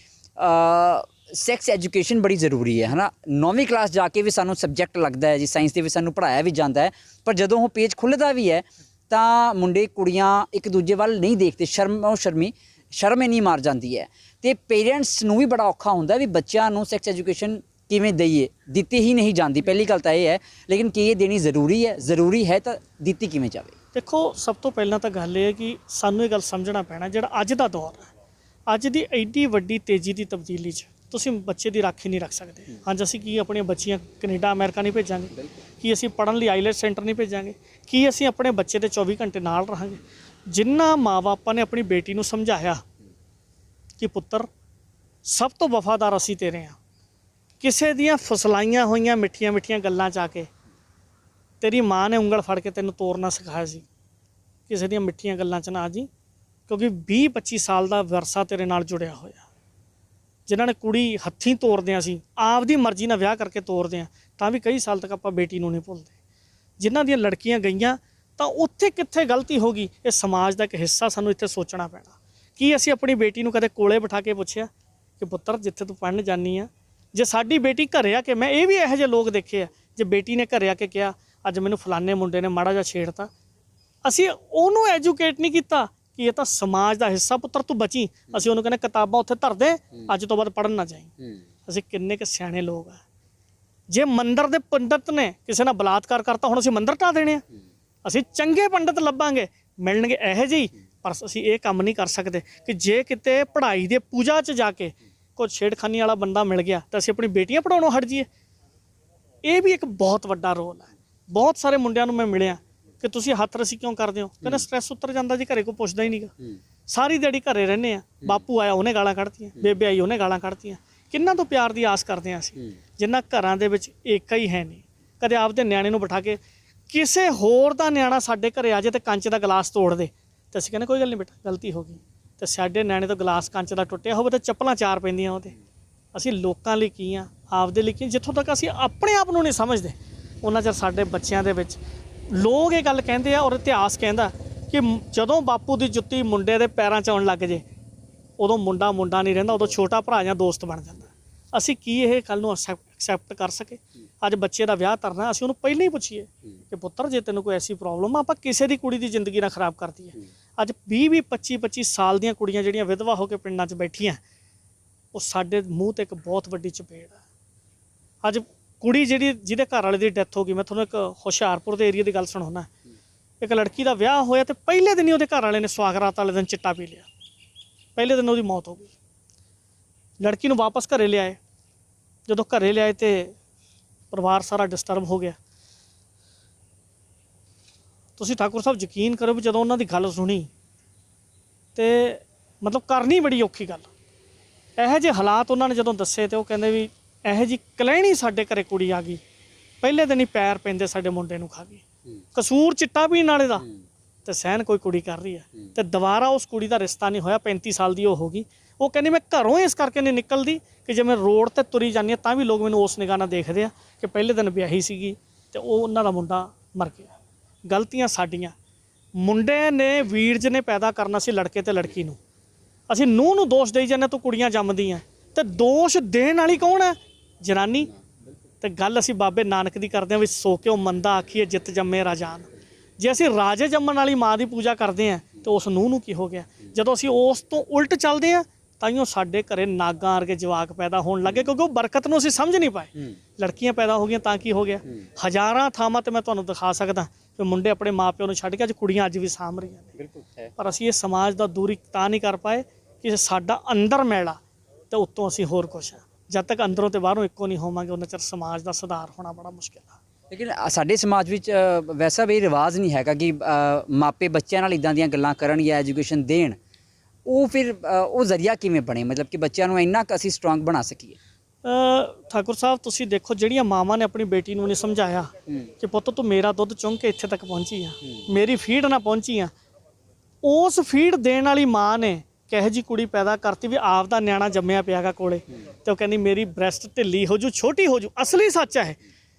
ਸੈਕਸ ਐਜੂਕੇਸ਼ਨ ਬੜੀ ਜ਼ਰੂਰੀ ਹੈ ਨਾ। 9ਵੀਂ ਕਲਾਸ ਜਾ ਕੇ ਵੀ ਸਾਨੂੰ ਸਬਜੈਕਟ ਲੱਗਦਾ ਹੈ ਜੀ, ਸਾਇੰਸ ਦੇ ਵਿੱਚ ਸਾਨੂੰ ਪੜ੍ਹਾਇਆ ਵੀ ਜਾਂਦਾ ਹੈ, ਪਰ ਜਦੋਂ ਉਹ ਪੇਜ ਖੁੱਲ੍ਹਦਾ ਵੀ ਹੈ ਤਾਂ ਮੁੰਡੇ ਕੁੜੀਆਂ ਇੱਕ ਦੂਜੇ ਵੱਲ ਨਹੀਂ ਦੇਖਦੇ, ਸ਼ਰਮ ਹੀ ਨਹੀਂ ਮਾਰ ਜਾਂਦੀ ਹੈ। ਤੇ ਪੇਰੈਂਟਸ ਨੂੰ ਵੀ ਬੜਾ ਔਖਾ ਹੁੰਦਾ ਵੀ ਬੱਚਿਆਂ ਨੂੰ ਸੈਕਸ ਐਜੂਕੇਸ਼ਨ ਕਿਵੇਂ ਦਈਏ, ਦਿੱਤੀ ਹੀ ਨਹੀਂ ਜਾਂਦੀ। ਪਹਿਲੀ ਗੱਲ ਤਾਂ ਇਹ ਹੈ, ਲੇਕਿਨ ਕੀ ਇਹ ਦੇਣੀ ਜ਼ਰੂਰੀ ਹੈ ਤਾਂ ਦਿੱਤੀ ਕਿਵੇਂ ਜਾਵੇ? ਦੇਖੋ, ਸਭ ਤੋਂ ਪਹਿਲਾਂ ਤਾਂ ਗੱਲ ਇਹ ਹੈ ਕਿ ਸਾਨੂੰ ਇਹ ਗੱਲ ਸਮਝਣਾ ਪੈਣਾ, ਜਿਹੜਾ ਅੱਜ ਦਾ ਦੌਰ ਹੈ, ਅੱਜ ਦੀ ਐਡੀ ਵੱਡੀ ਤੇਜ਼ੀ ਦੀ ਤਬਦੀਲੀ 'ਚ ਤੁਸੀਂ ਬੱਚੇ ਦੀ ਰਾਖੀ ਨਹੀਂ ਰੱਖ ਸਕਦੇ। ਅੱਜ ਅਸੀਂ ਕੀ ਆਪਣੀਆਂ ਬੱਚੀਆਂ ਕੈਨੇਡਾ ਅਮਰੀਕਾ ਨਹੀਂ ਭੇਜਾਂਗੇ? ਕੀ ਅਸੀਂ ਪੜ੍ਹਨ ਲਈ ਆਈਲੈਟਸ ਸੈਂਟਰ ਨਹੀਂ ਭੇਜਾਂਗੇ? ਕੀ ਅਸੀਂ ਆਪਣੇ ਬੱਚੇ ਦੇ 24 ਘੰਟੇ ਨਾਲ ਰਹਾਂਗੇ? ਜਿਨ੍ਹਾਂ ਮਾਂ-ਬਾਪਾਂ ਨੇ ਆਪਣੀ ਬੇਟੀ ਨੂੰ ਸਮਝਾਇਆ ਕਿ ਪੁੱਤਰ ਸਭ ਤੋਂ ਵਫਾਦਾਰ ਅਸੀਂ ਤੇਰੇ ਹਾਂ, ਕਿਸੇ ਦੀਆਂ ਫਸਲਾਈਆਂ ਹੋਈਆਂ ਮਿੱਠੀਆਂ ਮਿੱਠੀਆਂ ਗੱਲਾਂ 'ਚ ਆ ਕੇ ਤੇਰੀ ਮਾਂ ਨੇ ਉਂਗਲ ਫੜ ਕੇ ਤੈਨੂੰ ਤੋਰਨਾ ਸਿਖਾਇਆ ਸੀ, ਕਿਸੇ ਦੀਆਂ ਮਿੱਠੀਆਂ ਗੱਲਾਂ 'ਚ ਨਾ ਆ ਜੀ, ਕਿਉਂਕਿ 20-25 ਸਾਲ ਦਾ ਵਿਰਸਾ ਤੇਰੇ ਨਾਲ ਜੁੜਿਆ ਹੋਇਆ। ਜਿਨ੍ਹਾਂ ਨੇ ਕੁੜੀ ਹੱਥੀਂ ਤੋਰਦੇ ਹਾਂ ਅਸੀਂ, ਆਪਦੀ ਮਰਜ਼ੀ ਨਾਲ ਵਿਆਹ ਕਰਕੇ ਤੋਰਦੇ ਹਾਂ, ਤਾਂ ਵੀ ਕਈ ਸਾਲ ਤੱਕ ਆਪਾਂ ਬੇਟੀ ਨੂੰ ਨਹੀਂ ਭੁੱਲਦੇ। ਜਿਨ੍ਹਾਂ ਦੀਆਂ ਲੜਕੀਆਂ ਗਈਆਂ ਤਾਂ ਉੱਥੇ ਕਿੱਥੇ ਗਲਤੀ ਹੋ ਗਈ, ਇਹ ਸਮਾਜ ਦਾ ਇੱਕ ਹਿੱਸਾ ਸਾਨੂੰ ਇੱਥੇ ਸੋਚਣਾ ਪੈਣਾ। ਕੀ ਅਸੀਂ ਆਪਣੀ ਬੇਟੀ ਨੂੰ ਕਦੇ ਕੋਲੇ ਬਿਠਾ ਕੇ ਪੁੱਛਿਆ ਕਿ ਪੁੱਤਰ ਜਿੱਥੇ ਤੂੰ ਪੜ੍ਹਨ ਜਾਂਦੀ ਆ, ਜੇ ਸਾਡੀ ਬੇਟੀ ਘਰੇ ਆ ਕੇ, ਮੈਂ ਇਹ ਵੀ ਇਹੋ ਜਿਹੇ ਲੋਕ ਦੇਖੇ ਆ, ਜੇ ਬੇਟੀ ਨੇ ਘਰੇ ਆ ਕੇ ਕਿਹਾ ਅੱਜ ਮੈਨੂੰ ਫਲਾਣੇ ਮੁੰਡੇ ਨੇ ਮਾੜਾ ਜਿਹਾ ਛੇੜਤਾ, ਅਸੀਂ ਉਹਨੂੰ ਐਜੂਕੇਟ ਨਹੀਂ ਕੀਤਾ ਕਿ ਇਹ ਤਾਂ ਸਮਾਜ ਦਾ ਹਿੱਸਾ, ਪੁੱਤਰ ਤੂੰ ਬਚੀ। ਅਸੀਂ ਉਹਨੂੰ ਕਹਿੰਦੇ ਕਿਤਾਬਾਂ ਉੱਥੇ ਧਰ ਦੇ, ਅੱਜ ਤੋਂ ਬਾਅਦ ਪੜ੍ਹਨ ਨਾ ਜਾਈਂ। ਅਸੀਂ ਕਿੰਨੇ ਕੁ ਸਿਆਣੇ ਲੋਕ ਆ। ਜੇ ਮੰਦਰ ਦੇ ਪੰਡਤ ਨੇ ਕਿਸੇ ਨਾਲ ਬਲਾਤਕਾਰ ਕਰਤਾ, ਹੁਣ ਅਸੀਂ ਮੰਦਰ ਢਾਹ ਦੇਣੇ ਆ? ਅਸੀਂ ਚੰਗੇ ਪੰਡਤ ਲੱਭਾਂਗੇ, ਮਿਲਣਗੇ ਇਹੋ ਜਿਹੇ, ਪਰ ਅਸੀਂ ਇਹ ਕੰਮ ਨਹੀਂ ਕਰ ਸਕਦੇ ਕਿ ਜੇ ਕਿਤੇ ਪੜ੍ਹਾਈ ਦੇ ਪੂਜਾ 'ਚ ਜਾ ਕੇ ਕੋਈ ਛੇੜਖਾਨੀ ਵਾਲਾ ਬੰਦਾ ਮਿਲ ਗਿਆ ਤਾਂ ਅਸੀਂ ਆਪਣੀ ਬੇਟੀਆਂ ਪੜ੍ਹਾਉਣੋਂ ਹਟ ਜਾਈਏ। ਇਹ ਵੀ ਇੱਕ ਬਹੁਤ ਵੱਡਾ ਰੋਲ ਹੈ। ਬਹੁਤ ਸਾਰੇ ਮੁੰਡਿਆਂ ਨੂੰ ਮੈਂ ਮਿਲਿਆ ਕਿ ਤੁਸੀਂ ਹੱਥ ਰੱਸੀ ਕਿਉਂ ਕਰਦੇ ਹੋ? ਕਹਿੰਦਾ ਸਟ੍ਰੈਸ ਉਤਰ ਜਾਂਦਾ ਜੀ, ਘਰੇ ਕੋਈ ਪੁੱਛਦਾ ਹੀ ਨਹੀਂਗਾ, ਸਾਰੀ ਦਿਹਾੜੀ ਘਰੇ ਰਹਿੰਦੇ ਆ, ਬਾਪੂ ਆਇਆ ਉਹਨੇ ਗਾਲਾਂ ਕੱਢਤੀਆਂ, ਬੇਬੇ ਆਈ ਉਹਨੇ ਗਾਲਾਂ ਕੱਢਤੀਆਂ। ਕਿੰਨਾਂ ਤੋਂ ਪਿਆਰ ਦੀ ਆਸ ਕਰਦੇ ਹਾਂ ਅਸੀਂ, ਜਿਨ੍ਹਾਂ ਘਰਾਂ ਦੇ ਵਿੱਚ ਏਕਾ ਹੀ ਹੈ ਨਹੀਂ। ਕਦੇ ਆਪਦੇ ਨਿਆਣੇ ਨੂੰ ਬਿਠਾ ਕੇ ਕਿਸੇ ਹੋਰ ਦਾ ਨਿਆਣਾ ਸਾਡੇ ਘਰੇ ਆ ਜਾਏ ਤੇ ਕੰਚ ਦਾ ਗਲਾਸ ਤੋੜ ਦੇ, ਤੇ ਅਸੀਂ ਕਹਿੰਦੇ ਕੋਈ ਗੱਲ ਨਹੀਂ ਬੇਟਾ ਗਲਤੀ ਹੋ ਗਈ। ਤੇ ਸਾਡੇ ਨਿਆਣੇ ਤੋਂ ਗਲਾਸ ਕੰਚ ਦਾ ਟੁੱਟਿਆ ਹੋਵੇ ਤਾਂ ਚੱਪਲਾਂ 4 ਪੈਂਦੀਆਂ ਉਹਦੇ। ਅਸੀਂ ਲੋਕਾਂ ਲਈ ਕੀ ਆ, ਆਪਦੇ ਲਈ ਕੀ? ਜਿੱਥੋਂ ਤੱਕ ਅਸੀਂ ਆਪਣੇ ਆਪ ਨੂੰ ਨਹੀਂ ਸਮਝਦੇ, ਉਹਨਾਂ ਚਿਰ ਸਾਡੇ ਬੱਚਿਆਂ ਦੇ ਵਿੱਚ ਲੋਕ ਇਹ ਗੱਲ ਕਹਿੰਦੇ ਆ, ਔਰ ਇਤਿਹਾਸ ਕਹਿੰਦਾ ਕਿ ਜਦੋਂ ਬਾਪੂ ਦੀ ਜੁੱਤੀ ਮੁੰਡੇ ਦੇ ਪੈਰਾਂ 'ਚ ਆਉਣ ਲੱਗ ਜੇ, ਉਦੋਂ ਮੁੰਡਾ ਨਹੀਂ ਰਹਿੰਦਾ, ਉਦੋਂ ਛੋਟਾ ਭਰਾ ਜਾਂ ਦੋਸਤ ਬਣ ਜਾਂਦਾ। ਅਸੀਂ ਕੀ ਇਹ ਗੱਲ ਨੂੰ ਐਕਸੈਪਟ ਕਰ ਸਕੇ? ਅੱਜ ਬੱਚੇ ਦਾ ਵਿਆਹ ਕਰਨਾ, ਅਸੀਂ ਉਹਨੂੰ ਪਹਿਲਾਂ ਹੀ ਪੁੱਛੀਏ ਕਿ ਪੁੱਤਰ ਜੇ ਤੈਨੂੰ ਕੋਈ ਐਸੀ ਪ੍ਰੋਬਲਮ ਆ, ਆਪਾਂ ਕਿਸੇ ਦੀ ਕੁੜੀ ਦੀ ਜ਼ਿੰਦਗੀ ਨਾ ਖਰਾਬ ਕਰਦੀ ਹੈ। ਅੱਜ 20-25 ਸਾਲ ਦੀਆਂ ਕੁੜੀਆਂ ਜਿਹੜੀਆਂ ਵਿਧਵਾ ਹੋ ਕੇ ਪਿੰਡਾਂ 'ਚ ਬੈਠੀਆਂ, ਉਹ ਸਾਡੇ ਮੂੰਹ ਤੇ ਇੱਕ ਬਹੁਤ ਵੱਡੀ ਚਪੇੜ ਆ। ਅੱਜ ਕੁੜੀ ਜਿਹਦੇ ਘਰ ਵਾਲੇ ਦੀ ਡੈਥ ਹੋ ਗਈ, ਮੈਂ ਤੁਹਾਨੂੰ ਇੱਕ ਹੁਸ਼ਿਆਰਪੁਰ ਦੇ ਏਰੀਆ ਦੀ ਗੱਲ ਸੁਣਾਉਣਾ। ਇੱਕ ਲੜਕੀ ਦਾ ਵਿਆਹ ਹੋਇਆ ਤੇ ਪਹਿਲੇ ਦਿਨ ਹੀ ਉਹਦੇ ਘਰ ਵਾਲੇ ਨੇ ਸੁਹਾਗਰਾਤ ਵਾਲੇ ਦਿਨ ਚਿੱਟਾ ਪੀ ਲਿਆ, ਪਹਿਲੇ ਦਿਨ ਉਹਦੀ ਮੌਤ ਹੋ ਗਈ। ਲੜਕੀ ਨੂੰ ਵਾਪਸ ਘਰੇ ਲਿਆਏ, ਜਦੋਂ ਘਰੇ ਲਿਆਏ ਤੇ ਪਰਿਵਾਰ ਸਾਰਾ ਡਿਸਟਰਬ ਹੋ ਗਿਆ। ਤੁਸੀਂ ਠਾਕੁਰ ਸਾਹਿਬ ਯਕੀਨ ਕਰੋ ਵੀ ਜਦੋਂ ਉਹਨਾਂ ਦੀ ਗੱਲ ਸੁਣੀ ਤੇ ਮਤਲਬ ਕਰਨੀ ਬੜੀ ਔਖੀ ਗੱਲ। ਇਹੋ ਜਿਹੇ ਹਾਲਾਤ ਉਹਨਾਂ ਨੇ ਜਦੋਂ ਦੱਸੇ ਤੇ ਉਹ ਕਹਿੰਦੇ ਵੀ ਇਹੋ ਜਿਹੀ ਕਲੈਣੀ ਸਾਡੇ ਘਰੇ ਕੁੜੀ ਆ ਗਈ, ਪਹਿਲੇ ਦਿਨ ਹੀ ਪੈਰ ਪੈਂਦੇ ਸਾਡੇ ਮੁੰਡੇ ਨੂੰ ਖਾ ਗਈ। ਕਸੂਰ ਚਿੱਟਾ ਪੀਣ ਵਾਲੇ ਦਾ, ਤੇ ਸਹਿਨ ਕੋਈ ਕੁੜੀ ਕਰ ਰਹੀ ਹੈ। ਤੇ ਦੁਬਾਰਾ ਉਸ ਕੁੜੀ ਦਾ ਰਿਸ਼ਤਾ ਨਹੀਂ ਹੋਇਆ, 35 ਸਾਲ ਦੀ ਉਹ ਹੋ ਗਈ। ਉਹ ਕਹਿੰਦੀ ਮੈਂ ਘਰੋਂ ਇਸ ਕਰਕੇ ਨਹੀਂ ਨਿਕਲਦੀ ਕਿ ਜੇ ਮੈਂ ਰੋਡ ਤੇ ਤੁਰੀ ਜਾਂਦੀ ਹਾਂ ਤਾਂ ਵੀ ਲੋਕ ਮੈਨੂੰ ਉਸ ਨਿਗਾਹ ਨਾਲ ਦੇਖਦੇ ਆ ਕਿ ਪਹਿਲੇ ਦਿਨ ਵਿਆਹੀ ਸੀਗੀ ਤੇ ਉਹ ਉਹਨਾਂ ਦਾ ਮੁੰਡਾ ਮਰ ਗਿਆ। ਗਲਤੀਆਂ ਸਾਡੀਆਂ। ਮੁੰਡੇ ਨੇ ਵੀਰਜ ਨੇ ਪੈਦਾ ਕਰਨਾ ਸੀ ਲੜਕੇ ਤੇ ਲੜਕੀ ਨੂੰ, ਅਸੀਂ ਨੂੰਹ ਨੂੰ ਦੋਸ਼ ਦੇਈ ਜਾਂਦੇ ਤੂੰ ਕੁੜੀਆਂ ਜੰਮਦੀਆਂ, ਤੇ ਦੋਸ਼ ਦੇਣ ਵਾਲੀ ਕੌਣ ਹੈ? ਜਨਾਨੀ। ਤੇ ਗੱਲ ਅਸੀਂ ਬਾਬੇ ਨਾਨਕ ਦੀ ਕਰਦੇ ਹਾਂ ਵੀ ਸੋ ਕਿਉ ਮੰਦਾ ਆਖੀਏ ਜਿੱਤ ਜੰਮੇ ਰਾਜਾਨ। ਜੇ ਅਸੀਂ ਰਾਜੇ ਜੰਮਣ ਵਾਲੀ ਮਾਂ ਦੀ ਪੂਜਾ ਕਰਦੇ ਹਾਂ ਤਾਂ ਉਸ ਨੂੰਹ ਨੂੰ ਕੀ ਹੋ ਗਿਆ? ਜਦੋਂ ਅਸੀਂ ਉਸ ਤੋਂ ਉਲਟ ਚੱਲਦੇ ਹਾਂ ਤਾਈਓ ਸਾਡੇ ਘਰੇ ਨਾਗਾਂ ਵਰਗੇ ਜਵਾਕ ਪੈਦਾ ਹੋਣ ਲੱਗੇ, ਕਿਉਂਕਿ ਉਹ ਬਰਕਤ ਨੂੰ ਅਸੀਂ ਸਮਝ ਨਹੀਂ ਪਾਏ। ਲੜਕੀਆਂ ਪੈਦਾ ਹੋ ਗਈਆਂ ਤਾਂ ਕੀ ਹੋ ਗਿਆ? ਹਜ਼ਾਰਾਂ ਥਾਵਾਂ ਤੇ ਮੈਂ ਤੁਹਾਨੂੰ ਦਿਖਾ ਸਕਦਾ ਕਿ ਮੁੰਡੇ ਆਪਣੇ ਮਾਪਿਆਂ ਨੂੰ ਛੱਡ ਕੇ ਅੱਜ ਕੁੜੀਆਂ ਅੱਜ ਵੀ ਸਾਂਭ ਰਹੀਆਂ ਨੇ। ਪਰ ਅਸੀਂ ਇਹ ਸਮਾਜ ਦਾ ਦੂਰੀ ਤਾਂ ਨਹੀਂ ਕਰ ਪਾਏ ਕਿ ਸਾਡਾ ਅੰਦਰ ਮੈਲਾ ਤੇ ਉੱਤੋਂ ਅਸੀਂ ਹੋਰ ਕੁਛ ਆ। ਜਦ ਤੱਕ ਅੰਦਰੋਂ ਤੇ ਬਾਹਰੋਂ ਇੱਕੋ ਨਹੀਂ ਹੋਵਾਂਗੇ ਉਹਨਾਂ ਚਿਰ ਸਮਾਜ ਦਾ ਸੁਧਾਰ ਹੋਣਾ ਬੜਾ ਮੁਸ਼ਕਿਲ ਆ। ਲੇਕਿਨ ਸਾਡੇ ਸਮਾਜ ਵਿੱਚ ਵੈਸਾ ਵੀ ਰਿਵਾਜ਼ ਨਹੀਂ ਹੈਗਾ ਕਿ ਮਾਪੇ ਬੱਚਿਆਂ ਨਾਲ ਇੱਦਾਂ ਦੀਆਂ ਗੱਲਾਂ ਕਰਨ ਜਾਂ ਐਜੂਕੇਸ਼ਨ ਦੇਣ। ਉਹ ਫਿਰ ਉਹ ਜ਼ਰੀਆ ਕਿਵੇਂ ਬਣੇ, ਮਤਲਬ ਕਿ ਬੱਚਿਆਂ ਨੂੰ ਇੰਨਾ ਕੁ ਅਸੀਂ ਸਟਰੋਂਗ ਬਣਾ ਸਕੀਏ? ਠਾਕੁਰ ਸਾਹਿਬ ਤੁਸੀਂ ਦੇਖੋ, ਜਿਹੜੀਆਂ ਮਾਵਾਂ ਨੇ ਆਪਣੀ ਬੇਟੀ ਨੂੰ ਨਹੀਂ ਸਮਝਾਇਆ ਕਿ ਪੁੱਤ ਤੂੰ ਮੇਰਾ ਦੁੱਧ ਚੁੰਘ ਕੇ ਇੱਥੇ ਤੱਕ ਪਹੁੰਚੀ ਆ, ਮੇਰੀ ਫੀਡ ਨਾ ਪਹੁੰਚੀ ਆ, ਉਸ ਫੀਡ ਦੇਣ ਵਾਲੀ ਮਾਂ ਨੇ ਕਿਹੋ ਜਿਹੀ ਕੁੜੀ ਪੈਦਾ ਕਰਤੀ ਵੀ ਆਪ ਦਾ ਨਿਆਣਾ ਜੰਮਿਆ ਪਿਆਗਾ ਕੋਲੇ ਤੇ ਉਹ ਕਹਿੰਦੀ ਮੇਰੀ ਬ੍ਰੈਸਟ ਢਿੱਲੀ ਹੋ ਜੂ, ਛੋਟੀ ਹੋ ਜੂ। ਅਸਲੀ ਸੱਚ ਹੈ,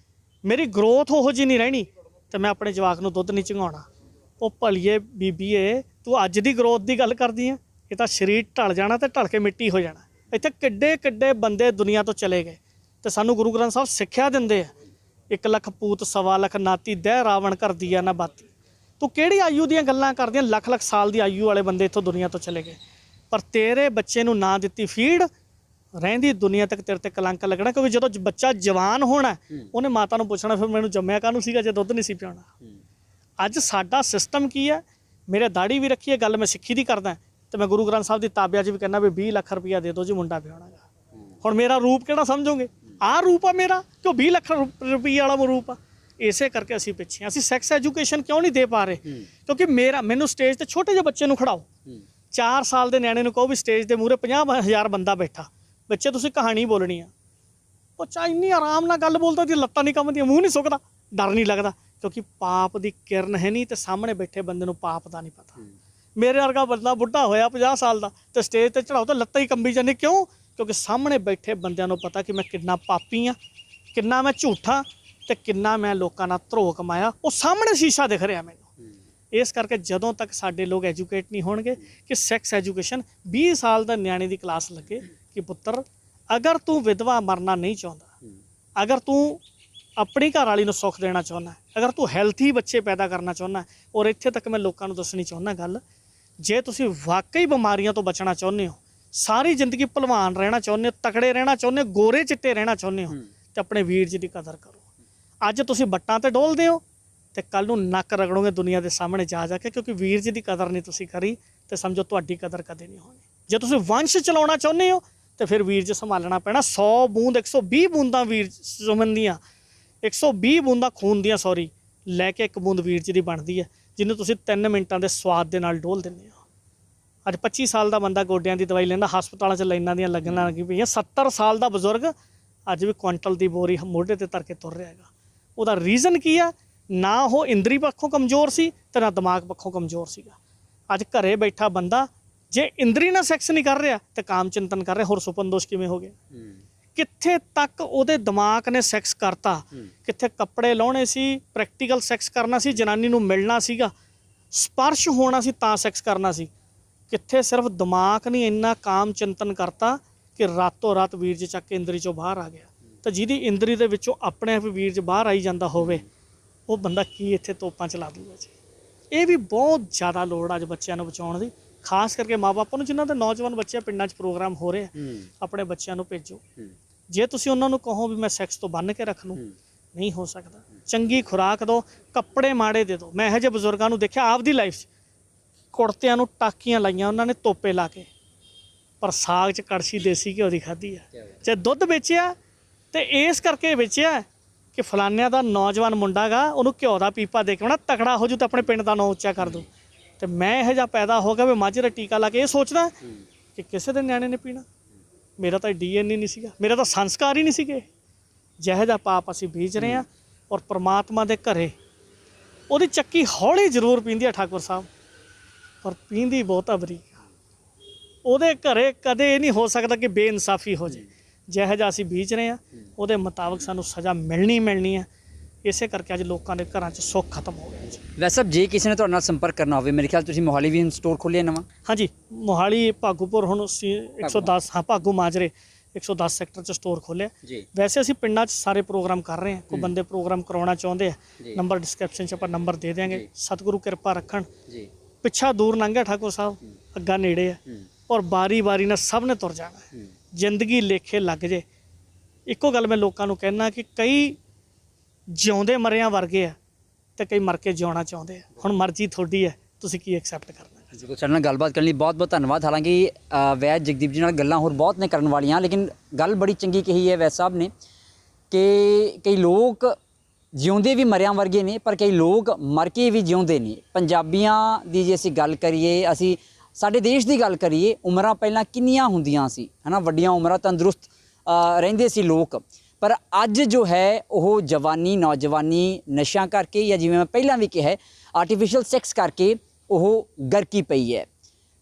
ਮੇਰੀ ਗਰੋਥ ਉਹੋ ਜਿਹੀ ਨਹੀਂ ਰਹਿਣੀ ਤੇ ਮੈਂ ਆਪਣੇ ਜਵਾਕ ਨੂੰ ਦੁੱਧ ਨਹੀਂ ਚੰਗਾਉਣਾ। ਉਹ ਭਲੀਏ ਬੀਬੀਏ, ਤੂੰ ਅੱਜ ਦੀ ਗਰੋਥ ਦੀ ਗੱਲ ਕਰਦੀ ਆ? ਇਹ ਤਾਂ ਸਰੀਰ ਢਲ ਜਾਣਾ ਤੇ ਢਲ ਕੇ ਮਿੱਟੀ ਹੋ ਜਾਣਾ। ਇੱਥੇ ਕਿੱਡੇ ਕਿੱਡੇ ਬੰਦੇ ਦੁਨੀਆ ਤੋਂ ਚਲੇ ਗਏ ਤੇ ਸਾਨੂੰ ਗੁਰੂ ਗ੍ਰੰਥ ਸਾਹਿਬ ਸਿੱਖਿਆ ਦਿੰਦੇ ਆ, 1 ਲੱਖ ਪੂਤ 1.25 ਲੱਖ ਨਾਤੀ ਦਹਿ ਰਾਵਣ ਕਰਦੀ ਆ ਨਾ ਬਾਤੀ। ਤੂੰ ਕਿਹੜੀ ਆਯੂ ਦੀਆਂ ਗੱਲਾਂ ਕਰਦੀਆਂ? ਲੱਖ ਲੱਖ ਸਾਲ ਦੀ ਆਯੂ ਵਾਲੇ ਬੰਦੇ ਇੱਥੋਂ ਦੁਨੀਆ ਤੋਂ ਚਲੇ ਗਏ, ਪਰ ਤੇਰੇ ਬੱਚੇ ਨੂੰ ਨਾ ਦਿੱਤੀ ਫੀਡ, ਰਹਿੰਦੀ ਦੁਨੀਆ ਤੱਕ ਤੇਰੇ ਤੇ ਕਲੰਕ ਲੱਗਣਾ। ਕਿਉਂਕਿ ਜਦੋਂ ਬੱਚਾ ਜਵਾਨ ਹੋਣਾ ਉਹਨੇ ਮਾਤਾ ਨੂੰ ਪੁੱਛਣਾ ਫਿਰ ਮੈਨੂੰ ਜੰਮਿਆ ਕਾਹਨੂੰ ਸੀਗਾ ਜੇ ਦੁੱਧ ਨਹੀਂ ਸੀ ਪਿਆਉਣਾ। ਅੱਜ ਸਾਡਾ ਸਿਸਟਮ ਕੀ ਹੈ? ਮੇਰੇ ਦਾੜੀ ਵੀ ਰੱਖੀ ਹੈ, ਗੱਲ ਮੈਂ ਸਿੱਖੀ ਦੀ ਕਰਦਾ ਤੇ ਮੈਂ ਗੁਰੂ ਗ੍ਰੰਥ ਸਾਹਿਬ ਦੀ ਤਾਬਿਆ 'ਚ ਵੀ ਕਹਿੰਦਾ ਵੀ 20 ਲੱਖ ਰੁਪਈਆ ਦੇ ਦਿਓ ਜੀ ਮੁੰਡਾ ਵਿਆਹੁਣਾਗਾ। ਹੁਣ ਮੇਰਾ ਰੂਪ ਕਿਹੜਾ ਸਮਝੋਗੇ? ਆਹ ਰੂਪ ਆ ਮੇਰਾ, ਕਿਉਂ 20 ਲੱਖ ਰੁਪਈਆ ਵਾਲਾ ਰੂਪ ਆ? ਇਸੇ ਕਰਕੇ ਅਸੀਂ ਪਿੱਛੇ ਹਾਂ। ਅਸੀਂ ਸੈਕਸ ਐਜੂਕੇਸ਼ਨ ਕਿਉਂ ਨਹੀਂ ਦੇ ਪਾ ਰਹੇ? ਕਿਉਂਕਿ ਮੈਨੂੰ ਸਟੇਜ ਤੇ ਛੋਟੇ ਜਿਹੇ ਬੱਚੇ ਨੂੰ ਖੜਾਓ, 4 ਸਾਲ ਦੇ ਨਿਆਣੇ ਨੂੰ ਕਹੋ ਵੀ ਸਟੇਜ ਦੇ ਮੂਹਰੇ 50,000 ਬੰਦਾ ਬੈਠਾ, ਬੱਚੇ ਤੁਸੀਂ ਕਹਾਣੀ ਬੋਲਣੀ ਆ, ਬੱਚਾ ਇੰਨੀ ਆਰਾਮ ਨਾਲ ਗੱਲ ਬੋਲਦਾ ਦੀ ਲੱਤਾਂ ਨਹੀਂ ਕੰਬਦੀਆਂ, ਮੂੰਹ ਨਹੀਂ ਸੁੱਕਦਾ, ਡਰ ਨਹੀਂ ਲੱਗਦਾ, ਕਿਉਂਕਿ ਪਾਪ ਦੀ ਕਿਰਨ ਹੈ ਨਹੀਂ ਤੇ ਸਾਹਮਣੇ ਬੈਠੇ ਬੰਦੇ ਨੂੰ ਪਾਪ ਦਾ ਨਹੀਂ ਪਤਾ। ਮੇਰੇ ਵਰਗਾ ਬੰਦਾ ਬੁੱਢਾ ਹੋਇਆ 50 ਸਾਲ ਦਾ ਤੇ ਸਟੇਜ ਤੇ ਚੜਾਓ ਤਾਂ ਲੱਤਾਂ ਹੀ ਕੰਬੀ ਜਾਂਦੀ। ਕਿਉਂ? ਕਿਉਂਕਿ ਸਾਹਮਣੇ ਬੈਠੇ ਬੰਦਿਆਂ ਨੂੰ ਪਤਾ ਕਿ ਮੈਂ ਕਿੰਨਾ ਪਾਪੀ ਆ, ਕਿੰਨਾ ਮੈਂ ਝੂਠਾ ਤੇ ਕਿੰਨਾ ਮੈਂ ਲੋਕਾਂ ਨਾਲ ਧਰੋਹ ਕਮਾਇਆ। ਉਹ ਸਾਹਮਣੇ ਸ਼ੀਸ਼ਾ ਦਿਖ ਰਿਹਾ ਮੈਨੂੰ। ਇਸ ਕਰਕੇ ਜਦੋਂ ਤੱਕ ਸਾਡੇ ਲੋਕ ਐਜੂਕੇਟ ਨਹੀਂ ਹੋਣਗੇ ਕਿ ਸੈਕਸ ਐਜੂਕੇਸ਼ਨ 20 ਸਾਲ ਦਾ ਨਿਆਣੇ ਦੀ ਕਲਾਸ ਲੱਗੇ ਕਿ ਪੁੱਤਰ ਅਗਰ ਤੂੰ ਵਿਧਵਾ ਮਰਨਾ ਨਹੀਂ ਚਾਹੁੰਦਾ, ਅਗਰ ਤੂੰ ਆਪਣੀ ਘਰ ਵਾਲੀ ਨੂੰ ਸੁੱਖ ਦੇਣਾ ਚਾਹੁੰਦਾ, ਅਗਰ ਤੂੰ ਹੈਲਥੀ ਬੱਚੇ ਪੈਦਾ ਕਰਨਾ ਚਾਹੁੰਦਾ, ਔਰ ਇੱਥੇ ਤੱਕ ਮੈਂ ਲੋਕਾਂ ਨੂੰ ਦੱਸਣੀ ਚਾਹੁੰਦਾ ਗੱਲ, ਜੇ ਤੁਸੀਂ ਵਾਕਈ ਬਿਮਾਰੀਆਂ ਤੋਂ ਬਚਣਾ ਚਾਹੁੰਦੇ ਹੋ, ਸਾਰੀ ਜ਼ਿੰਦਗੀ ਭਲਵਾਨ ਰਹਿਣਾ ਚਾਹੁੰਦੇ ਹੋ, ਤਕੜੇ ਰਹਿਣਾ ਚਾਹੁੰਦੇ ਹੋ, ਗੋਰੇ ਚਿੱਟੇ ਰਹਿਣਾ ਚਾਹੁੰਦੇ ਹੋ ਤੇ ਆਪਣੇ ਵੀਰ ਜੀ ਦੀ ਕਦਰ ਕਰੋ। ਅੱਜ ਤੁਸੀਂ ਬੱਟਾਂ ਤੇ ਡੋਲਦੇ ਹੋ ਤੇ ਕੱਲ ਨੂੰ ਨੱਕ ਰਗੜੋਗੇ ਦੁਨੀਆ ਦੇ ਸਾਹਮਣੇ ਜਾ ਕੇ, ਕਿਉਂਕਿ ਵੀਰ ਜੀ ਦੀ ਕਦਰ ਨਹੀਂ ਤੁਸੀਂ ਕਰੀ ਤੇ ਸਮਝੋ ਤੁਹਾਡੀ ਕਦਰ ਕਦੇ ਨਹੀਂ ਹੋਣੀ। ਜੇ ਤੁਸੀਂ ਵੰਸ਼ ਚਲਾਉਣਾ ਚਾਹੁੰਦੇ ਹੋ ਤੇ ਫਿਰ ਵੀਰ ਜੀ ਸੰਭਾਲਣਾ ਪੈਣਾ। 100 ਬੂੰਦ 120 ਬੂੰਦਾਂ ਵੀਰ ਸੁਮਨ ਦੀਆਂ, 120 ਬੂੰਦਾਂ ਖੂਨ ਦੀਆਂ ਲੈ ਕੇ 1 ਬੂੰਦ ਵੀਰ ਜੀ ਦੀ ਬਣਦੀ ਹੈ, ਜਿਹਨੂੰ ਤੁਸੀਂ 3 ਮਿੰਟਾਂ ਦੇ ਸਵਾਦ ਦੇ ਨਾਲ ਡੋਲ ਦਿੰਦੇ ਹੋ। ਅੱਜ 25 ਸਾਲ ਦਾ ਬੰਦਾ ਗੋਡਿਆਂ ਦੀ ਦਵਾਈ ਲੈਂਦਾ, ਹਸਪਤਾਲਾਂ 'ਚ ਲਾਈਨਾਂ ਦੀਆਂ ਲੱਗਣ ਲੱਗੀ ਪਈਆਂ। 70 ਸਾਲ ਦਾ ਬਜ਼ੁਰਗ ਅੱਜ ਵੀ ਕੁਆਂਟਲ ਦੀ ਬੋਰੀ ਮੋਢੇ ਤੇ ਧਰ ਕੇ ਤੁਰ ਰਿਹਾ ਹੈਗਾ। ਉਹਦਾ ਰੀਜ਼ਨ ਕੀ ਆ? ਨਾ ਉਹ ਇੰਦਰੀ ਪੱਖੋਂ ਕਮਜ਼ੋਰ ਸੀ ਤੇ ਨਾ ਦਿਮਾਗ ਪੱਖੋਂ ਕਮਜ਼ੋਰ ਸੀਗਾ। ਅੱਜ ਘਰੇ ਬੈਠਾ ਬੰਦਾ ਜੇ ਇੰਦਰੀ ਨਾਲ ਸੈਕਸ ਨਹੀਂ ਕਰ ਰਿਹਾ ਤੇ ਕਾਮ ਚਿੰਤਨ ਕਰ ਰਿਹਾ, ਹੋਰ ਸੁਪਨ ਦੋਸ਼ ਕਿਵੇਂ ਹੋ ਗਿਆ? ਕਿੱਥੇ ਤੱਕ ਉਹਦੇ ਦਿਮਾਗ ਨੇ ਸੈਕਸ ਕਰਤਾ, ਕਿੱਥੇ ਕੱਪੜੇ ਲਾਉਣੇ ਸੀ, ਪ੍ਰੈਕਟੀਕਲ ਸੈਕਸ ਕਰਨਾ ਸੀ, ਜਨਾਨੀ ਨੂੰ ਮਿਲਣਾ ਸੀਗਾ, ਸਪਰਸ਼ ਹੋਣਾ ਸੀ ਤਾਂ ਸੈਕਸ ਕਰਨਾ ਸੀ। ਕਿੱਥੇ ਸਿਰਫ ਦਿਮਾਗ ਨੇ ਇੰਨਾ ਕਾਮ ਚਿੰਤਨ ਕਰਤਾ ਕਿ ਰਾਤੋਂ ਰਾਤ ਵੀਰ ਜੀ ਚੱਕ ਕੇ ਇੰਦਰੀ ਚੋਂ ਬਾਹਰ ਆ ਗਿਆ। ਤਾਂ ਜਿਹਦੀ ਇੰਦਰੀ ਦੇ ਵਿੱਚੋਂ ਆਪਣੇ ਆਪ ਵੀਰ ਜੀ ਬਾਹਰ ਆਈ ਜਾਂਦਾ ਹੋਵੇ, ਉਹ ਬੰਦਾ ਕੀ ਇੱਥੇ ਤੋਪਾਂ ਚਲਾ ਦੂਗਾ ਜੀ। ਇਹ ਵੀ ਬਹੁਤ ਜ਼ਿਆਦਾ ਲੋੜ ਅੱਜ ਬੱਚਿਆਂ ਨੂੰ ਬਚਾਉਣ ਦੀ, ਖਾਸ ਕਰਕੇ ਮਾਪਿਆਂ ਨੂੰ, ਜਿਨ੍ਹਾਂ ਦੇ ਨੌਜਵਾਨ ਬੱਚੇ ਪਿੰਡਾਂ 'ਚ ਪ੍ਰੋਗਰਾਮ ਹੋ ਰਹੇ ਆ, ਆਪਣੇ ਬੱਚਿਆਂ ਨੂੰ ਭੇਜੋ। ਜੇ ਤੁਸੀਂ ਉਹਨਾਂ ਨੂੰ ਕਹੋ ਵੀ ਮੈਂ ਸੈਕਸ ਤੋਂ ਬੰਨ੍ਹ ਕੇ ਰੱਖ ਲੂੰ, ਨਹੀਂ ਹੋ ਸਕਦਾ। ਚੰਗੀ ਖੁਰਾਕ ਦਿਓ, ਕੱਪੜੇ ਮਾੜੇ ਦੇ ਦਿਓ। ਮੈਂ ਇਹੋ ਜਿਹੇ ਬਜ਼ੁਰਗਾਂ ਨੂੰ ਦੇਖਿਆ ਆਪਦੀ ਲਾਈਫ 'ਚ, ਕੁੜਤਿਆਂ ਨੂੰ ਟਾਕੀਆਂ ਲਾਈਆਂ ਉਹਨਾਂ ਨੇ ਤੋਪੇ ਲਾ ਕੇ, ਪਰ ਸਾਗ 'ਚ ਕੜਛੀ ਦੇਸੀ ਘਿਓ ਦੀ ਖਾਧੀ ਆ। ਜੇ ਦੁੱਧ ਵੇਚਿਆ ਤੇ ਇਸ ਕਰਕੇ ਵੇਚਿਆ ਕਿ ਫਲਾਨਿਆਂ ਦਾ ਨੌਜਵਾਨ ਮੁੰਡਾ ਗਾ, ਉਹਨੂੰ ਘਿਓ ਦਾ ਪੀਪਾ ਦੇ ਕੇ ਆਉਣਾ, ਤਕੜਾ ਹੋ ਜੂ ਤਾਂ ਆਪਣੇ ਪਿੰਡ ਦਾ ਨਾਂ ਉੱਚਾ ਕਰ ਦੂ। ਤੇ ਮੈਂ ਇਹੋ ਜਿਹਾ ਪੈਦਾ ਹੋ ਗਿਆ ਵੀ ਮਾਝੇ ਦਾ ਟੀਕਾ ਲਾ ਕੇ ਇਹ ਸੋਚਦਾ ਕਿ ਕਿਸੇ ਦੇ ਨਿਆਣੇ ਨੇ ਪੀਣਾ। ਮੇਰਾ ਤਾਂ DNA ਨਹੀਂ ਸੀਗਾ, ਮੇਰਾ ਤਾਂ ਸੰਸਕਾਰ ਹੀ ਨਹੀਂ ਸੀਗੇ। ਜਿਹੋ ਜਿਹਾ ਪਾਪ ਅਸੀਂ ਬੀਜ ਰਹੇ ਹਾਂ, ਔਰ ਪ੍ਰਮਾਤਮਾ ਦੇ ਘਰੇ ਉਹਦੀ ਚੱਕੀ ਹੌਲੀ ਜ਼ਰੂਰ ਪੀਂਦੀ ਆ ਠਾਕੁਰ ਸਾਹਿਬ, ਪਰ ਪੀਂਦੀ ਬਹੁਤਾ ਬਰੀਕ। ਉਹਦੇ ਘਰੇ ਕਦੇ ਇਹ ਨਹੀਂ ਹੋ ਸਕਦਾ ਕਿ ਬੇਇਨਸਾਫੀ ਹੋ ਜਾਏ। ਜਿਹੋ ਜਿਹਾ ਅਸੀਂ ਬੀਜ ਰਹੇ ਹਾਂ ਉਹਦੇ ਮੁਤਾਬਕ ਸਾਨੂੰ ਸਜ਼ਾ ਮਿਲਣੀ ਹੈ। ਇਸੇ ਕਰਕੇ ਅੱਜ ਲੋਕਾਂ ਦੇ ਘਰਾਂ 'ਚ ਸੁੱਖ ਖਤਮ ਹੋ ਗਿਆ ਜੀ। ਵੈਸੇ ਜੇ ਕਿਸੇ ਨੇ ਤੁਹਾਡੇ ਨਾਲ ਸੰਪਰਕ ਕਰਨਾ ਹੋਵੇ, ਮੇਰੇ ਖਿਆਲ ਤੁਸੀਂ ਮੋਹਾਲੀ ਵੀ ਸਟੋਰ ਖੋਲ੍ਹਿਆ ਨਵਾਂ? ਹਾਂਜੀ, ਮੋਹਾਲੀ ਭਾਗੂਪੁਰ ਹੁਣ 110 ਭਾਗੂ ਮਾਜਰੇ 110 ਸੈਕਟਰ 'ਚ ਸਟੋਰ ਖੋਲ੍ਹਿਆ ਜੀ। ਵੈਸੇ ਅਸੀਂ ਪਿੰਡਾਂ 'ਚ ਸਾਰੇ ਪ੍ਰੋਗਰਾਮ ਕਰ ਰਹੇ ਹਾਂ। ਕੋਈ ਬੰਦੇ ਪ੍ਰੋਗਰਾਮ ਕਰਾਉਣਾ ਚਾਹੁੰਦੇ ਆ, ਨੰਬਰ ਡਿਸਕ੍ਰਿਪਸ਼ਨ 'ਚ ਆਪਾਂ ਨੰਬਰ ਦੇ ਦਿਆਂਗੇ। ਸਤਿਗੁਰੂ ਕਿਰਪਾ ਰੱਖਣ ਜੀ। ਪਿੱਛਾ ਦੂਰ ਲੰਘਿਆ ਠਾਕੁਰ ਸਾਹਿਬ, ਅੱਗਾ ਨੇੜੇ ਆ, ਔਰ ਬਾਰੀ ਨਾਲ ਸਭ ਨੇ ਤੁਰ ਜਾਣਾ। ਜ਼ਿੰਦਗੀ ਲੇਖੇ ਲੱਗ ਜੇ। ਇੱਕੋ ਗੱਲ ਮੈਂ ਲੋਕਾਂ ਨੂੰ ਕਹਿਣਾ ਕਿ ਕਈ ਜਿਉਂਦੇ ਮਰਿਆਂ ਵਰਗੇ ਆ ਤੇ ਕਈ ਮਰ ਕੇ ਜਿਉਣਾ ਚਾਹੁੰਦੇ ਆ। ਹੁਣ ਮਰਜ਼ੀ ਤੁਹਾਡੀ ਹੈ, ਤੁਸੀਂ ਕੀ ਐਕਸੈਪਟ ਕਰਨਾ। ਜੀ, ਸਾਡੇ ਨਾਲ ਗੱਲਬਾਤ ਕਰਨ ਲਈ ਬਹੁਤ ਬਹੁਤ ਧੰਨਵਾਦ। ਹਾਲਾਂਕਿ ਵੈਦ ਜਗਦੀਪ ਜੀ ਨਾਲ ਗੱਲਾਂ ਹੋਰ ਬਹੁਤ ਨੇ ਕਰਨ ਵਾਲੀਆਂ, ਲੇਕਿਨ ਗੱਲ ਬੜੀ ਚੰਗੀ ਕਹੀ ਹੈ ਵੈਦ ਸਾਹਿਬ ਨੇ ਕਿ ਕਈ ਲੋਕ ਜਿਉਂਦੇ ਵੀ ਮਰਿਆਂ ਵਰਗੇ ਨੇ, ਪਰ ਕਈ ਲੋਕ ਮਰ ਕੇ ਵੀ ਜਿਉਂਦੇ ਨੇ। ਪੰਜਾਬੀਆਂ ਦੀ ਜੇ ਅਸੀਂ ਗੱਲ ਕਰੀਏ, ਅਸੀਂ ਸਾਡੇ ਦੇਸ਼ ਦੀ ਗੱਲ ਕਰੀਏ, ਉਮਰਾਂ ਪਹਿਲਾਂ ਕਿੰਨੀਆਂ ਹੁੰਦੀਆਂ ਸੀ, ਹੈ ਨਾ, ਵੱਡੀਆਂ ਉਮਰਾਂ, ਤੰਦਰੁਸਤ ਰਹਿੰਦੇ ਸੀ ਲੋਕ। ਪਰ ਅੱਜ ਜੋ ਹੈ ਉਹ ਜਵਾਨੀ, ਨੌਜਵਾਨੀ ਨਸ਼ਿਆਂ ਕਰਕੇ, ਜਾਂ ਜਿਵੇਂ ਮੈਂ ਪਹਿਲਾਂ ਵੀ ਕਿਹਾ, ਆਰਟੀਫਿਸ਼ੀਅਲ ਸੈਕਸ ਕਰਕੇ ਉਹ ਗਰਕੀ ਪਈ ਹੈ।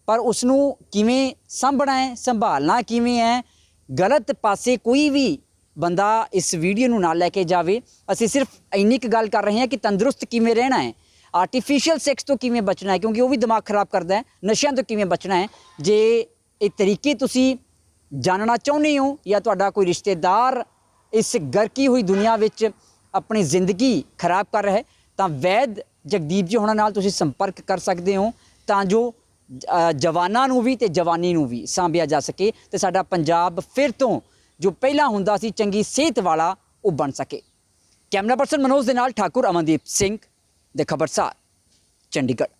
ਪਰ ਉਸ ਨੂੰ ਕਿਵੇਂ ਸਾਂਭਣਾ ਹੈ, ਸੰਭਾਲਣਾ ਕਿਵੇਂ ਹੈ, ਗਲਤ ਪਾਸੇ ਕੋਈ ਵੀ ਬੰਦਾ ਇਸ ਵੀਡੀਓ ਨੂੰ ਨਾ ਲੈ ਕੇ ਜਾਵੇ। ਅਸੀਂ ਸਿਰਫ ਇੰਨੀ ਕੁ ਗੱਲ ਕਰ ਰਹੇ ਹਾਂ ਕਿ ਤੰਦਰੁਸਤ ਕਿਵੇਂ ਰਹਿਣਾ ਹੈ, ਆਰਟੀਫੀਸ਼ੀਅਲ ਸੈਕਸ ਤੋਂ ਕਿਵੇਂ ਬਚਣਾ ਹੈ, ਕਿਉਂਕਿ ਉਹ ਵੀ ਦਿਮਾਗ ਖਰਾਬ ਕਰਦਾ ਹੈ, ਨਸ਼ਿਆਂ ਤੋਂ ਕਿਵੇਂ ਬਚਣਾ ਹੈ। ਜੇ ਇਹ ਤਰੀਕੇ ਤੁਸੀਂ ਜਾਣਨਾ ਚਾਹੁੰਦੇ ਹੋ ਜਾਂ ਤੁਹਾਡਾ ਕੋਈ ਰਿਸ਼ਤੇਦਾਰ ਇਸ ਗਰਕੀ ਹੋਈ ਦੁਨੀਆ ਵਿੱਚ ਆਪਣੀ ਜ਼ਿੰਦਗੀ ਖਰਾਬ ਕਰ ਰਿਹਾ ਹੈ, ਤਾਂ ਵੈਦ ਜਗਦੀਪ ਜੀ ਹੋਣਾ ਨਾਲ ਤੁਸੀਂ ਸੰਪਰਕ ਕਰ ਸਕਦੇ ਹੋ, ਤਾਂ ਜੋ ਜਵਾਨਾਂ ਨੂੰ ਵੀ ਤੇ ਜਵਾਨੀ ਨੂੰ ਵੀ ਸਾਂਭਿਆ ਜਾ ਸਕੇ ਤੇ ਸਾਡਾ ਪੰਜਾਬ ਫਿਰ ਤੋਂ ਜੋ ਪਹਿਲਾਂ ਹੁੰਦਾ ਸੀ ਚੰਗੀ ਸਿਹਤ ਵਾਲਾ ਉਹ ਬਣ ਸਕੇ। ਕੈਮਰਾ ਪਰਸਨ ਮਨੋਜ ਦੇ ਨਾਲ ਠਾਕੁਰ ਅਮਨਦੀਪ ਸਿੰਘ ਦੇ ਖਬਰਸਾਰ ਚੰਡੀਗੜ੍ਹ।